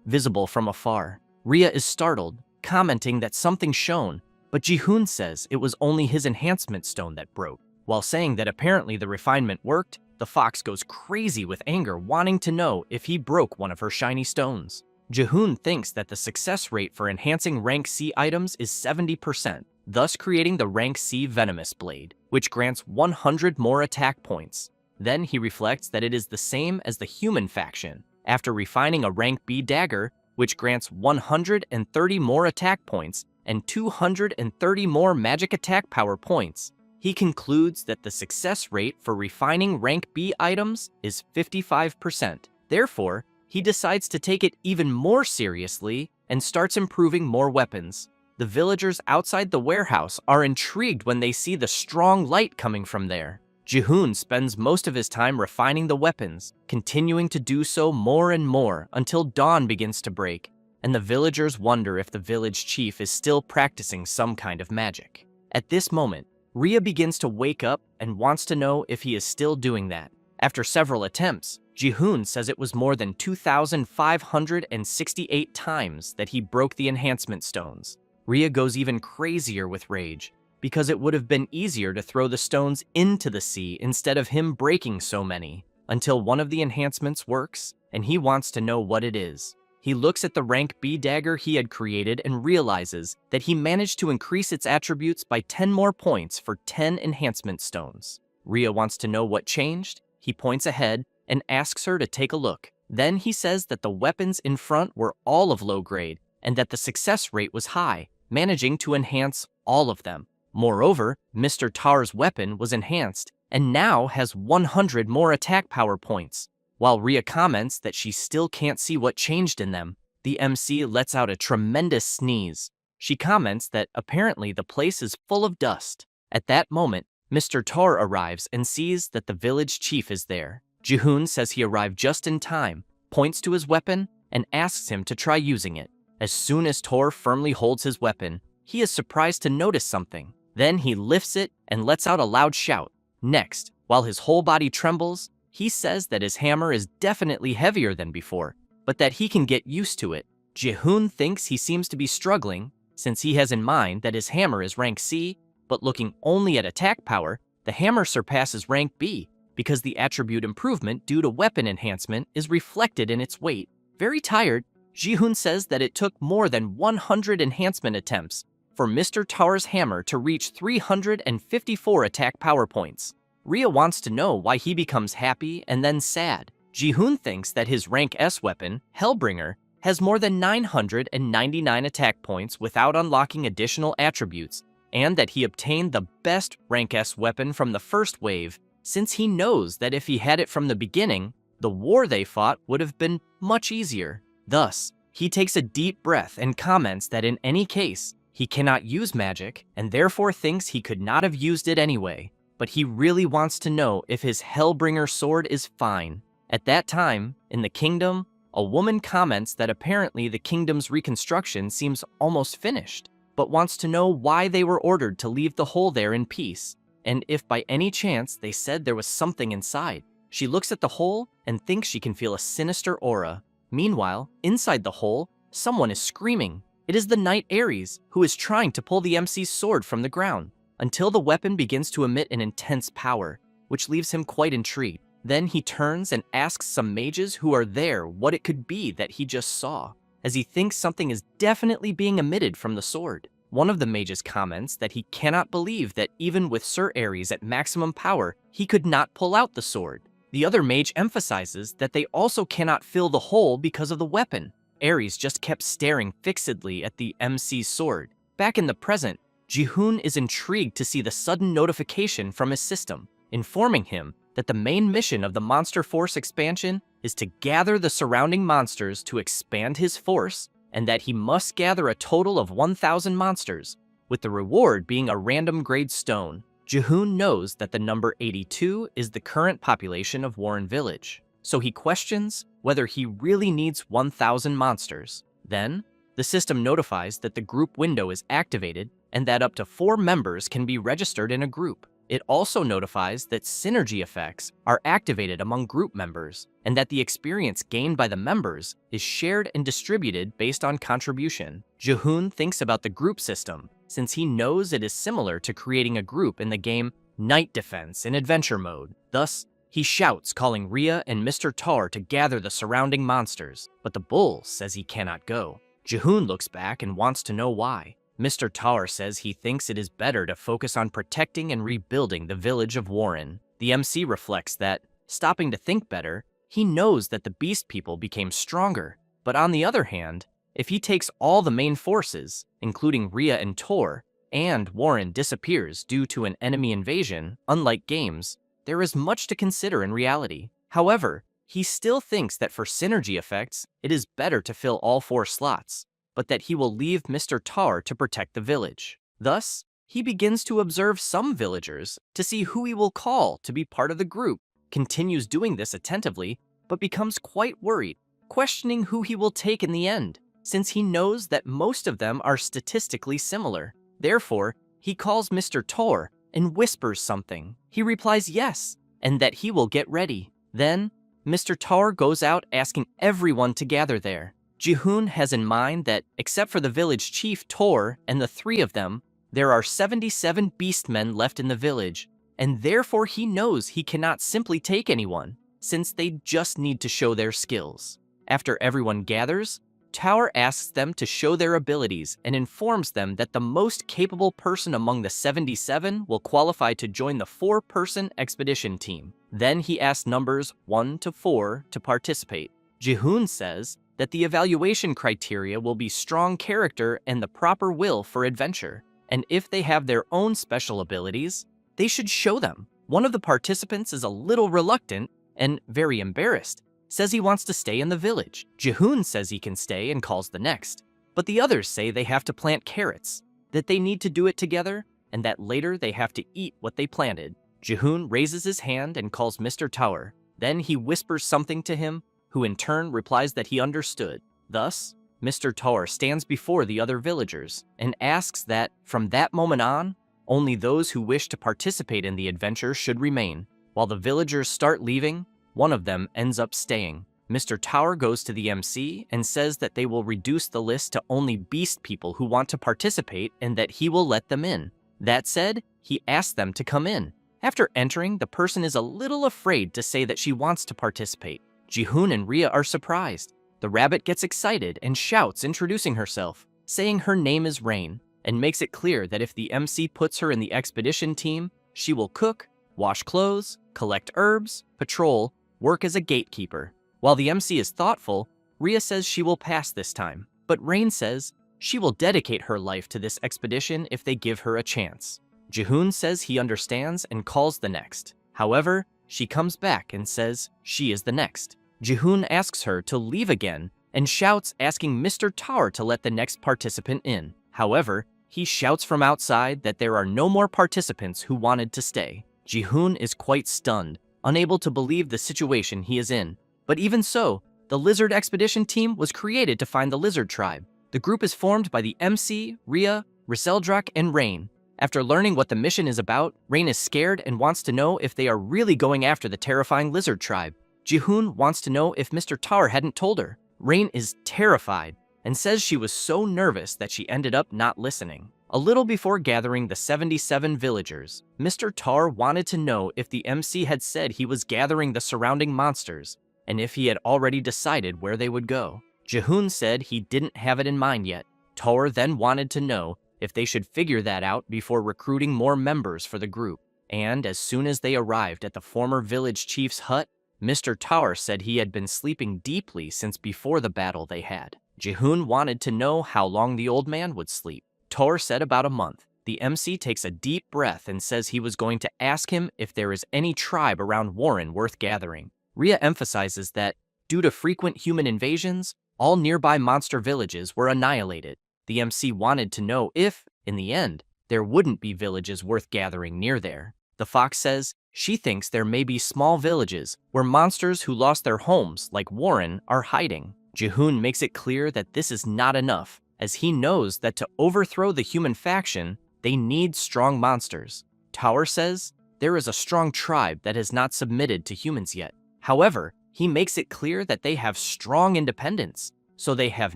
visible from afar. Rhea is startled, commenting that something shone, but Jihoon says it was only his enhancement stone that broke. While saying that apparently the refinement worked, the fox goes crazy with anger, wanting to know if he broke one of her shiny stones. Jihoon thinks that the success rate for enhancing rank C items is 70%, thus creating the rank C venomous blade, which grants 100 more attack points. Then he reflects that it is the same as the human faction. After refining a rank B dagger, which grants 130 more attack points and 230 more magic attack power points, he concludes that the success rate for refining rank B items is 55%. Therefore, he decides to take it even more seriously and starts improving more weapons. The villagers outside the warehouse are intrigued when they see the strong light coming from there. Jihoon spends most of his time refining the weapons, continuing to do so more and more until dawn begins to break, and the villagers wonder if the village chief is still practicing some kind of magic. At this moment, Rhea begins to wake up and wants to know if he is still doing that. After several attempts, Jihoon says it was more than 2,568 times that he broke the enhancement stones. Rhea goes even crazier with rage, because it would have been easier to throw the stones into the sea instead of him breaking so many, until one of the enhancements works, and he wants to know what it is. He looks at the rank B dagger he had created and realizes that he managed to increase its attributes by 10 more points for 10 enhancement stones. Rhea wants to know what changed. He points ahead and asks her to take a look. Then he says that the weapons in front were all of low grade and that the success rate was high, managing to enhance all of them. Moreover, Mr. Tar's weapon was enhanced and now has 100 more attack power points. While Rhea comments that she still can't see what changed in them, the MC lets out a tremendous sneeze. She comments that apparently the place is full of dust. At that moment, Mr. Tar arrives and sees that the village chief is there. Jihoon says he arrived just in time, points to his weapon, and asks him to try using it. As soon as Tor firmly holds his weapon, he is surprised to notice something. Then he lifts it and lets out a loud shout. Next, while his whole body trembles, he says that his hammer is definitely heavier than before, but that he can get used to it. Jihoon thinks he seems to be struggling, since he has in mind that his hammer is rank C, but looking only at attack power, the hammer surpasses rank B, because the attribute improvement due to weapon enhancement is reflected in its weight. Very tired, Jihoon says that it took more than 100 enhancement attempts for Mr. Tar's hammer to reach 354 attack power points. Rhea wants to know why he becomes happy and then sad. Jihoon thinks that his rank S weapon, Hellbringer, has more than 999 attack points without unlocking additional attributes, and that he obtained the best rank S weapon from the first wave, since he knows that if he had it from the beginning, the war they fought would have been much easier. Thus, he takes a deep breath and comments that in any case, he cannot use magic, and therefore thinks he could not have used it anyway. But he really wants to know if his Hellbringer sword is fine. At that time, in the kingdom, a woman comments that apparently the kingdom's reconstruction seems almost finished, but wants to know why they were ordered to leave the hole there in peace, and if by any chance they said there was something inside. She looks at the hole and thinks she can feel a sinister aura. Meanwhile, inside the hole, someone is screaming. It is the knight Ares, who is trying to pull the MC's sword from the ground, until the weapon begins to emit an intense power, which leaves him quite intrigued. Then he turns and asks some mages who are there what it could be that he just saw, as he thinks something is definitely being emitted from the sword. One of the mages comments that he cannot believe that even with Sir Ares at maximum power, he could not pull out the sword. The other mage emphasizes that they also cannot fill the hole because of the weapon. Aries just kept staring fixedly at the MC's sword. Back in the present, Jihoon is intrigued to see the sudden notification from his system, informing him that the main mission of the Monster Force expansion is to gather the surrounding monsters to expand his force, and that he must gather a total of 1,000 monsters, with the reward being a random grade stone. Jihoon knows that the number 82 is the current population of Warren Village, so he questions whether he really needs 1,000 monsters. Then, the system notifies that the group window is activated and that up to 4 members can be registered in a group. It also notifies that synergy effects are activated among group members and that the experience gained by the members is shared and distributed based on contribution. Jihoon thinks about the group system since he knows it is similar to creating a group in the game Night Defense in Adventure Mode. Thus, he shouts, calling Rhea and Mr. Tar to gather the surrounding monsters, but the bull says he cannot go. Jihoon looks back and wants to know why. Mr. Tar says he thinks it is better to focus on protecting and rebuilding the village of Warren. The MC reflects that, stopping to think better, he knows that the Beast People became stronger. But on the other hand, if he takes all the main forces, including Rhea and Tor, and Warren disappears due to an enemy invasion, unlike games, there is much to consider in reality. However, he still thinks that for synergy effects, it is better to fill all 4 slots, but that he will leave Mr. Tar to protect the village. Thus, he begins to observe some villagers to see who he will call to be part of the group, continues doing this attentively, but becomes quite worried, questioning who he will take in the end, since he knows that most of them are statistically similar. Therefore, he calls Mr. Tar and whispers something. He replies yes, and that he will get ready. Then, Mr. Tar goes out asking everyone to gather there. Jihoon has in mind that, except for the village chief Tor and the 3 of them, there are 77 beastmen left in the village, and therefore he knows he cannot simply take anyone, since they just need to show their skills. After everyone gathers, Tower asks them to show their abilities and informs them that the most capable person among the 77 will qualify to join the 4-person expedition team. Then he asks numbers 1 to 4 to participate. Jihoon says that the evaluation criteria will be strong character and the proper will for adventure, and if they have their own special abilities, they should show them. One of the participants is a little reluctant and very embarrassed, says he wants to stay in the village. Jihoon says he can stay and calls the next, but the others say they have to plant carrots, that they need to do it together, and that later they have to eat what they planted. Jihoon raises his hand and calls Mr. Tower. Then he whispers something to him, who in turn replies that he understood. Thus, Mr. Tower stands before the other villagers and asks that, from that moment on, only those who wish to participate in the adventure should remain. While the villagers start leaving, one of them ends up staying. Mr. Tower goes to the MC and says that they will reduce the list to only beast people who want to participate and that he will let them in. That said, he asks them to come in. After entering, the person is a little afraid to say that she wants to participate. Jihoon and Rhea are surprised. The rabbit gets excited and shouts, introducing herself, saying her name is Rain, and makes it clear that if the MC puts her in the expedition team, she will cook, wash clothes, collect herbs, patrol, work as a gatekeeper. While the MC is thoughtful, Rhea says she will pass this time, but Rain says she will dedicate her life to this expedition if they give her a chance. Jihoon says he understands and calls the next. However, she comes back and says she is the next. Jihoon asks her to leave again and shouts, asking Mr. Tower to let the next participant in. However, he shouts from outside that there are no more participants who wanted to stay. Jihoon is quite stunned, unable to believe the situation he is in. But even so, the Lizard Expedition team was created to find the Lizard Tribe. The group is formed by the MC, Rhea, Riseldrak, and Rain. After learning what the mission is about, Rain is scared and wants to know if they are really going after the terrifying Lizard Tribe. Jihoon wants to know if Mr. Tower hadn't told her. Rain is terrified and says she was so nervous that she ended up not listening. A little before gathering the 77 villagers, Mr. Tar wanted to know if the MC had said he was gathering the surrounding monsters, and if he had already decided where they would go. Jihoon said he didn't have it in mind yet. Tar then wanted to know if they should figure that out before recruiting more members for the group. And as soon as they arrived at the former village chief's hut, Mr. Tar said he had been sleeping deeply since before the battle they had. Jihoon wanted to know how long the old man would sleep. Tor said about a month. The MC takes a deep breath and says he was going to ask him if there is any tribe around Warren worth gathering. Rhea emphasizes that, due to frequent human invasions, all nearby monster villages were annihilated. The MC wanted to know if, in the end, there wouldn't be villages worth gathering near there. The fox says she thinks there may be small villages where monsters who lost their homes, like Warren, are hiding. Jihoon makes it clear that this is not enough, as he knows that to overthrow the human faction, they need strong monsters. Tower says there is a strong tribe that has not submitted to humans yet. However, he makes it clear that they have strong independence, so they have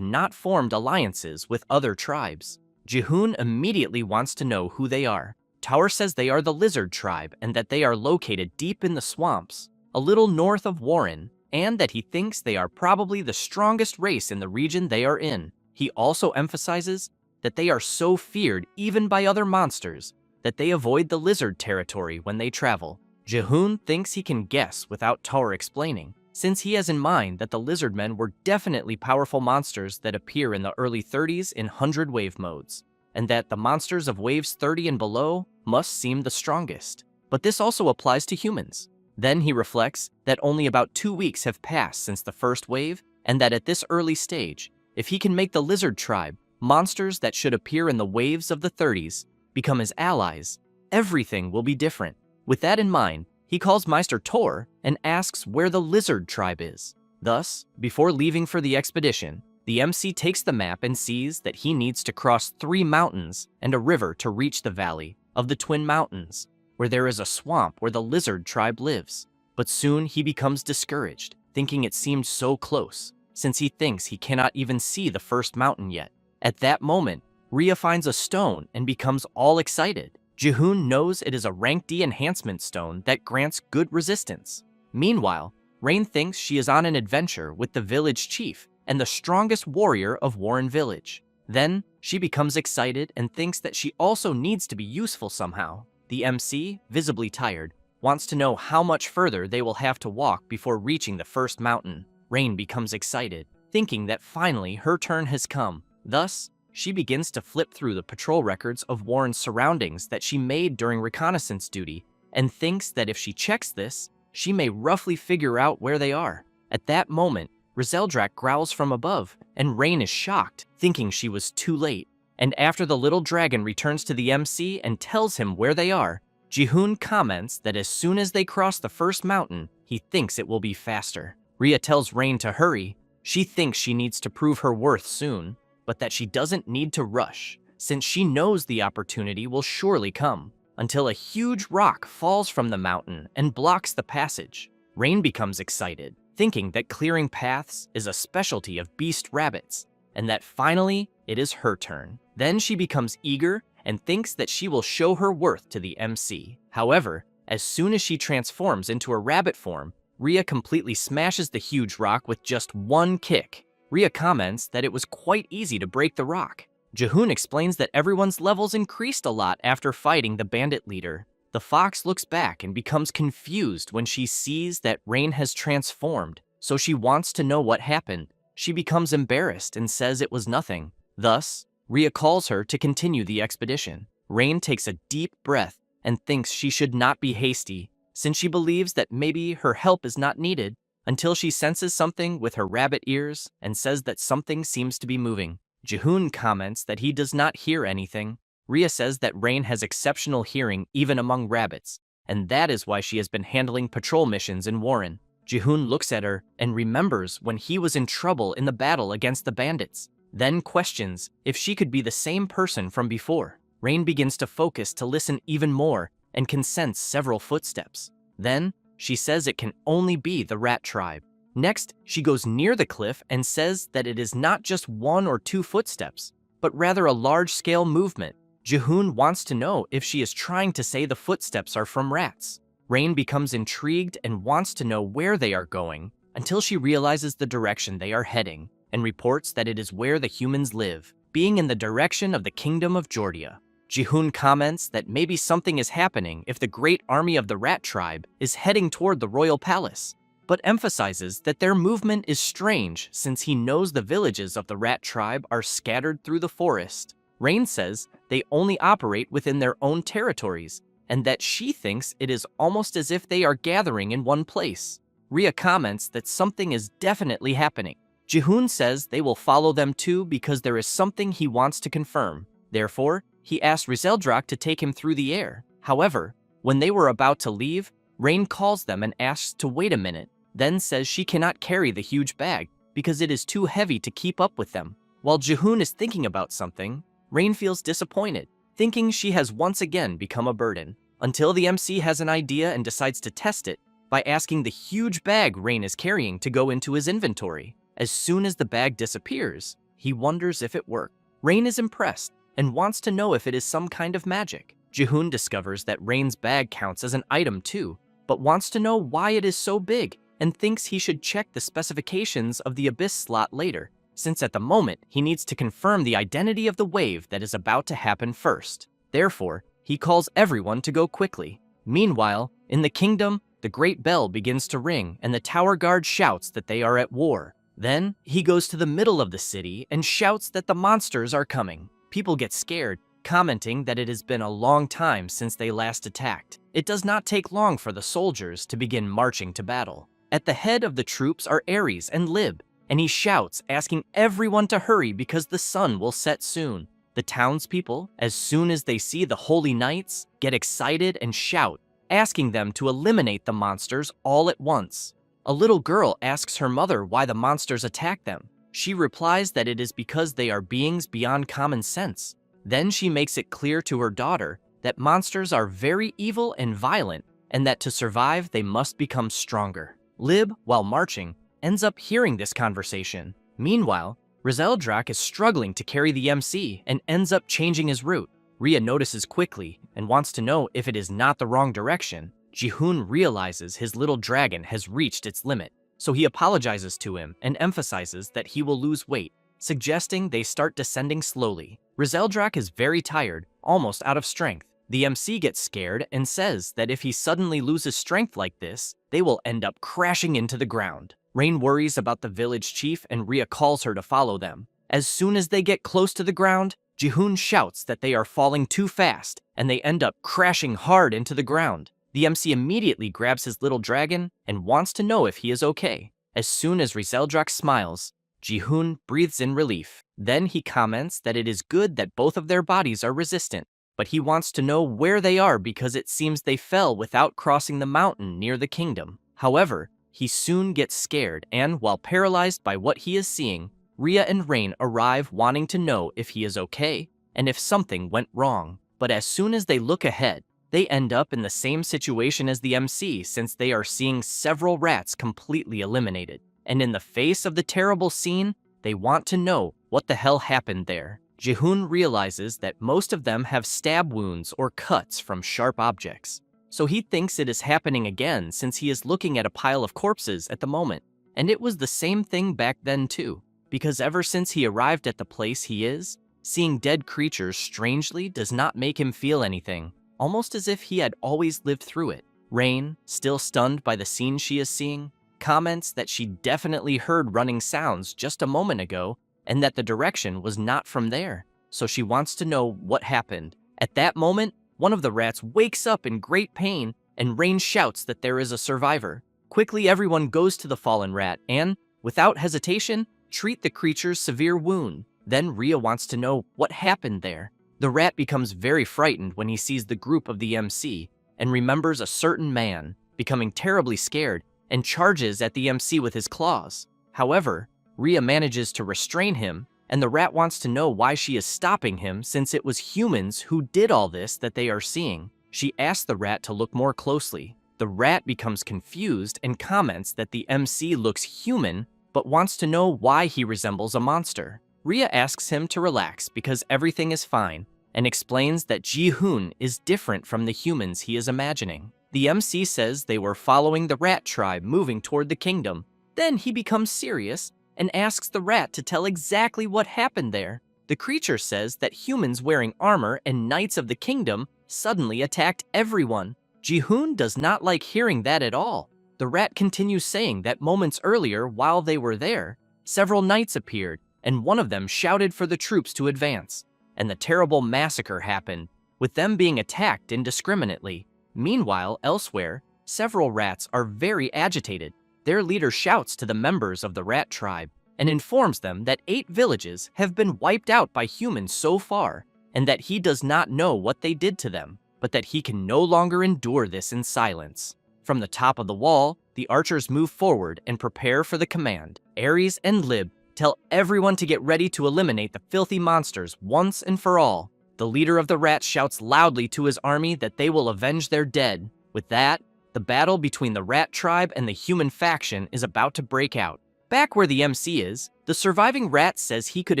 not formed alliances with other tribes. Jihoon immediately wants to know who they are. Tower says they are the lizard tribe and that they are located deep in the swamps, a little north of Warren, and that he thinks they are probably the strongest race in the region they are in. He also emphasizes that they are so feared even by other monsters that they avoid the lizard territory when they travel. Jihoon thinks he can guess without Tower explaining, since he has in mind that the lizard men were definitely powerful monsters that appear in the early 30s in 100 wave modes, and that the monsters of waves 30 and below must seem the strongest. But this also applies to humans. Then he reflects that only about 2 weeks have passed since the first wave, and that at this early stage, if he can make the lizard tribe, monsters that should appear in the waves of the 30s, become his allies, everything will be different. With that in mind, he calls Meister Tor and asks where the lizard tribe is. Thus, before leaving for the expedition, the MC takes the map and sees that he needs to cross 3 mountains and a river to reach the valley of the Twin Mountains, where there is a swamp where the lizard tribe lives. But soon he becomes discouraged, thinking it seemed so close, since he thinks he cannot even see the first mountain yet. At that moment, Rhea finds a stone and becomes all excited. Jihoon knows it is a rank D enhancement stone that grants good resistance. Meanwhile, Rain thinks she is on an adventure with the village chief and the strongest warrior of Warren Village. Then, she becomes excited and thinks that she also needs to be useful somehow. The MC, visibly tired, wants to know how much further they will have to walk before reaching the first mountain. Rain becomes excited, thinking that finally her turn has come. Thus, she begins to flip through the patrol records of Warren's surroundings that she made during reconnaissance duty and thinks that if she checks this, she may roughly figure out where they are. At that moment, Rizeldrak growls from above, and Rain is shocked, thinking she was too late. And after the little dragon returns to the MC and tells him where they are, Jihoon comments that as soon as they cross the first mountain, he thinks it will be faster. Rhea tells Rain to hurry. She thinks she needs to prove her worth soon, but that she doesn't need to rush, since she knows the opportunity will surely come, until a huge rock falls from the mountain and blocks the passage. Rain becomes excited, thinking that clearing paths is a specialty of beast rabbits, and that finally it is her turn. Then she becomes eager and thinks that she will show her worth to the MC. However, as soon as she transforms into a rabbit form, Rhea completely smashes the huge rock with just one kick. Rhea comments that it was quite easy to break the rock. Jihoon explains that everyone's levels increased a lot after fighting the bandit leader. The fox looks back and becomes confused when she sees that Rain has transformed, so she wants to know what happened. She becomes embarrassed and says it was nothing. Thus, Rhea calls her to continue the expedition. Rain takes a deep breath and thinks she should not be hasty, since she believes that maybe her help is not needed, until she senses something with her rabbit ears and says that something seems to be moving. Jihoon comments that he does not hear anything. Rhea says that Rain has exceptional hearing even among rabbits, and that is why she has been handling patrol missions in Warren. Jihoon looks at her and remembers when he was in trouble in the battle against the bandits, then questions if she could be the same person from before. Rain begins to focus to listen even more and can sense several footsteps. Then, she says it can only be the rat tribe. Next, she goes near the cliff and says that it is not just 1 or 2 footsteps, but rather a large-scale movement. Jihoon wants to know if she is trying to say the footsteps are from rats. Rain becomes intrigued and wants to know where they are going, until she realizes the direction they are heading, and reports that it is where the humans live, being in the direction of the Kingdom of Jordia. Jihoon comments that maybe something is happening if the great army of the rat tribe is heading toward the royal palace. but emphasizes that their movement is strange since he knows the villages of the rat tribe are scattered through the forest. Rain says they only operate within their own territories, and that she thinks it is almost as if they are gathering in one place. Rhea comments that something is definitely happening. Jihoon says they will follow them too because there is something he wants to confirm. Therefore, he asks Rizeldrak to take him through the air. However, when they were about to leave, Rain calls them and asks to wait a minute, then says she cannot carry the huge bag because it is too heavy to keep up with them. While Jihoon is thinking about something, Rain feels disappointed, thinking she has once again become a burden, until the MC has an idea and decides to test it by asking the huge bag Rain is carrying to go into his inventory. As soon as the bag disappears, he wonders if it worked. Rain is impressed and wants to know if it is some kind of magic. Jihoon discovers that Rain's bag counts as an item too, but wants to know why it is so big and thinks he should check the specifications of the Abyss slot later, since at the moment he needs to confirm the identity of the wave that is about to happen first. Therefore, he calls everyone to go quickly. Meanwhile, in the kingdom, the great bell begins to ring and the tower guard shouts that they are at war. Then, he goes to the middle of the city and shouts that the monsters are coming. People get scared, commenting that it has been a long time since they last attacked. It does not take long for the soldiers to begin marching to battle. At the head of the troops are Ares and Lib, and he shouts, asking everyone to hurry because the sun will set soon. The townspeople, as soon as they see the holy knights, get excited and shout, asking them to eliminate the monsters all at once. A little girl asks her mother why the monsters attack them. She replies that it is because they are beings beyond common sense. Then she makes it clear to her daughter that monsters are very evil and violent, and that to survive they must become stronger. Lib, while marching, ends up hearing this conversation. Meanwhile, Rizeldrak is struggling to carry the MC and ends up changing his route. Rhea notices quickly and wants to know if it is not the wrong direction. Jihoon realizes his little dragon has reached its limit, so he apologizes to him and emphasizes that he will lose weight, suggesting they start descending slowly. Rizeldrak is very tired, almost out of strength. The MC gets scared and says that if he suddenly loses strength like this, they will end up crashing into the ground. Rain worries about the village chief and Rhea calls her to follow them. As soon as they get close to the ground, Jihoon shouts that they are falling too fast and they end up crashing hard into the ground. The MC immediately grabs his little dragon and wants to know if he is okay. As soon as Rizeldrak smiles, Jihoon breathes in relief. Then he comments that it is good that both of their bodies are resistant, but he wants to know where they are because it seems they fell without crossing the mountain near the kingdom. However, he soon gets scared and, while paralyzed by what he is seeing, Rhea and Rain arrive wanting to know if he is okay and if something went wrong. But as soon as they look ahead, they end up in the same situation as the MC since they are seeing several rats completely eliminated. And in the face of the terrible scene, they want to know what the hell happened there. Jihoon realizes that most of them have stab wounds or cuts from sharp objects. So he thinks it is happening again since he is looking at a pile of corpses at the moment. And it was the same thing back then too, because ever since he arrived at the place he is, seeing dead creatures strangely does not make him feel anything, almost as if he had always lived through it. Rain, still stunned by the scene she is seeing, comments that she definitely heard running sounds just a moment ago and that the direction was not from there, so she wants to know what happened. At that moment, one of the rats wakes up in great pain and Rain shouts that there is a survivor. Quickly, everyone goes to the fallen rat and, without hesitation, treat the creature's severe wound. Then Rhea wants to know what happened there. The rat becomes very frightened when he sees the group of the MC and remembers a certain man, becoming terribly scared and charges at the MC with his claws. However, Rhea manages to restrain him, and the rat wants to know why she is stopping him since it was humans who did all this that they are seeing. She asks the rat to look more closely. The rat becomes confused and comments that the MC looks human but wants to know why he resembles a monster. Rhea asks him to relax because everything is fine and explains that Jihoon is different from the humans he is imagining. The MC says they were following the rat tribe moving toward the kingdom. Then he becomes serious and asks the rat to tell exactly what happened there. The creature says that humans wearing armor and knights of the kingdom suddenly attacked everyone. Jihoon does not like hearing that at all. The The rat continues saying that moments earlier, while they were there, several knights appeared, and one of them shouted for the troops to advance. And the terrible massacre happened, with them being attacked indiscriminately. Meanwhile, elsewhere, several rats are very agitated. Their leader shouts to the members of the rat tribe and informs them that 8 villages have been wiped out by humans so far, and that he does not know what they did to them, but that he can no longer endure this in silence. From the top of the wall, the archers move forward and prepare for the command. Ares and Lib tell everyone to get ready to eliminate the filthy monsters once and for all. The leader of the rats shouts loudly to his army that they will avenge their dead. With that, the battle between the rat tribe and the human faction is about to break out. Back where the MC is, the surviving rat says he could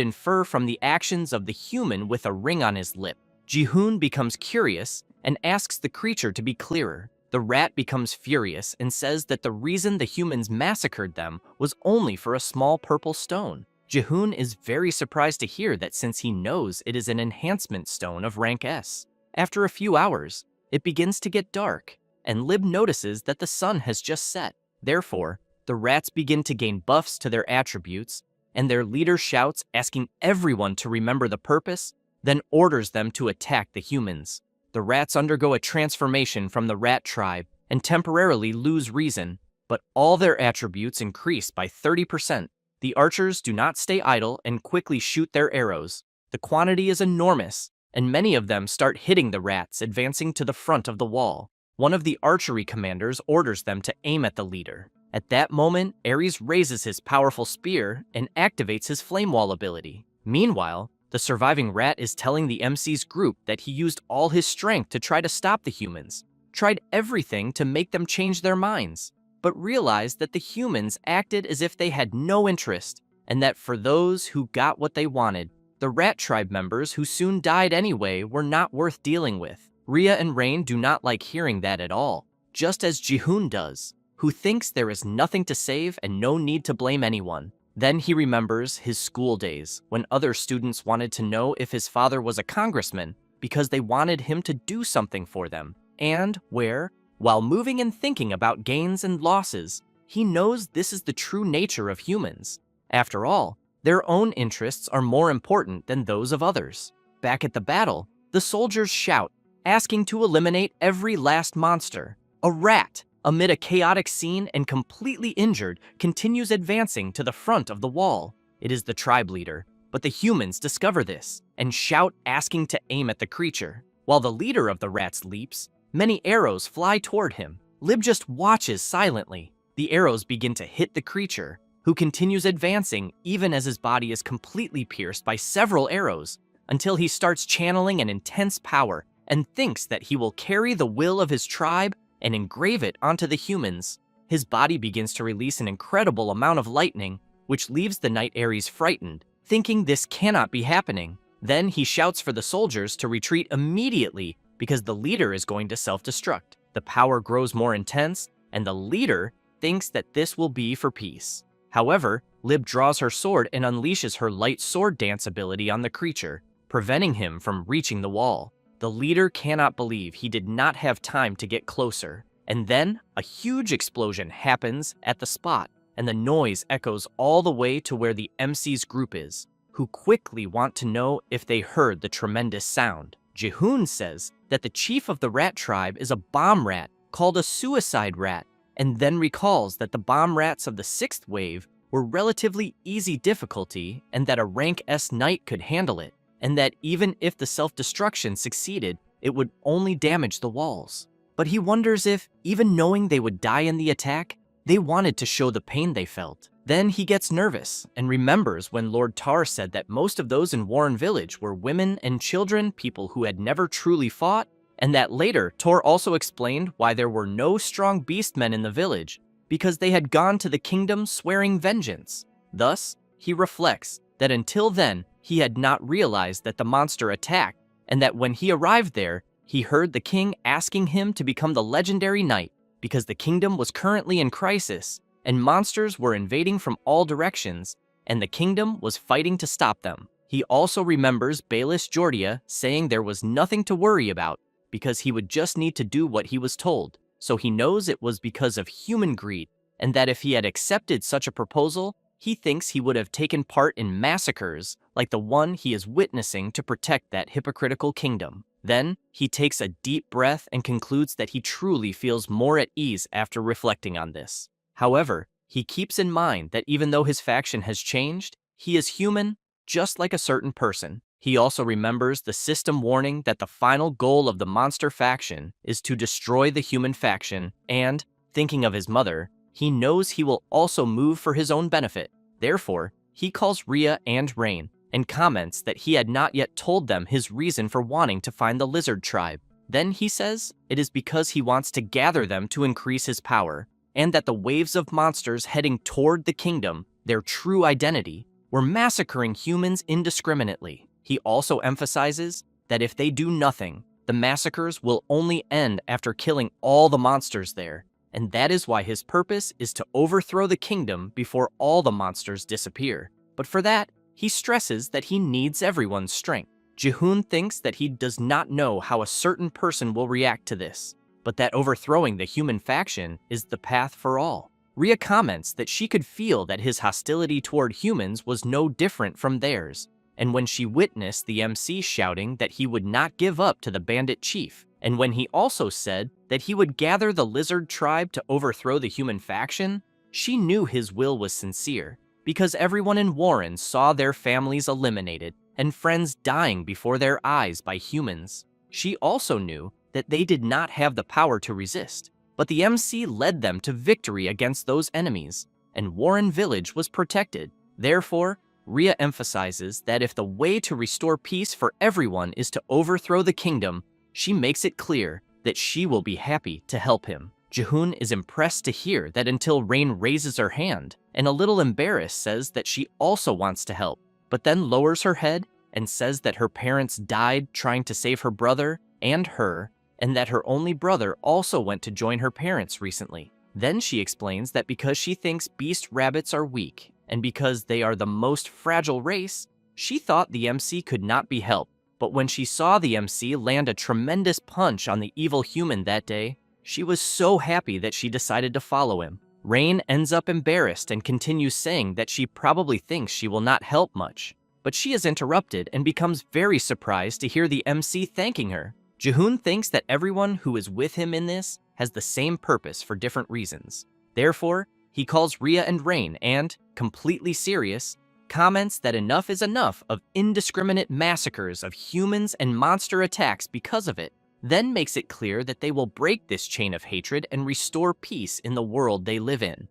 infer from the actions of the human with a ring on his lip. Jihoon becomes curious and asks the creature to be clearer. The rat becomes furious and says that the reason the humans massacred them was only for a small purple stone. Jihoon is very surprised to hear that, since he knows it is an enhancement stone of rank S. After a few hours, it begins to get dark, and Lib notices that the sun has just set. Therefore, the rats begin to gain buffs to their attributes, and their leader shouts, asking everyone to remember the purpose, then orders them to attack the humans. The rats undergo a transformation from the rat tribe and temporarily lose reason, but all their attributes increase by 30%. The archers do not stay idle and quickly shoot their arrows. The quantity is enormous, and many of them start hitting the rats, advancing to the front of the wall. One of the archery commanders orders them to aim at the leader. At that moment, Ares raises his powerful spear and activates his flame wall ability. Meanwhile, the surviving rat is telling the MC's group that he used all his strength to try to stop the humans, tried everything to make them change their minds, but realized that the humans acted as if they had no interest, and that for those who got what they wanted, the rat tribe members who soon died anyway were not worth dealing with. Rhea and Rain do not like hearing that at all, just as Jihoon does, who thinks there is nothing to save and no need to blame anyone. Then he remembers his school days, when other students wanted to know if his father was a congressman because they wanted him to do something for them, and where, while moving and thinking about gains and losses, he knows this is the true nature of humans. After all, their own interests are more important than those of others. Back at the battle, the soldiers shout, asking to eliminate every last monster. A rat, amid a chaotic scene and completely injured, continues advancing to the front of the wall. It is the tribe leader, but the humans discover this and shout, asking to aim at the creature. While the leader of the rats leaps, many arrows fly toward him. Lib just watches silently. The arrows begin to hit the creature, who continues advancing even as his body is completely pierced by several arrows, until he starts channeling an intense power and thinks that he will carry the will of his tribe and engrave it onto the humans. His body begins to release an incredible amount of lightning, which leaves the knight Ares frightened, thinking this cannot be happening. Then he shouts for the soldiers to retreat immediately because the leader is going to self-destruct. The power grows more intense, and the leader thinks that this will be for peace. However, Lib draws her sword and unleashes her light sword dance ability on the creature, preventing him from reaching the wall. The leader cannot believe he did not have time to get closer, and then a huge explosion happens at the spot, and the noise echoes all the way to where the MC's group is, who quickly want to know if they heard the tremendous sound. Jihoon says that the chief of the rat tribe is a bomb rat called a suicide rat, and then recalls that the bomb rats of the 6th wave were relatively easy difficulty and that a rank S knight could handle it, and that even if the self-destruction succeeded, it would only damage the walls. But he wonders if, even knowing they would die in the attack, they wanted to show the pain they felt. Then he gets nervous and remembers when Lord Tar said that most of those in Warren Village were women and children, people who had never truly fought, and that later Tor also explained why there were no strong beastmen in the village, because they had gone to the kingdom swearing vengeance. Thus, he reflects that until then, he had not realized that the monster attacked, and that when he arrived there, he heard the king asking him to become the legendary knight because the kingdom was currently in crisis, and monsters were invading from all directions, and the kingdom was fighting to stop them. He also remembers Baelish Jordia saying there was nothing to worry about because he would just need to do what he was told. so he knows it was because of human greed, and that if he had accepted such a proposal, he thinks he would have taken part in massacres like the one he is witnessing to protect that hypocritical kingdom. Then, he takes a deep breath and concludes that he truly feels more at ease after reflecting on this. However, he keeps in mind that even though his faction has changed, he is human, just like a certain person. He also remembers the system warning that the final goal of the monster faction is to destroy the human faction, and, thinking of his mother, he knows he will also move for his own benefit. Therefore, he calls Rhea and Rain and comments that he had not yet told them his reason for wanting to find the lizard tribe. Then he says it is because he wants to gather them to increase his power, and that the waves of monsters heading toward the kingdom, their true identity, were massacring humans indiscriminately. He also emphasizes that if they do nothing, the massacres will only end after killing all the monsters there, and that is why his purpose is to overthrow the kingdom before all the monsters disappear. But for that, he stresses that he needs everyone's strength. Jihoon thinks that he does not know how a certain person will react to this, but that overthrowing the human faction is the path for all. Rhea comments that she could feel that his hostility toward humans was no different from theirs, and when she witnessed the MC shouting that he would not give up to the bandit chief, and when he also said that he would gather the lizard tribe to overthrow the human faction, she knew his will was sincere, because everyone in Warren saw their families eliminated and friends dying before their eyes by humans. She also knew that they did not have the power to resist, but the MC led them to victory against those enemies, and Warren Village was protected. Therefore, Rhea emphasizes that if the way to restore peace for everyone is to overthrow the kingdom, she makes it clear that she will be happy to help him. Jihoon is impressed to hear that until Rain raises her hand, and a little embarrassed says that she also wants to help, but then lowers her head and says that her parents died trying to save her brother and her, and that her only brother also went to join her parents recently. Then she explains that because she thinks beast rabbits are weak, and because they are the most fragile race, she thought the MC could not be helped. But when she saw the MC land a tremendous punch on the evil human that day, she was so happy that she decided to follow him. Rain ends up embarrassed and continues saying that she probably thinks she will not help much, but she is interrupted and becomes very surprised to hear the MC thanking her. Jihoon thinks that everyone who is with him in this has the same purpose for different reasons. Therefore, he calls Rhea and Rain and, completely serious, comments that enough is enough of indiscriminate massacres of humans and monster attacks because of it, then makes it clear that they will break this chain of hatred and restore peace in the world they live in.